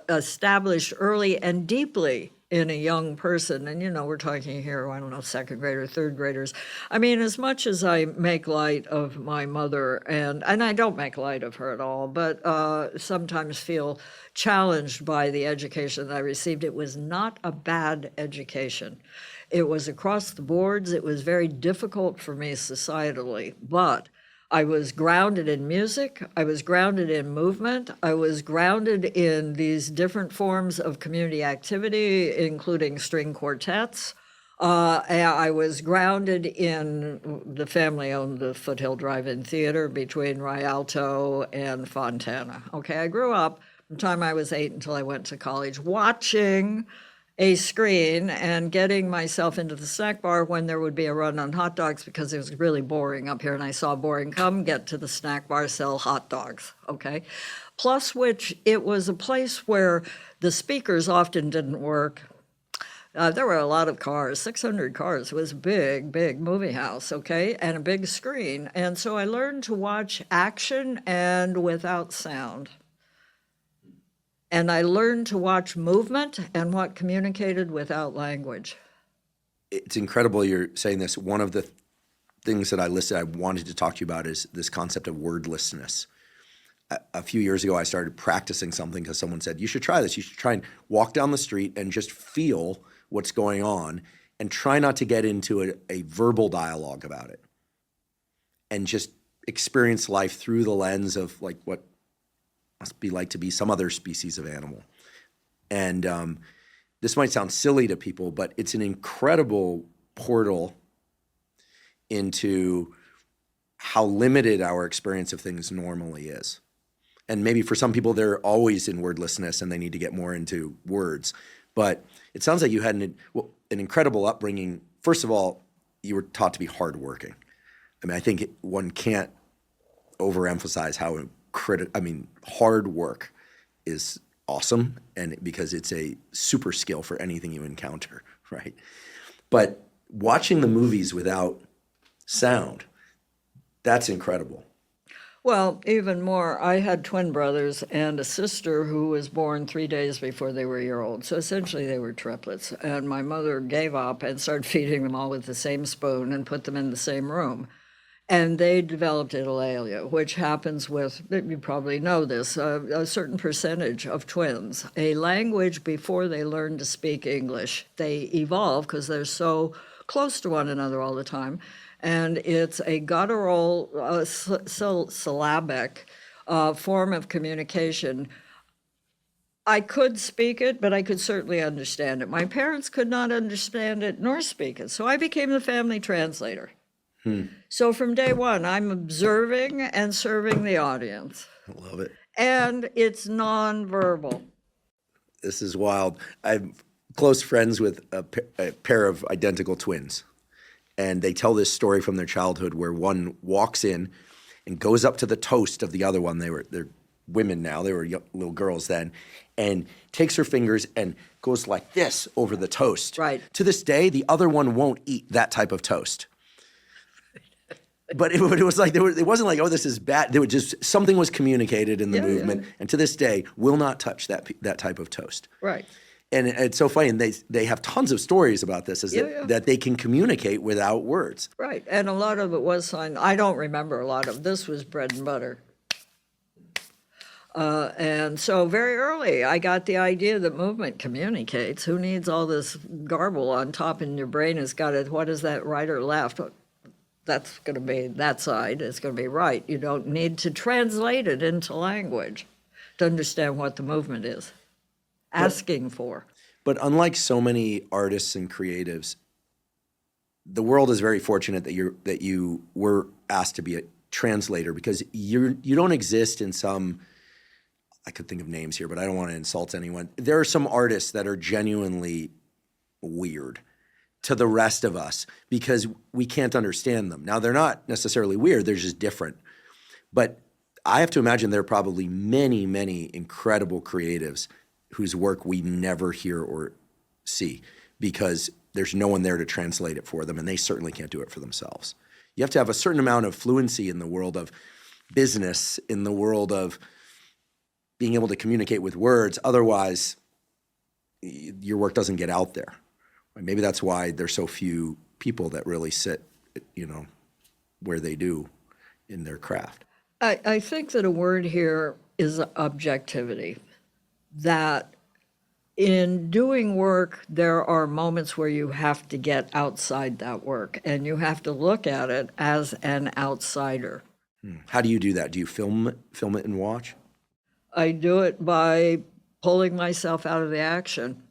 established early and deeply in a young person. And, we're talking here, I don't know, second grader, third graders. I mean, as much as I make light of my mother, and I don't make light of her at all, but sometimes feel challenged by the education that I received, it was not a bad education. It was across the boards. It was very difficult for me societally, but I was grounded in music, I was grounded in movement, I was grounded in these different forms of community activity, including string quartets. I was grounded in, the family owned the Foothill Drive-In Theater between Rialto and Fontana. Okay, I grew up from the time I was 8 until I went to college watching a screen and getting myself into the snack bar when there would be a run on hot dogs because it was really boring up here, and I saw boring come, get to the snack bar, sell hot dogs, okay? Plus which it was a place where the speakers often didn't work. There were a lot of cars, 600 cars. It was a big, big movie house, okay, and a big screen. And so I learned to watch action and without sound. And I learned to watch movement and what communicated without language. It's incredible you're saying this. One of the things that I wanted to talk to you about is this concept of wordlessness. A few years ago, I started practicing something because someone said, you should try this. You should try and walk down the street and just feel what's going on and try not to get into a verbal dialogue about it and just experience life through the lens of like what must be like to be some other species of animal. And this might sound silly to people, but it's an incredible portal into how limited our experience of things normally is. And maybe for some people, they're always in wordlessness and they need to get more into words. But it sounds like you had an incredible upbringing. First of all, you were taught to be hardworking. I mean, I think one can't overemphasize how hard work is awesome, and because it's a super skill for anything you encounter, right? But watching the movies without sound, that's incredible. Well, even more, I had twin brothers and a sister who was born 3 days before they were a year old. So essentially they were triplets. And my mother gave up and started feeding them all with the same spoon and put them in the same room. And they developed italalia, which happens with, you probably know this, a certain percentage of twins. A language before they learn to speak English. They evolve because they're so close to one another all the time. And it's a guttural, syllabic form of communication. I could speak it, but I could certainly understand it. My parents could not understand it nor speak it, so I became the family translator. So from day one, I'm observing and serving the audience. I love it. And it's nonverbal. This is wild. I'm close friends with a pair of identical twins. And they tell this story from their childhood where one walks in and goes up to the toast of the other one. They're women now. They were little girls then. And takes her fingers and goes like this over the toast. Right. To this day, the other one won't eat that type of toast. But it was like, it wasn't like, oh, this is bad. There was just, something was communicated in the movement. Yeah. And to this day, will not touch that type of toast. Right. And it's so funny. And they have tons of stories about this, that they can communicate without words. Right. And a lot of it was signed. I don't remember a lot of this was bread and butter. And so very early, I got the idea that movement communicates. Who needs all this garble on top and your brain has got it? What is that, right or left? That's going to be that side. It's going to be right. You don't need to translate it into language. to understand what the movement is asking for. But unlike so many artists and creatives, the world is very fortunate that you were asked to be a translator, because you don't exist in some, I could think of names here, but I don't want to insult anyone. There are some artists that are genuinely weird to the rest of us because we can't understand them. Now, they're not necessarily weird, they're just different. But I have to imagine there are probably many, many incredible creatives whose work we never hear or see because there's no one there to translate it for them, and they certainly can't do it for themselves. You have to have a certain amount of fluency in the world of business, in the world of being able to communicate with words. Otherwise, your work doesn't get out there. Maybe that's why there's so few people that really sit, where they do in their craft. I think that a word here is objectivity. That in doing work, there are moments where you have to get outside that work and you have to look at it as an outsider. How do you do that? Do you film it and watch? I do it by pulling myself out of the action.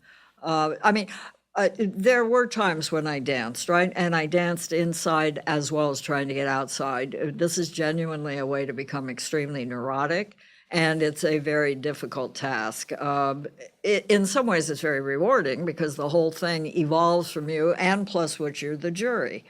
There were times when I danced, right? And I danced inside as well as trying to get outside. This is genuinely a way to become extremely neurotic, and it's a very difficult task. In some ways, it's very rewarding because the whole thing evolves from you, and plus which you're the jury.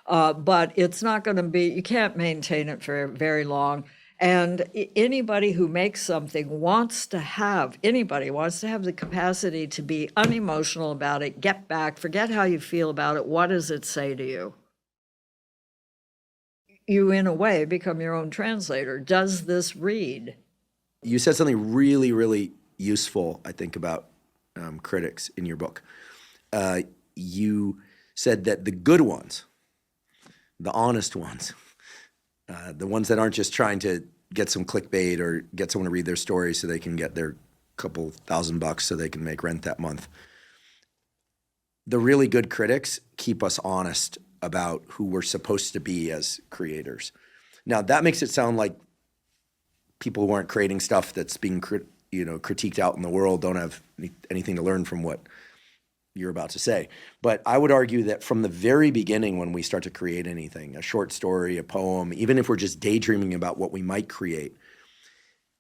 But it's not going to be, you can't maintain it for very long. And anybody who makes something wants to have the capacity to be unemotional about it, get back, forget how you feel about it, what does it say to you? You, in a way, become your own translator. Does this read? You said something really, really useful, I think, about critics in your book. You said that the good ones, the honest ones, the ones that aren't just trying to get some clickbait or get someone to read their story so they can get their couple $1,000 so they can make rent that month. The really good critics keep us honest about who we're supposed to be as creators. Now, that makes it sound like people who aren't creating stuff that's being critiqued out in the world don't have anything to learn from what you're about to say. But I would argue that from the very beginning, when we start to create anything, a short story, a poem, even if we're just daydreaming about what we might create,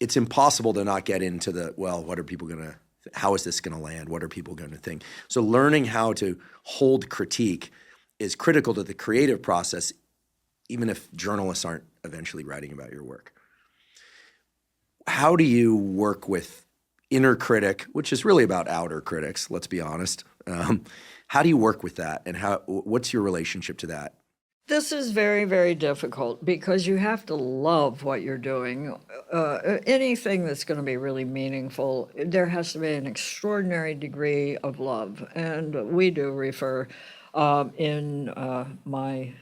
it's impossible to not get into what are people going to, how is this going to land? What are people going to think? So learning how to hold critique is critical to the creative process, even if journalists aren't eventually writing about your work. How do you work with inner critic, which is really about outer critics, let's be honest. How do you work with that, and what's your relationship to that? This is very, very difficult because you have to love what you're doing. Anything that's going to be really meaningful, there has to be an extraordinary degree of love. And we do refer in my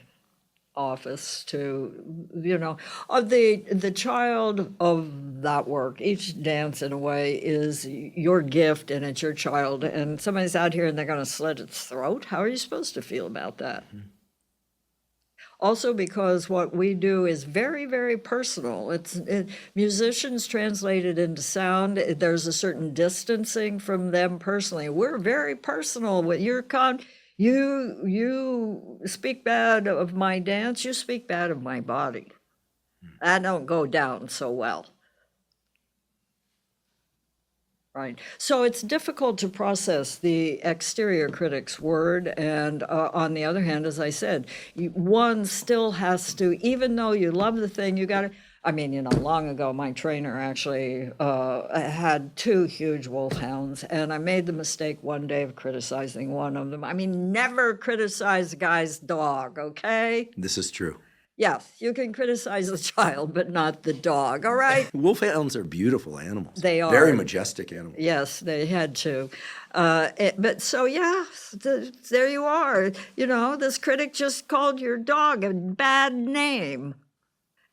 office to, the child of that work. Each dance, in a way, is your gift, and it's your child. And somebody's out here and they're going to slit its throat. How are you supposed to feel about that? Mm-hmm. Also, because what we do is very, very personal. Musicians translate it into sound. There's a certain distancing from them personally. We're very personal. When you speak bad of my dance, you speak bad of my body. That don't go down so well. Right. So it's difficult to process the exterior critic's word. And on the other hand, as I said, one still has to, even though you love the thing, you got to, long ago, my trainer actually had 2 huge wolfhounds, and I made the mistake one day of criticizing one of them. Never criticize a guy's dog, okay? This is true. Yes, you can criticize the child, but not the dog, all right? Wolfhounds are beautiful animals. They are. Very majestic animals. Yes, they had to. There you are. This critic just called your dog a bad name.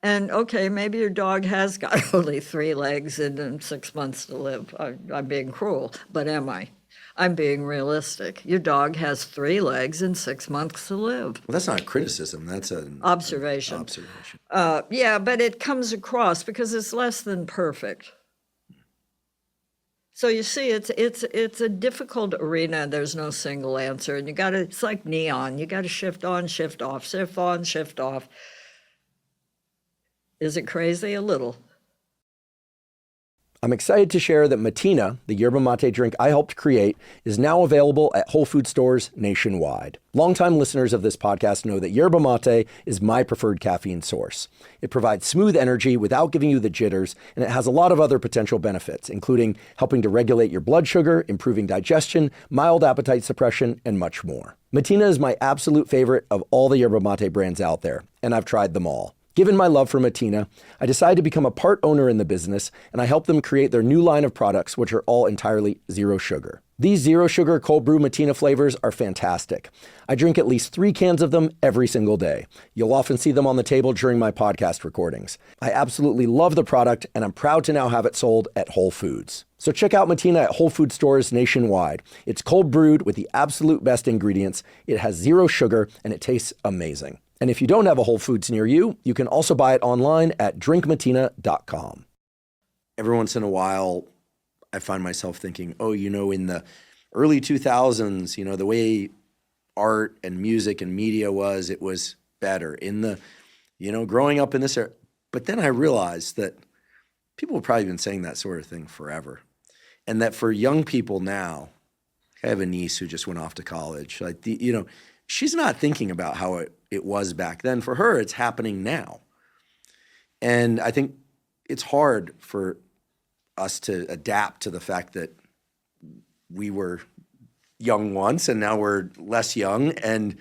And okay, maybe your dog has got only 3 legs and 6 months to live. I'm being cruel, but am I? I'm being realistic. Your dog has 3 legs and 6 months to live. Well, that's not a criticism. That's an observation. Observation. But it comes across because it's less than perfect. So you see, it's a difficult arena. There's no single answer, and it's like neon. You got to shift on, shift off, shift on, shift off. Is it crazy? A little. I'm excited to share that Mateina, the yerba mate drink I helped create, is now available at Whole Food stores nationwide. Longtime listeners of this podcast know that yerba mate is my preferred caffeine source. It provides smooth energy without giving you the jitters, and it has a lot of other potential benefits, including helping to regulate your blood sugar, improving digestion, mild appetite suppression, and much more. Mateina is my absolute favorite of all the yerba mate brands out there, and I've tried them all. Given my love for Mateina, I decided to become a part owner in the business, and I helped them create their new line of products, which are all entirely zero sugar. These zero sugar cold brew Mateina flavors are fantastic. I drink at least 3 cans of them every single day. You'll often see them on the table during my podcast recordings. I absolutely love the product, and I'm proud to now have it sold at Whole Foods. So check out Mateina at Whole Food stores nationwide. It's cold brewed with the absolute best ingredients. It has zero sugar, and it tastes amazing. And if you don't have a Whole Foods near you, you can also buy it online at drinkmatina.com. Every once in a while, I find myself thinking, in the early 2000s, the way art and music and media was, it was better. In the, growing up in this era. But then I realized that people have probably been saying that sort of thing forever. And that for young people now, I have a niece who just went off to college. She's not thinking about how it was back then. For her, it's happening now. And I think it's hard for us to adapt to the fact that we were young once and now we're less young, and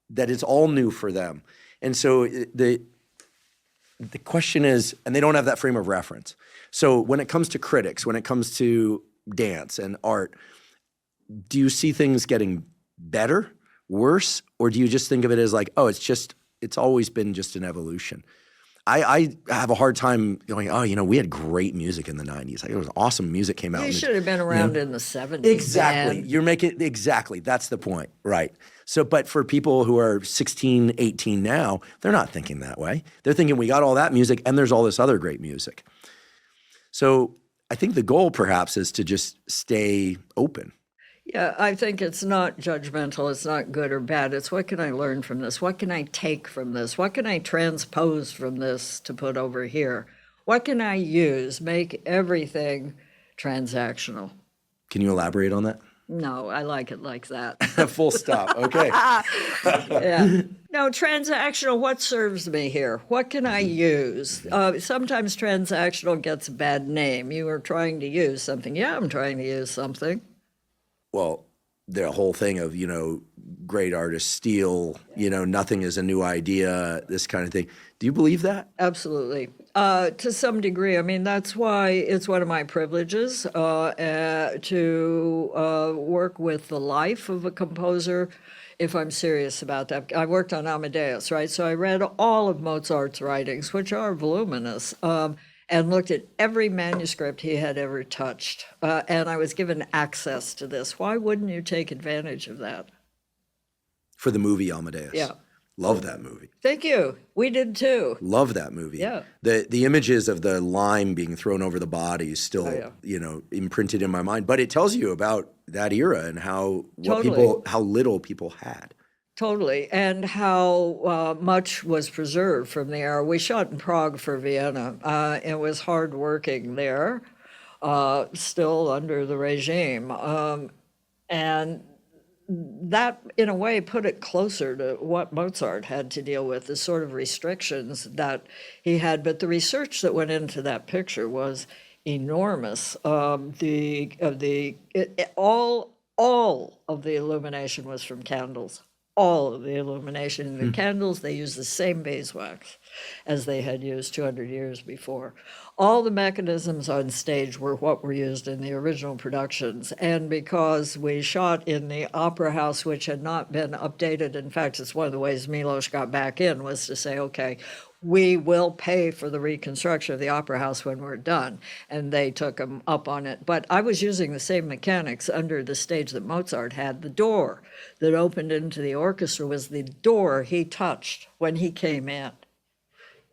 that it's all new for them. And so the question is, and they don't have that frame of reference. So when it comes to critics, when it comes to dance and art, do you see things getting better, worse, or do you just think of it as like, it's always been just an evolution? I have a hard time going, we had great music in the 90s. It was awesome music came out. You should have been around in the 70s. Exactly. Man. Exactly. That's the point. Right. So, but for people who are 16, 18 now, they're not thinking that way. They're thinking we got all that music and there's all this other great music. So I think the goal perhaps is to just stay open. Yeah, I think it's not judgmental. It's not good or bad. It's what can I learn from this? What can I take from this? What can I transpose from this to put over here? What can I use? Make everything transactional. Can you elaborate on that? No, I like it like that. Full stop. Okay. Yeah. No, transactional, what serves me here? What can I use? Sometimes transactional gets a bad name. You are trying to use something. Yeah, I'm trying to use something. Well, the whole thing of, great artists steal, nothing is a new idea, this kind of thing. Do you believe that? Absolutely. To some degree. I mean, that's why it's one of my privileges to work with the life of a composer if I'm serious about that. I worked on Amadeus, right? So I read all of Mozart's writings, which are voluminous. And looked at every manuscript he had ever touched. And I was given access to this. Why wouldn't you take advantage of that? For the movie Amadeus. Yeah. Love that movie. Thank you. We did too. Love that movie. Yeah. The images of the lime being thrown over the body is still, imprinted in my mind. But it tells you about that era and how little people had. Totally, and how much was preserved from the era. We shot in Prague for Vienna. It was hard working there, still under the regime. And that, in a way, put it closer to what Mozart had to deal with, the sort of restrictions that he had. But the research that went into that picture was enormous. All of the illumination was from candles. All of the illumination in the candles, they used the same beeswax as they had used 200 years before. All the mechanisms on stage were what were used in the original productions. And because we shot in the opera house, which had not been updated, in fact, it's one of the ways Milos got back in, was to say, okay, we will pay for the reconstruction of the opera house when we're done. And they took them up on it. But I was using the same mechanics under the stage that Mozart had. The door that opened into the orchestra was the door he touched when he came in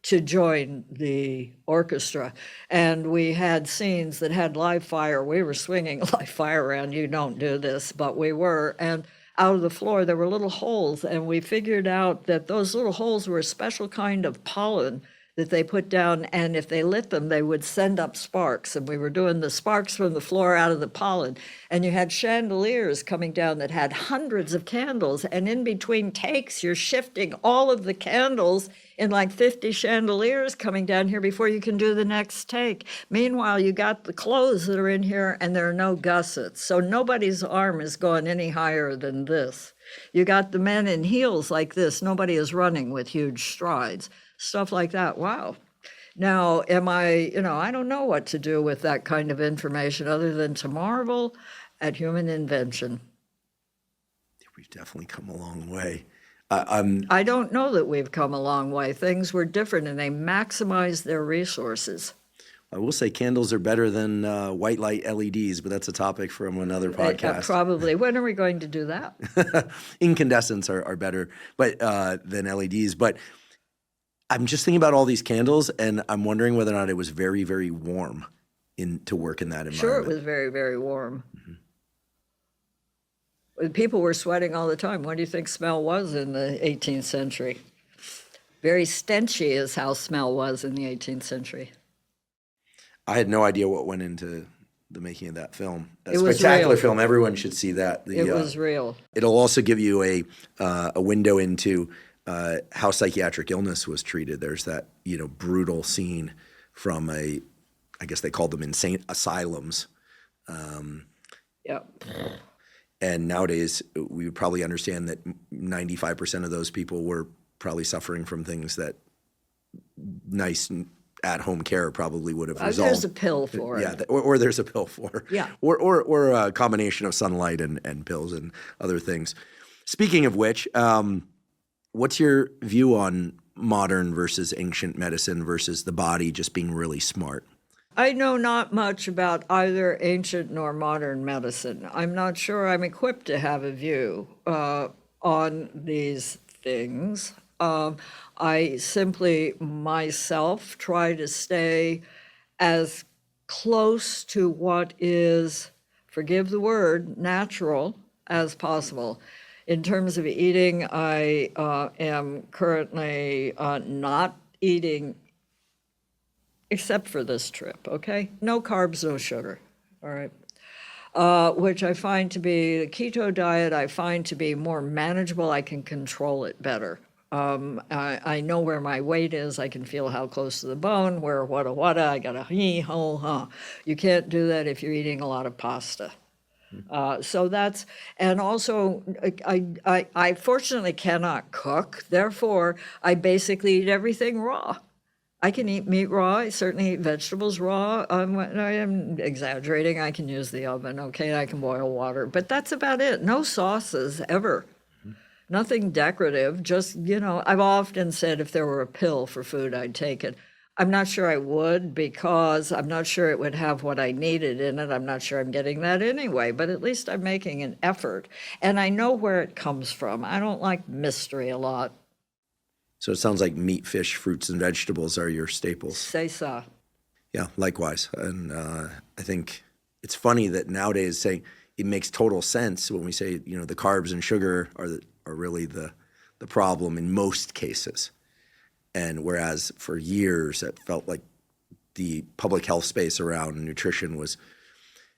to join the orchestra. And we had scenes that had live fire. We were swinging live fire around. You don't do this, but we were. And out of the floor, there were little holes. And we figured out that those little holes were a special kind of pollen that they put down, and if they lit them, they would send up sparks. And we were doing the sparks from the floor out of the pollen. And you had chandeliers coming down that had hundreds of candles. And in between takes, you're shifting all of the candles in like 50 chandeliers coming down here before you can do the next take. Meanwhile, you got the clothes that are in here, and there are no gussets. So nobody's arm is going any higher than this. You got the men in heels like this. Nobody is running with huge strides. Stuff like that. Wow. Now, I don't know what to do with that kind of information other than to marvel at human invention. We've definitely come a long way. I don't know that we've come a long way. Things were different, and they maximized their resources. I will say candles are better than white light LEDs, but that's a topic from another podcast. Probably. When are we going to do that? Incandescents are better than LEDs. But I'm just thinking about all these candles, and I'm wondering whether or not it was very, very warm to work in that environment. Sure, it was very, very warm. Mm-hmm. People were sweating all the time. What do you think smell was in the 18th century? Very stenchy is how smell was in the 18th century. I had no idea what went into the making of that film. It was spectacular real. film. Everyone should see that. It was real. It'll also give you a window into how psychiatric illness was treated. There's that brutal scene from I guess they called them insane asylums. Yep. And nowadays we would probably understand that 95% of those people were probably suffering from things that nice at-home care probably would have resolved. There's a pill for it. Yeah, or there's a pill for it. Yeah. Or a combination of sunlight and pills and other things. Speaking of which, what's your view on modern versus ancient medicine versus the body just being really smart? I know not much about either ancient nor modern medicine. I'm not sure I'm equipped to have a view on these things. I simply myself try to stay as close to what is, forgive the word, natural as possible. In terms of eating, I am currently not eating, except for this trip, okay? No carbs, no sugar, all right? Which I find to be, the keto diet, I find to be more manageable. I can control it better. I know where my weight is. I can feel how close to the bone, where what, I got a he-ho-ha. You can't do that if you're eating a lot of pasta. So that's, and also I fortunately cannot cook. Therefore, I basically eat everything raw. I can eat meat raw. I certainly eat vegetables raw. I am exaggerating. I can use the oven, okay? I can boil water, but that's about it. No sauces ever. Nothing decorative, just, I've often said if there were a pill for food, I'd take it. I'm not sure I would because I'm not sure it would have what I needed in it. I'm not sure I'm getting that anyway, but at least I'm making an effort. And I know where it comes from. I don't like mystery a lot. So it sounds like meat, fish, fruits, and vegetables are your staples. C'est ça. Yeah, likewise. And I think it's funny that nowadays saying it makes total sense when we say, the carbs and sugar are really the problem in most cases. And whereas for years it felt like the public health space around nutrition was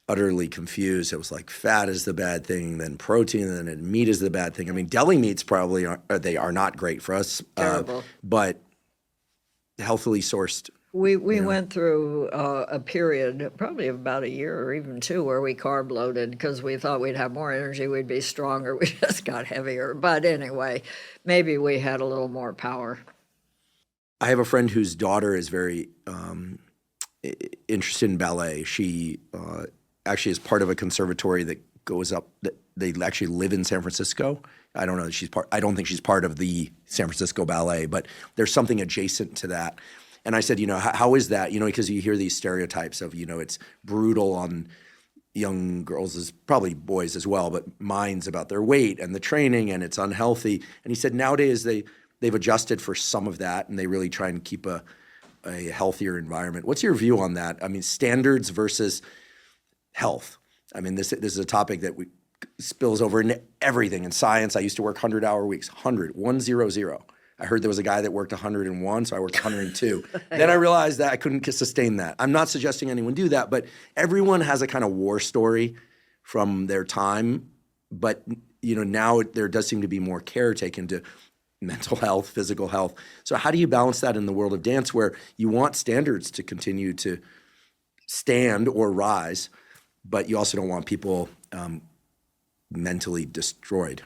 utterly confused. It was like fat is the bad thing, then protein, and then meat is the bad thing. I mean, deli meats probably are not great for us. Terrible. But healthily sourced. We went through a period, probably of about a year or even two, where we carb loaded because we thought we'd have more energy, we'd be stronger. We just got heavier. But anyway, maybe we had a little more power. I have a friend whose daughter is very interested in ballet. She actually is part of a conservatory that goes up. They actually live in San Francisco. I don't know that she's part. I don't think she's part of the San Francisco Ballet, but there's something adjacent to that. And I said, how is that? Because you hear these stereotypes of, it's brutal on young girls, probably boys as well, but minds about their weight and the training, and it's unhealthy. And he said nowadays they've adjusted for some of that, and they really try and keep a healthier environment. What's your view on that? I mean, standards versus health. I mean, this is a topic that spills over into everything. In science, I used to work 100-hour weeks, 100. I heard there was a guy that worked 101, so I worked 102. Then I realized that I couldn't sustain that. I'm not suggesting anyone do that, but everyone has a kind of war story from their time. But now there does seem to be more care taken to mental health, physical health. So how do you balance that in the world of dance, where you want standards to continue to stand or rise, but you also don't want people mentally destroyed?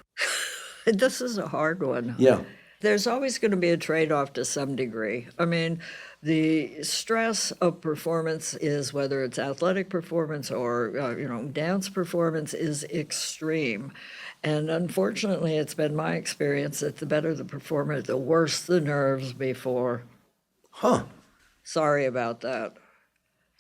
This is a hard one. Yeah. There's always going to be a trade-off to some degree. I mean, the stress of performance is, whether it's athletic performance or dance performance, is extreme. And unfortunately, it's been my experience that the better the performer, the worse the nerves before. Huh. Sorry about that.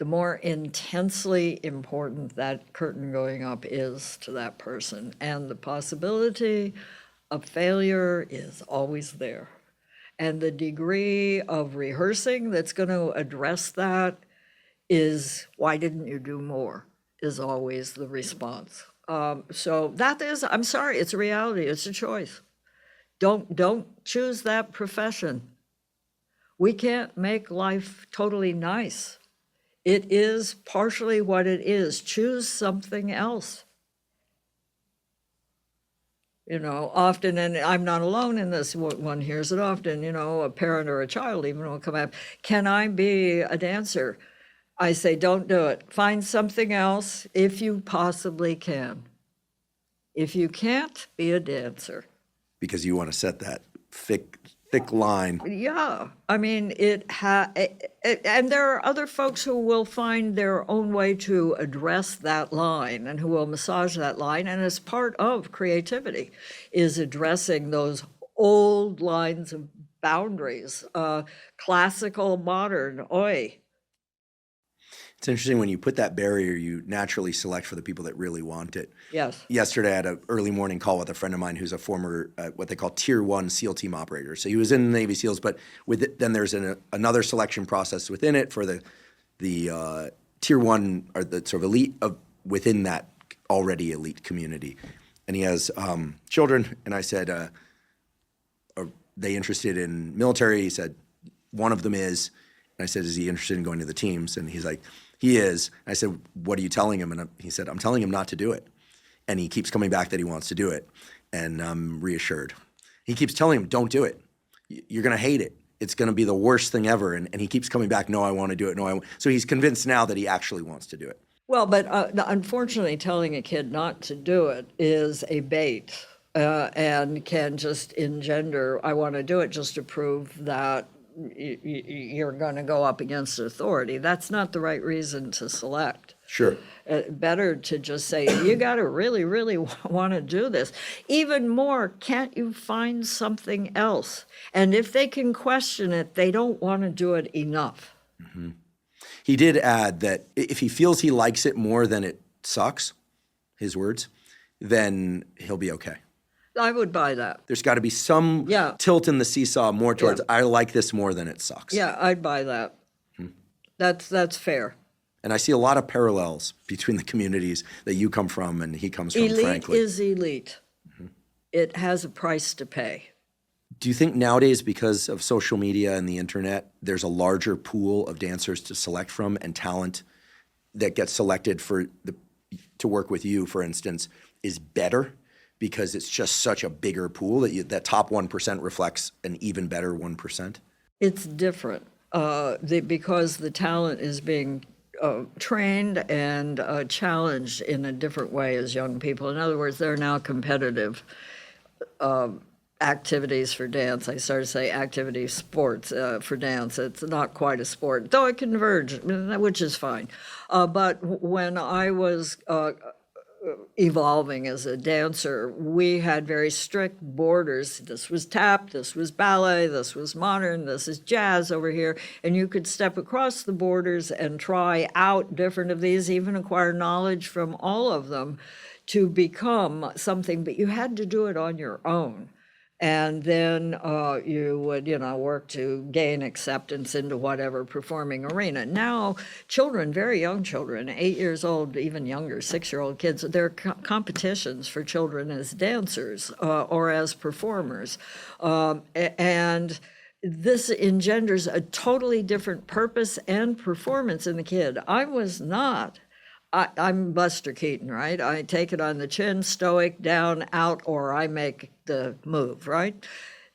The more intensely important that curtain going up is to that person, and the possibility of failure is always there. And the degree of rehearsing that's going to address that is, why didn't you do more, is always the response. So that is, I'm sorry, it's a reality, it's a choice. Don't choose that profession. We can't make life totally nice. It is partially what it is. Choose something else. Often, and I'm not alone in this, one hears it often, a parent or a child even will come up, can I be a dancer? I say, don't do it. Find something else if you possibly can. If you can't, be a dancer. Because you want to set that thick line. Yeah, I mean, and there are other folks who will find their own way to address that line and who will massage that line. And as part of creativity is addressing those old lines of boundaries, classical, modern, oi. It's interesting, when you put that barrier, you naturally select for the people that really want it. Yes. Yesterday, I had an early morning call with a friend of mine who's a former, what they call Tier 1 SEAL team operator. So he was in the Navy SEALs, but then there's another selection process within it for the Tier 1, or the sort of elite within that already elite community. And he has children, and I said, are they interested in military? He said, one of them is. And I said, is he interested in going to the teams? And he's like, he is. I said, what are you telling him? And he said, I'm telling him not to do it. And he keeps coming back that he wants to do it. And I'm reassured. He keeps telling him, don't do it. You're going to hate it. It's going to be the worst thing ever. And he keeps coming back, no, I want to do it. No, I want. So he's convinced now that he actually wants to do it. Well, but unfortunately, telling a kid not to do it is a bait and can just engender, I want to do it just to prove that you're going to go up against authority. That's not the right reason to select. Sure. Better to just say, you got to really, really want to do this. Even more, can't you find something else? And if they can question it, they don't want to do it enough. Mm-hmm. He did add that if he feels he likes it more than it sucks, his words, then he'll be okay. I would buy that. There's got to be some tilt in the seesaw more towards, I like this more than it sucks. Yeah, I'd buy that. That's fair. And I see a lot of parallels between the communities that you come from and he comes from, frankly. Elite is elite. Mm-hmm. It has a price to pay. Do you think nowadays, because of social media and the internet, there's a larger pool of dancers to select from and talent that gets selected to work with you, for instance, is better? Because it's just such a bigger pool that top 1% reflects an even better 1%? It's different because the talent is being trained and challenged in a different way as young people. In other words, they're now competitive activities for dance. I started to say activity sports for dance. It's not quite a sport, though it converged, which is fine. But when I was evolving as a dancer, we had very strict borders. This was tap, this was ballet, this was modern, this is jazz over here. And you could step across the borders and try out different of these, even acquire knowledge from all of them to become something, but you had to do it on your own. And then you would, work to gain acceptance into whatever performing arena. Now, children, very young children, 8 years old, even younger, 6-year-old kids, there are competitions for children as dancers or as performers. And this engenders a totally different purpose and performance in the kid. I'm Buster Keaton, right? I take it on the chin, stoic, down, out, or I make the move, right?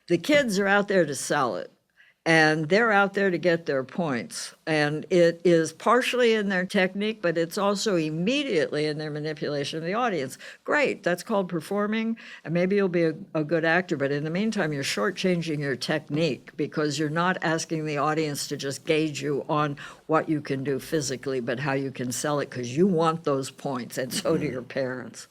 The kids are out there to sell it, and they're out there to get their points. And it is partially in their technique, but it's also immediately in their manipulation of the audience. Great, that's called performing, and maybe you'll be a good actor, but in the meantime, you're shortchanging your technique because you're not asking the audience to just gauge you on what you can do physically, but how you can sell it, because you want those points, and so do your parents.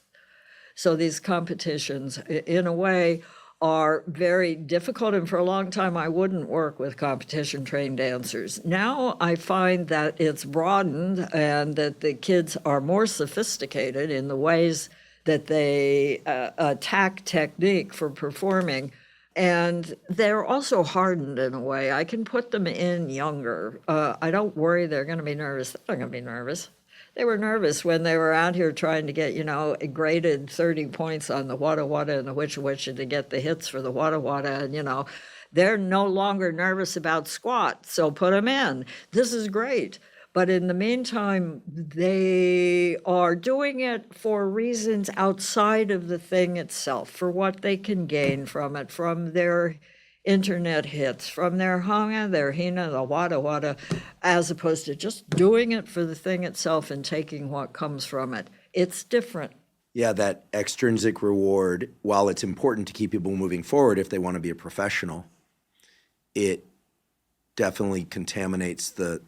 So these competitions, in a way, are very difficult, and for a long time I wouldn't work with competition-trained dancers. Now I find that it's broadened and that the kids are more sophisticated in the ways that they attack technique for performing, and they're also hardened in a way. I can put them in younger. I don't worry they're going to be nervous. They're not going to be nervous. They were nervous when they were out here trying to get, graded 30 points on the wada wada and the witcha witcha to get the hits for the wada wada. And, they're no longer nervous about squat, so put them in. This is great. But in the meantime, they are doing it for reasons outside of the thing itself, for what they can gain from it, from their internet hits, from their hanga, their hina, the wada wada, as opposed to just doing it for the thing itself and taking what comes from it. It's different. Yeah, that extrinsic reward, while it's important to keep people moving forward if they want to be a professional, it definitely contaminates the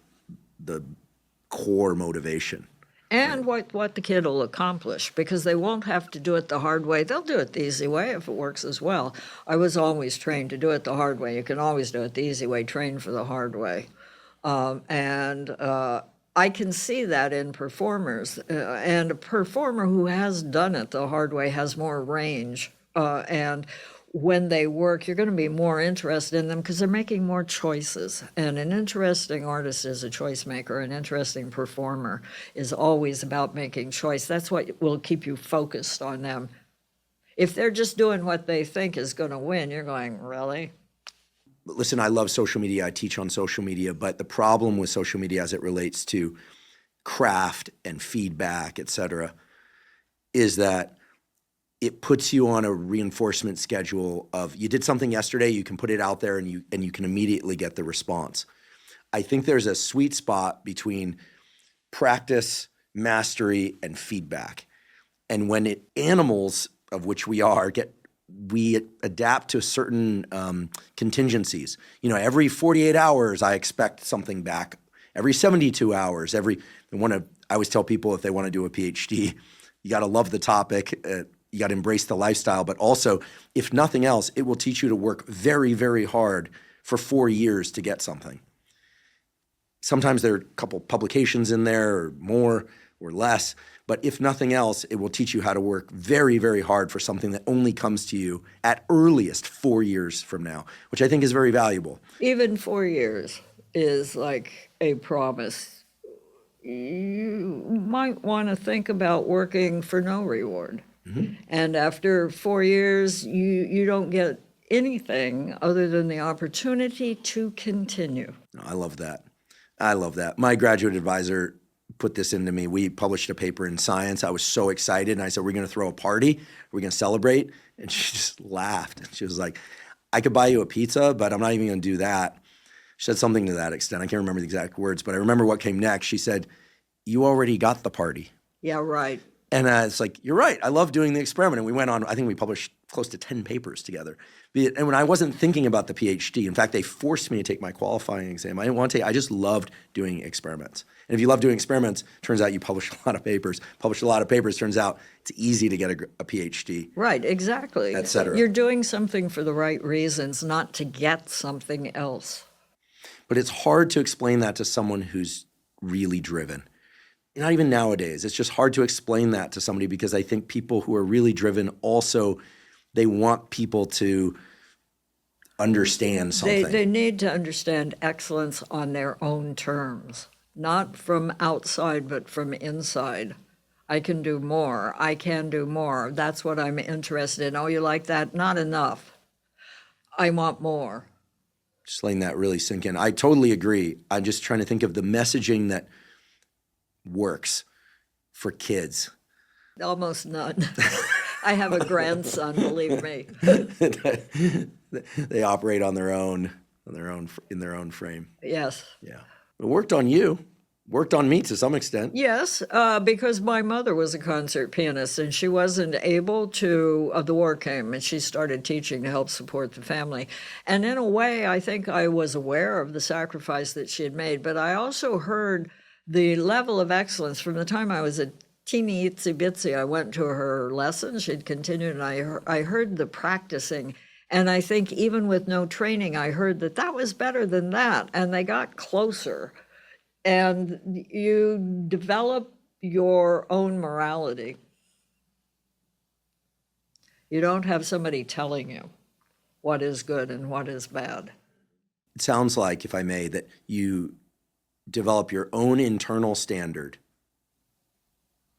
core motivation. And what the kid will accomplish, because they won't have to do it the hard way. They'll do it the easy way if it works as well. I was always trained to do it the hard way. You can always do it the easy way, train for the hard way. I can see that in performers. And a performer who has done it the hard way has more range. And when they work, you're going to be more interested in them because they're making more choices. And an interesting artist is a choice maker. An interesting performer is always about making choice. That's what will keep you focused on them. If they're just doing what they think is going to win, you're going, really? Listen, I love social media. I teach on social media. But the problem with social media as it relates to craft and feedback, et cetera, is that it puts you on a reinforcement schedule of you did something yesterday, you can put it out there and you can immediately get the response. I think there's a sweet spot between practice, mastery, and feedback. And when animals, of which we are, we adapt to certain contingencies. Every 48 hours I expect something back. Every 72 hours, I always tell people if they want to do a PhD, you got to love the topic. You got to embrace the lifestyle, but also, if nothing else, it will teach you to work very, very hard for 4 years to get something. Sometimes there are a couple publications in there or more or less, but if nothing else, it will teach you how to work very, very hard for something that only comes to you at earliest 4 years from now, which I think is very valuable. Even 4 years is like a promise. You might want to think about working for no reward. Mm-hmm. And after 4 years, you don't get anything other than the opportunity to continue. I love that. My graduate advisor put this into me. We published a paper in Science. I was so excited. And I said, we're going to throw a party. We're going to celebrate. And she just laughed. She was like, I could buy you a pizza, but I'm not even going to do that. She said something to that extent. I can't remember the exact words, but I remember what came next. She said, you already got the party. Yeah, right. And it's like, you're right. I love doing the experiment. And we went on, I think we published close to 10 papers together. And when I wasn't thinking about the PhD, in fact, they forced me to take my qualifying exam. I didn't want to take it. I just loved doing experiments. And if you love doing experiments, turns out you publish a lot of papers. Turns out it's easy to get a PhD. Right, exactly. Et cetera. You're doing something for the right reasons, not to get something else. But it's hard to explain that to someone who's really driven. Not even nowadays. It's just hard to explain that to somebody because I think people who are really driven also, they want people to understand something. They need to understand excellence on their own terms, not from outside, but from inside. I can do more. I can do more. That's what I'm interested in. Oh, you like that? Not enough. I want more. Just letting that really sink in. I totally agree. I'm just trying to think of the messaging that works for kids. Almost none. I have a grandson, believe me. They operate on their own, in their own frame. Yes. Yeah. It worked on you. Worked on me to some extent. Yes, because my mother was a concert pianist, and she wasn't able to, the war came, and she started teaching to help support the family. And in a way, I think I was aware of the sacrifice that she had made, but I also heard the level of excellence from the time I was a teeny itsy bitsy. I went to her lessons, she'd continued, and I heard the practicing. And I think even with no training, I heard that was better than that, and they got closer. And you develop your own morality. You don't have somebody telling you what is good and what is bad. It sounds like, if I may, that you develop your own internal standard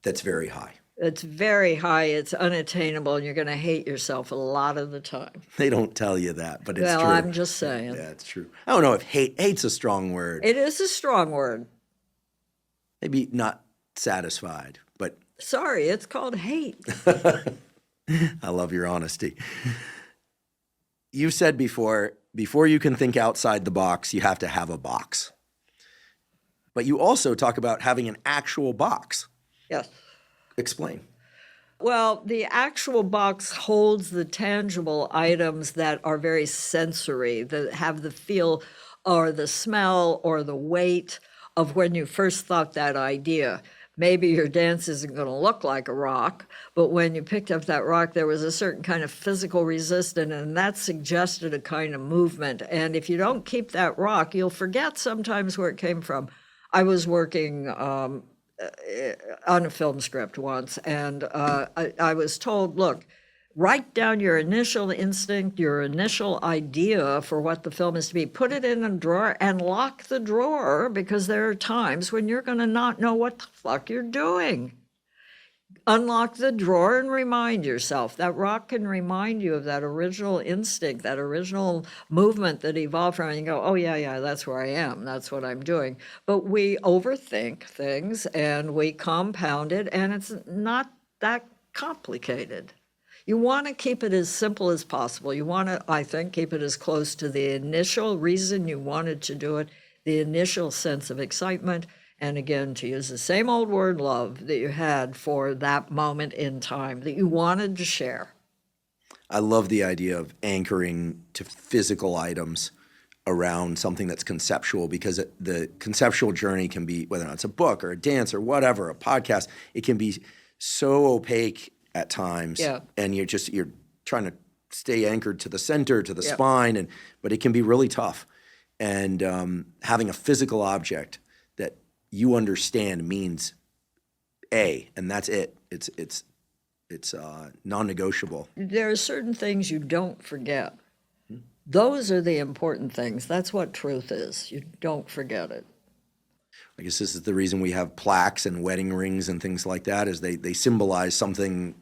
that's very high. It's very high, it's unattainable, and you're going to hate yourself a lot of the time. They don't tell you that, but it's well, true. I'm just saying. Yeah, it's true. I don't know if hate's a strong word. It is a strong word. Maybe not satisfied, but... Sorry, it's called hate. I love your honesty. You said before you can think outside the box, you have to have a box. But you also talk about having an actual box. Yes. Explain. Well, the actual box holds the tangible items that are very sensory, that have the feel or the smell or the weight of when you first thought that idea. Maybe your dance isn't going to look like a rock, but when you picked up that rock, there was a certain kind of physical resistance, and that suggested a kind of movement. And if you don't keep that rock, you'll forget sometimes where it came from. I was working on a film script once, and I was told, look, write down your initial instinct, your initial idea for what the film is to be, put it in a drawer and lock the drawer, because there are times when you're going to not know what the fuck you're doing. Unlock the drawer and remind yourself. That rock can remind you of that original instinct, that original movement that evolved from it. And you go, oh, yeah, that's where I am. That's what I'm doing. But we overthink things and we compound it, and it's not that complicated. You want to keep it as simple as possible. You want to, I think, keep it as close to the initial reason you wanted to do it, the initial sense of excitement, and again, to use the same old word, love, that you had for that moment in time that you wanted to share. I love the idea of anchoring to physical items around something that's conceptual, because the conceptual journey can be, whether or not it's a book or a dance or whatever, a podcast, it can be so opaque at times. Yeah. And you're trying to stay anchored to the center, to the spine, but it can be really tough. And having a physical object that you understand means A, and that's it. It's non-negotiable. There are certain things you don't forget. Those are the important things. That's what truth is. You don't forget it. I guess this is the reason we have plaques and wedding rings and things like that, is they symbolize something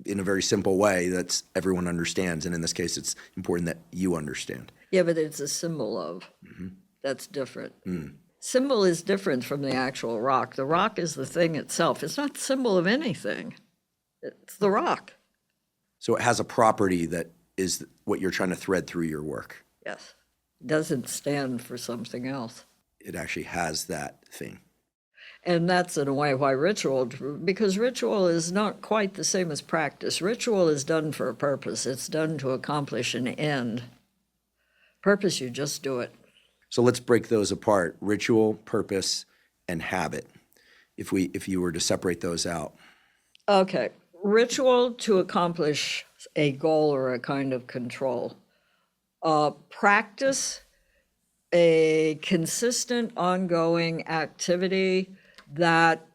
in a very simple way that everyone understands. And in this case, it's important that you understand. Yeah, but it's a symbol of. That's different. Symbol is different from the actual rock. The rock is the thing itself. It's not the symbol of anything. It's the rock. So it has a property that is what you're trying to thread through your work. Yes. It doesn't stand for something else. It actually has that thing. And that's in a way why ritual, because ritual is not quite the same as practice. Ritual is done for a purpose. It's done to accomplish an end. Purpose, you just do it. So let's break those apart: ritual, purpose, and habit, if you were to separate those out. Okay. Ritual to accomplish a goal or a kind of control. Practice, a consistent, ongoing activity that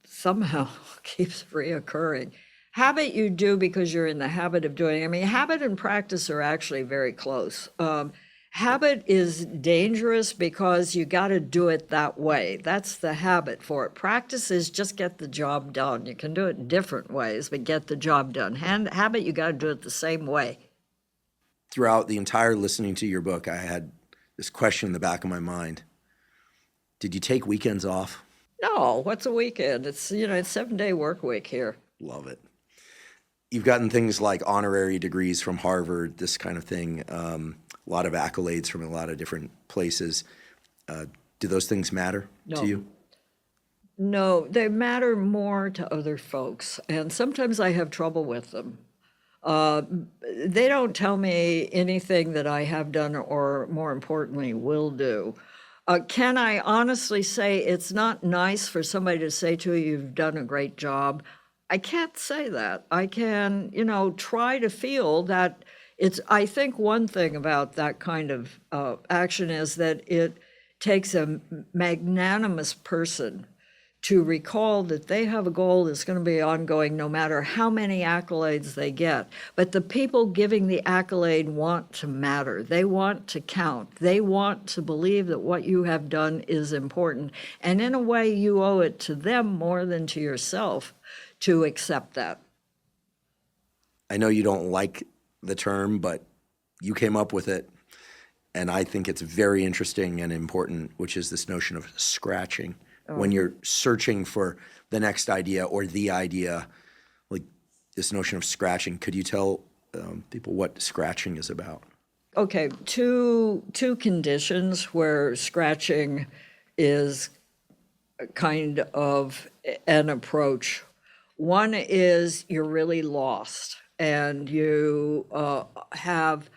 somehow keeps reoccurring. Habit you do because you're in the habit of doing. I mean, habit and practice are actually very close. Habit is dangerous because you got to do it that way. That's the habit for it. Practice is just get the job done. You can do it in different ways, but get the job done. Habit, you got to do it the same way. Throughout the entire listening to your book, I had this question in the back of my mind. Did you take weekends off? No, what's a weekend? It's 7-day work week here. Love it. You've gotten things like honorary degrees from Harvard, this kind of thing. A lot of accolades from a lot of different places. Do those things matter to you? No, they matter more to other folks, and sometimes I have trouble with them. They don't tell me anything that I have done or, more importantly, will do. Can I honestly say it's not nice for somebody to say to you, you've done a great job? I can't say that. I can, try to feel that I think one thing about that kind of action is that it takes a magnanimous person to recall that they have a goal that's going to be ongoing no matter how many accolades they get. But the people giving the accolade want to matter. They want to count. They want to believe that what you have done is important. And in a way, you owe it to them more than to yourself to accept that. I know you don't like the term, but you came up with it, and I think it's very interesting and important, which is this notion of scratching. When you're searching for the next idea or the idea, like this notion of scratching, could you tell people what scratching is about? Okay, two conditions where scratching is kind of an approach. One is you're really lost and you have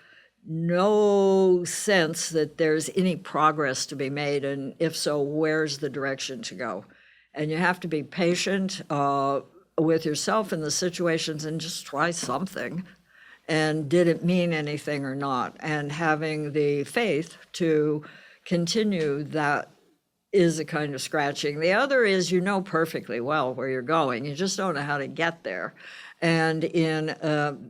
no sense that there's any progress to be made, and if so, where's the direction to go? And you have to be patient with yourself in the situations and just try something. And did it mean anything or not? And having the faith to continue that is a kind of scratching. The other is you know perfectly well where you're going. You just don't know how to get there. And in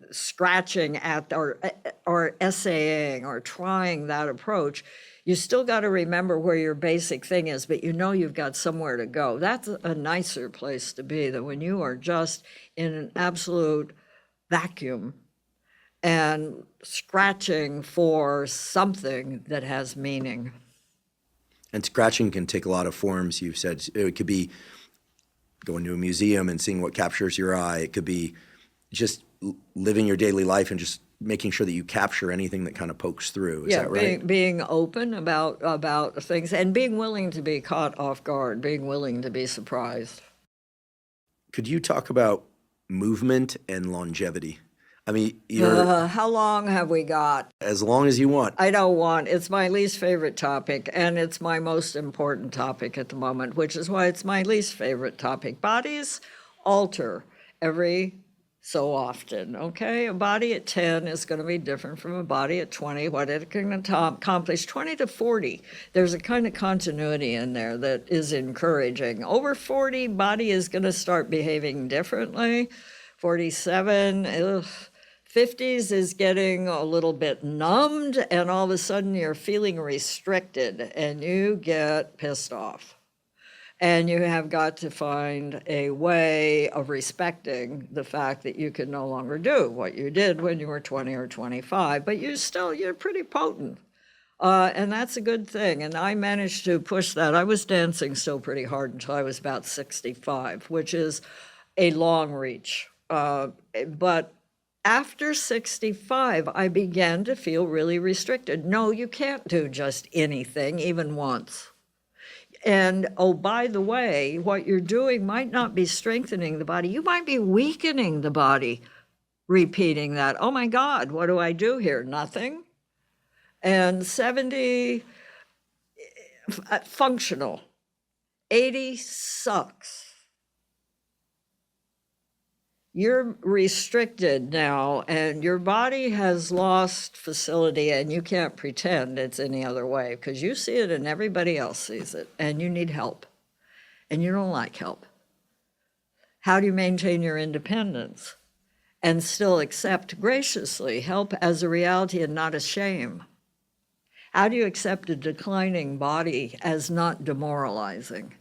scratching at or essaying or trying that approach, you still got to remember where your basic thing is, but you know you've got somewhere to go. That's a nicer place to be than when you are just in an absolute vacuum and scratching for something that has meaning. And scratching can take a lot of forms. You've said it could be going to a museum and seeing what captures your eye. It could be just living your daily life and just making sure that you capture anything that kind of pokes through. Is that right? Being open about things and being willing to be caught off guard, being willing to be surprised. Could you talk about movement and longevity? I mean, how long have we got? As long as you want. I don't want. It's my least favorite topic, and it's my most important topic at the moment, which is why it's my least favorite topic. Bodies alter every so often, okay? A body at 10 is going to be different from a body at 20. What it can accomplish, 20 to 40, there's a kind of continuity in there that is encouraging. Over 40, body is going to start behaving differently. 47, 50s is getting a little bit numbed, and all of a sudden you're feeling restricted, and you get pissed off. And you have got to find a way of respecting the fact that you can no longer do what you did when you were 20 or 25, but you're pretty potent. And that's a good thing. And I managed to push that. I was dancing still pretty hard until I was about 65, which is a long reach. But after 65, I began to feel really restricted. No, you can't do just anything, even once. And, oh, by the way, what you're doing might not be strengthening the body. You might be weakening the body, repeating that. Oh, my God, what do I do here? Nothing. And 70, functional. 80 sucks. You're restricted now, and your body has lost facility, and you can't pretend it's any other way because you see it and everybody else sees it, and you need help, and you don't like help. How do you maintain your independence and still accept graciously help as a reality and not a shame? How do you accept a declining body as not demoralizing?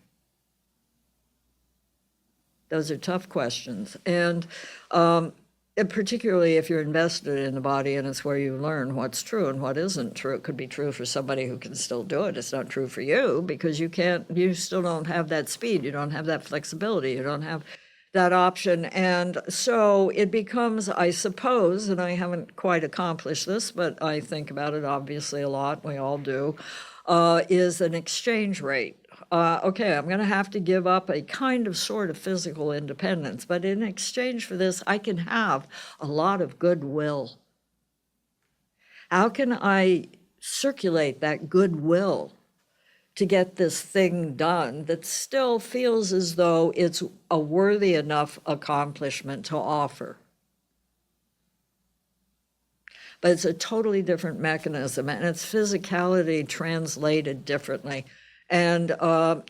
Those are tough questions. And particularly if you're invested in the body and it's where you learn what's true and what isn't true. It could be true for somebody who can still do it. It's not true for you because you still don't have that speed. You don't have that flexibility. You don't have that option. And so it becomes, I suppose, and I haven't quite accomplished this, but I think about it obviously a lot, we all do, is an exchange rate. Okay, I'm going to have to give up a kind of sort of physical independence, but in exchange for this, I can have a lot of goodwill. How can I circulate that goodwill to get this thing done that still feels as though it's a worthy enough accomplishment to offer? But it's a totally different mechanism, and it's physicality translated differently. And, I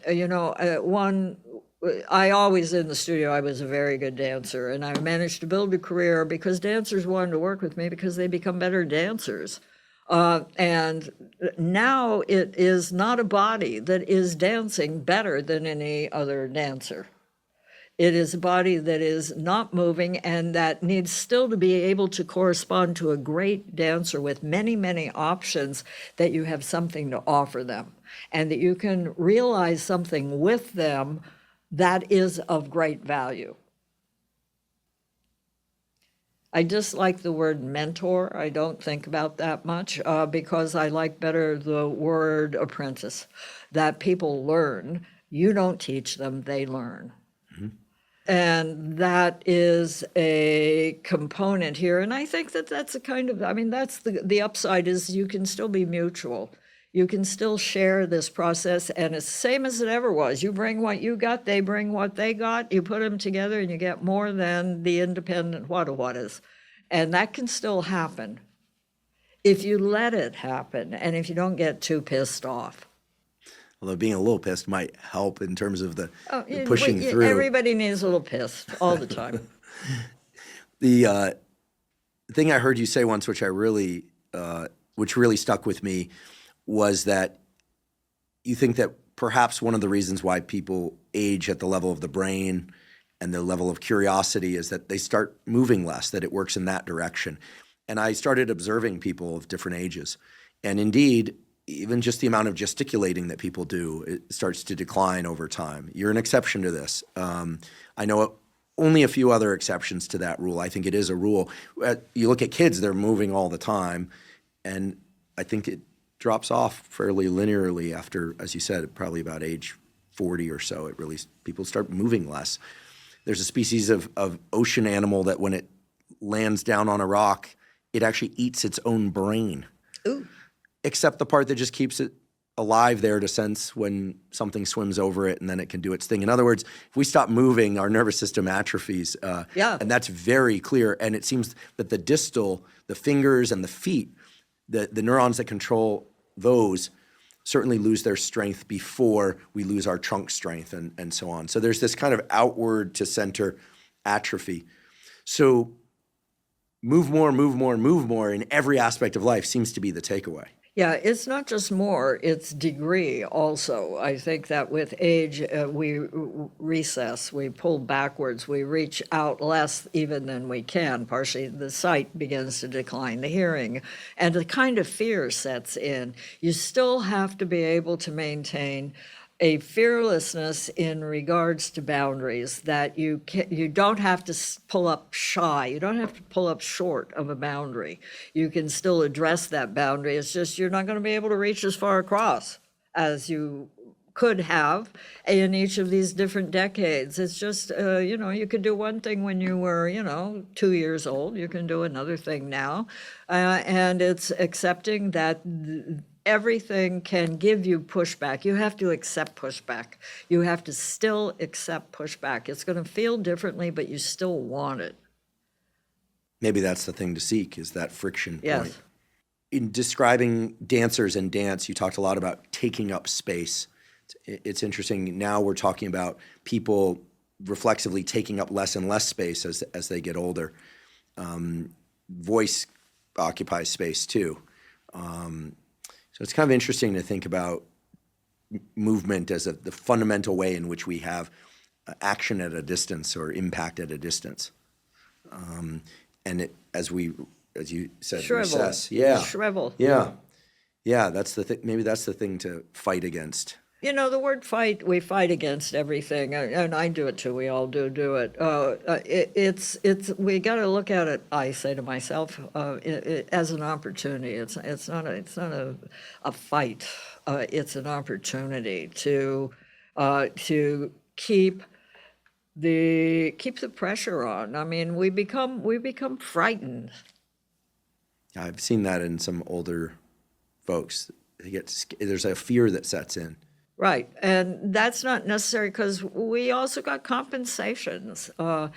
always in the studio, I was a very good dancer, and I managed to build a career because dancers wanted to work with me because they become better dancers. And now it is not a body that is dancing better than any other dancer. It is a body that is not moving and that needs still to be able to correspond to a great dancer with many, many options, that you have something to offer them and that you can realize something with them that is of great value. I dislike the word mentor. I don't think about that much because I like better the word apprentice, that people learn. You don't teach them, they learn. Mm-hmm. And that is a component here. And I think that that's a kind of, that's the upside is you can still be mutual. You can still share this process, and it's the same as it ever was. You bring what you got, they bring what they got, you put them together, and you get more than the independent what-is. And that can still happen if you let it happen, and if you don't get too pissed off. Although being a little pissed might help in terms of the pushing through. Everybody needs a little pissed all the time. The thing I heard you say once, which really stuck with me, was that you think that perhaps one of the reasons why people age at the level of the brain and the level of curiosity is that they start moving less, that it works in that direction. And I started observing people of different ages. And indeed, even just the amount of gesticulating that people do, it starts to decline over time. You're an exception to this. I know only a few other exceptions to that rule. I think it is a rule. You look at kids, they're moving all the time. And I think it drops off fairly linearly after, as you said, probably about age 40 or so. People start moving less. There's a species of ocean animal that when it lands down on a rock, it actually eats its own brain. Ooh. Except the part that just keeps it alive there to sense when something swims over it, and then it can do its thing. In other words, if we stop moving, our nervous system atrophies. And that's very clear. And it seems that the distal, the fingers and the feet, the neurons that control those certainly lose their strength before we lose our trunk strength and so on. So there's this kind of outward to center atrophy. So move more in every aspect of life seems to be the takeaway. Yeah, it's not just more, it's degree also. I think that with age, we recess, we pull backwards, we reach out less even than we can. Partially, the sight begins to decline, the hearing, and a kind of fear sets in. You still have to be able to maintain a fearlessness in regards to boundaries, that you don't have to pull up shy, you don't have to pull up short of a boundary. You can still address that boundary. It's just you're not going to be able to reach as far across as you could have in each of these different decades. It's just, you could do one thing when you were, 2 years old. You can do another thing now. And it's accepting that everything can give you pushback. You have to accept pushback. You have to still accept pushback. It's going to feel differently, but you still want it. Maybe that's the thing to seek, is that friction Yes. point. In describing dancers and dance, you talked a lot about taking up space. It's interesting. Now we're talking about people reflexively taking up less and less space as they get older. Voice occupies space too. So it's kind of interesting to think about movement as the fundamental way in which we have action at a distance or impact at a distance. And as you said, Shrivel. recess. Yeah. Shrivel. Yeah. Yeah, that's the thing. Maybe that's the thing to fight against. You know, the word fight, we fight against everything, and I do it too, we all do it. We got to look at it, I say to myself, as an opportunity. It's not a fight. It's an opportunity to keep the pressure on. I mean, we become frightened. I've seen that in some older folks. There's a fear that sets in. Right, and that's not necessary because we also got compensations for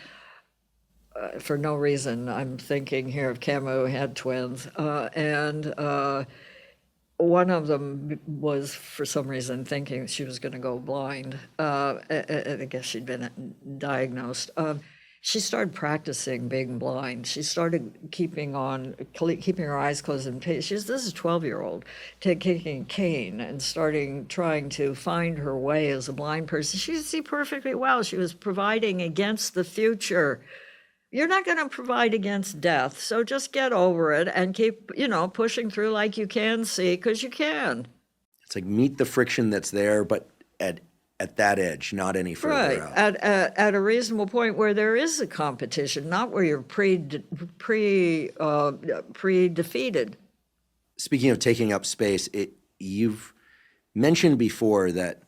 no reason. I'm thinking here of Camus, who had twins, and one of them was, for some reason, thinking she was going to go blind. I guess she'd been diagnosed. She started practicing being blind. She started keeping her eyes closed and this is a 12-year-old, taking a cane and trying to find her way as a blind person. She could see perfectly well. She was providing against the future. You're not going to provide against death, so just get over it and keep, pushing through like you can see, because you can. It's like meet the friction that's there, but at that edge, not any further out. At a reasonable point where there is a competition, not where you're pre-defeated. Speaking of taking up space, you've mentioned before that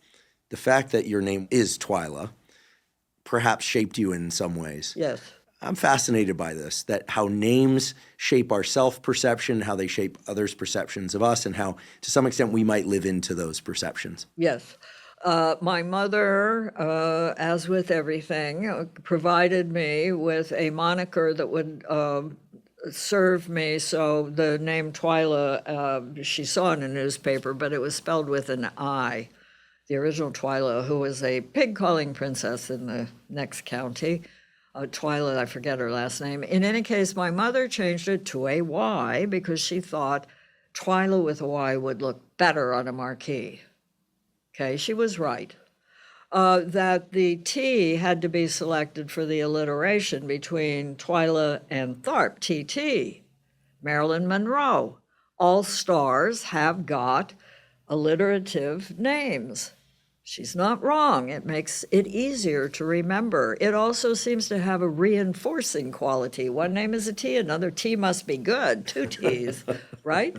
the fact that your name is Twyla perhaps shaped you in some ways. Yes. I'm fascinated by this, that how names shape our self-perception, how they shape others' perceptions of us, and how, to some extent, we might live into those perceptions. Yes. My mother, as with everything, provided me with a moniker that would serve me. So the name Twyla, she saw in a newspaper, but it was spelled with an I. The original Twyla, who was a pig-calling princess in the next county. Twyla, I forget her last name. In any case, my mother changed it to a Y because she thought Twyla with a Y would look better on a marquee. Okay, she was right. That the T had to be selected for the alliteration between Twyla and Tharp, TT. Marilyn Monroe. All stars have got alliterative names. She's not wrong. It makes it easier to remember. It also seems to have a reinforcing quality. One name is a T, another T must be good. 2 T's, right?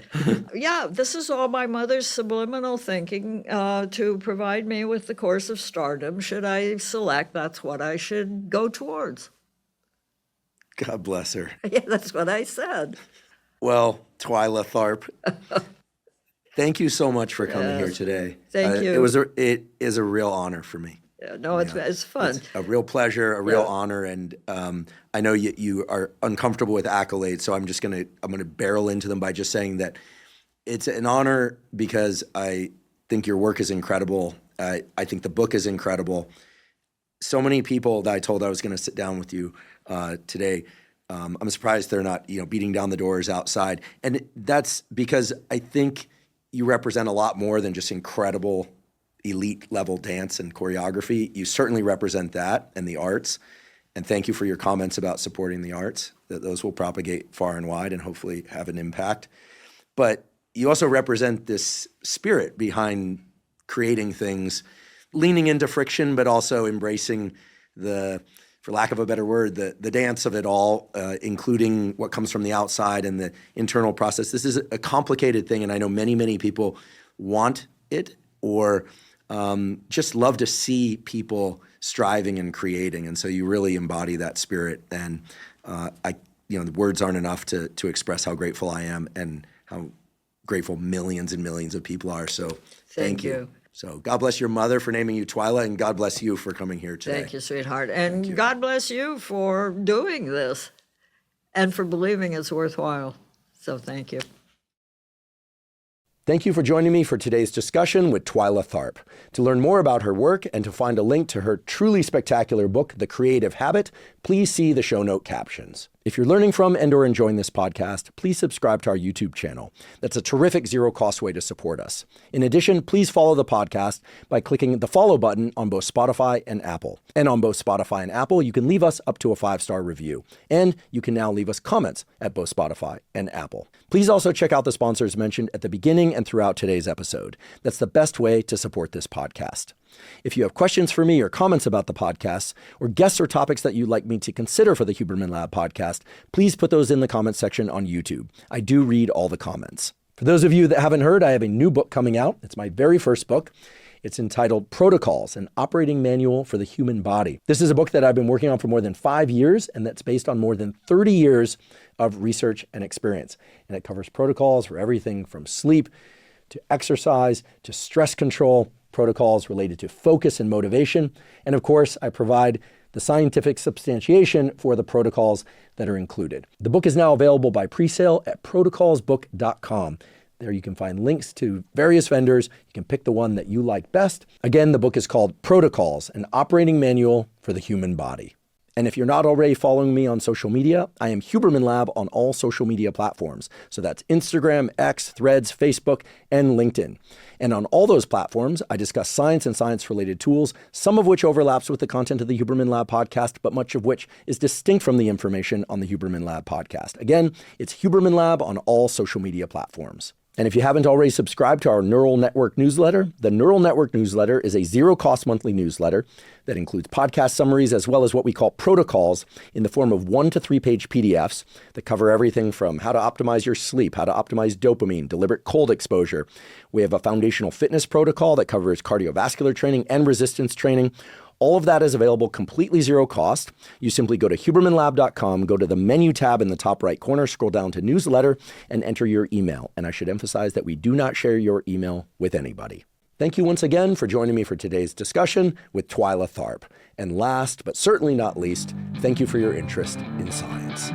Yeah, this is all my mother's subliminal thinking to provide me with the course of stardom. Should I select, that's what I should go towards. God bless her. Yeah, that's what I said. Well, Twyla Tharp, thank you so much for coming here today. Thank you. It is a real honor for me. Yeah, no, it's fun. It's a real pleasure, a real honor, and I know you are uncomfortable with accolades, so I'm gonna barrel into them by just saying that it's an honor because I think your work is incredible. I think the book is incredible. So many people that I told I was going to sit down with you today. I'm surprised they're not, beating down the doors outside, and that's because I think you represent a lot more than just incredible elite level dance and choreography. You certainly represent that and the arts. And thank you for your comments about supporting the arts, that those will propagate far and wide and hopefully have an impact. But you also represent this spirit behind creating things, leaning into friction, but also embracing for lack of a better word, the dance of it all, including what comes from the outside and the internal process. This is a complicated thing, and I know many, many people want it or just love to see people striving and creating, and so you really embody that spirit. And the words aren't enough to express how grateful I am and how grateful millions and millions of people are. So thank you. So God bless your mother for naming you Twyla, and God bless you for coming here today. Thank you, sweetheart. And God bless you for doing this and for believing it's worthwhile. So thank you. Thank you for joining me for today's discussion with Twyla Tharp. To learn more about her work and to find a link to her truly spectacular book, The Creative Habit, please see the show note captions. If you're learning from and or enjoying this podcast, please subscribe to our YouTube channel. That's a terrific zero-cost way to support us. In addition, please follow the podcast by clicking the follow button on both Spotify and Apple. And on both Spotify and Apple, you can leave us up to a 5-star review. And you can now leave us comments at both Spotify and Apple. Please also check out the sponsors mentioned at the beginning and throughout today's episode. That's the best way to support this podcast. If you have questions for me or comments about the podcast, or guests or topics that you'd like me to consider for the Huberman Lab podcast, please put those in the comments section on YouTube. I do read all the comments. For those of you that haven't heard, I have a new book coming out. It's my very first book. It's entitled Protocols, an Operating Manual for the Human Body. This is a book that I've been working on for more than 5 years, and that's based on more than 30 years of research and experience. And it covers protocols for everything from sleep to exercise to stress control, protocols related to focus and motivation. And of course, I provide the scientific substantiation for the protocols that are included. The book is now available by pre-sale at protocolsbook.com. There you can find links to various vendors. You can pick the one that you like best. Again, the book is called Protocols, an Operating Manual for the Human Body. And if you're not already following me on social media, I am Huberman Lab on all social media platforms. So that's Instagram, X, Threads, Facebook, and LinkedIn. And on all those platforms, I discuss science and science-related tools, some of which overlaps with the content of the Huberman Lab podcast, but much of which is distinct from the information on the Huberman Lab podcast. Again, it's Huberman Lab on all social media platforms. And if you haven't already subscribed to our Neural Network newsletter, the Neural Network newsletter is a zero-cost monthly newsletter that includes podcast summaries as well as what we call protocols in the form of 1 to 3 page PDFs that cover everything from how to optimize your sleep, how to optimize dopamine, deliberate cold exposure. We have a foundational fitness protocol that covers cardiovascular training and resistance training. All of that is available completely zero cost. You simply go to hubermanlab.com, go to the menu tab in the top right corner, scroll down to newsletter, and enter your email. And I should emphasize that we do not share your email with anybody. Thank you once again for joining me for today's discussion with Twyla Tharp. And last, but certainly not least, thank you for your interest in science.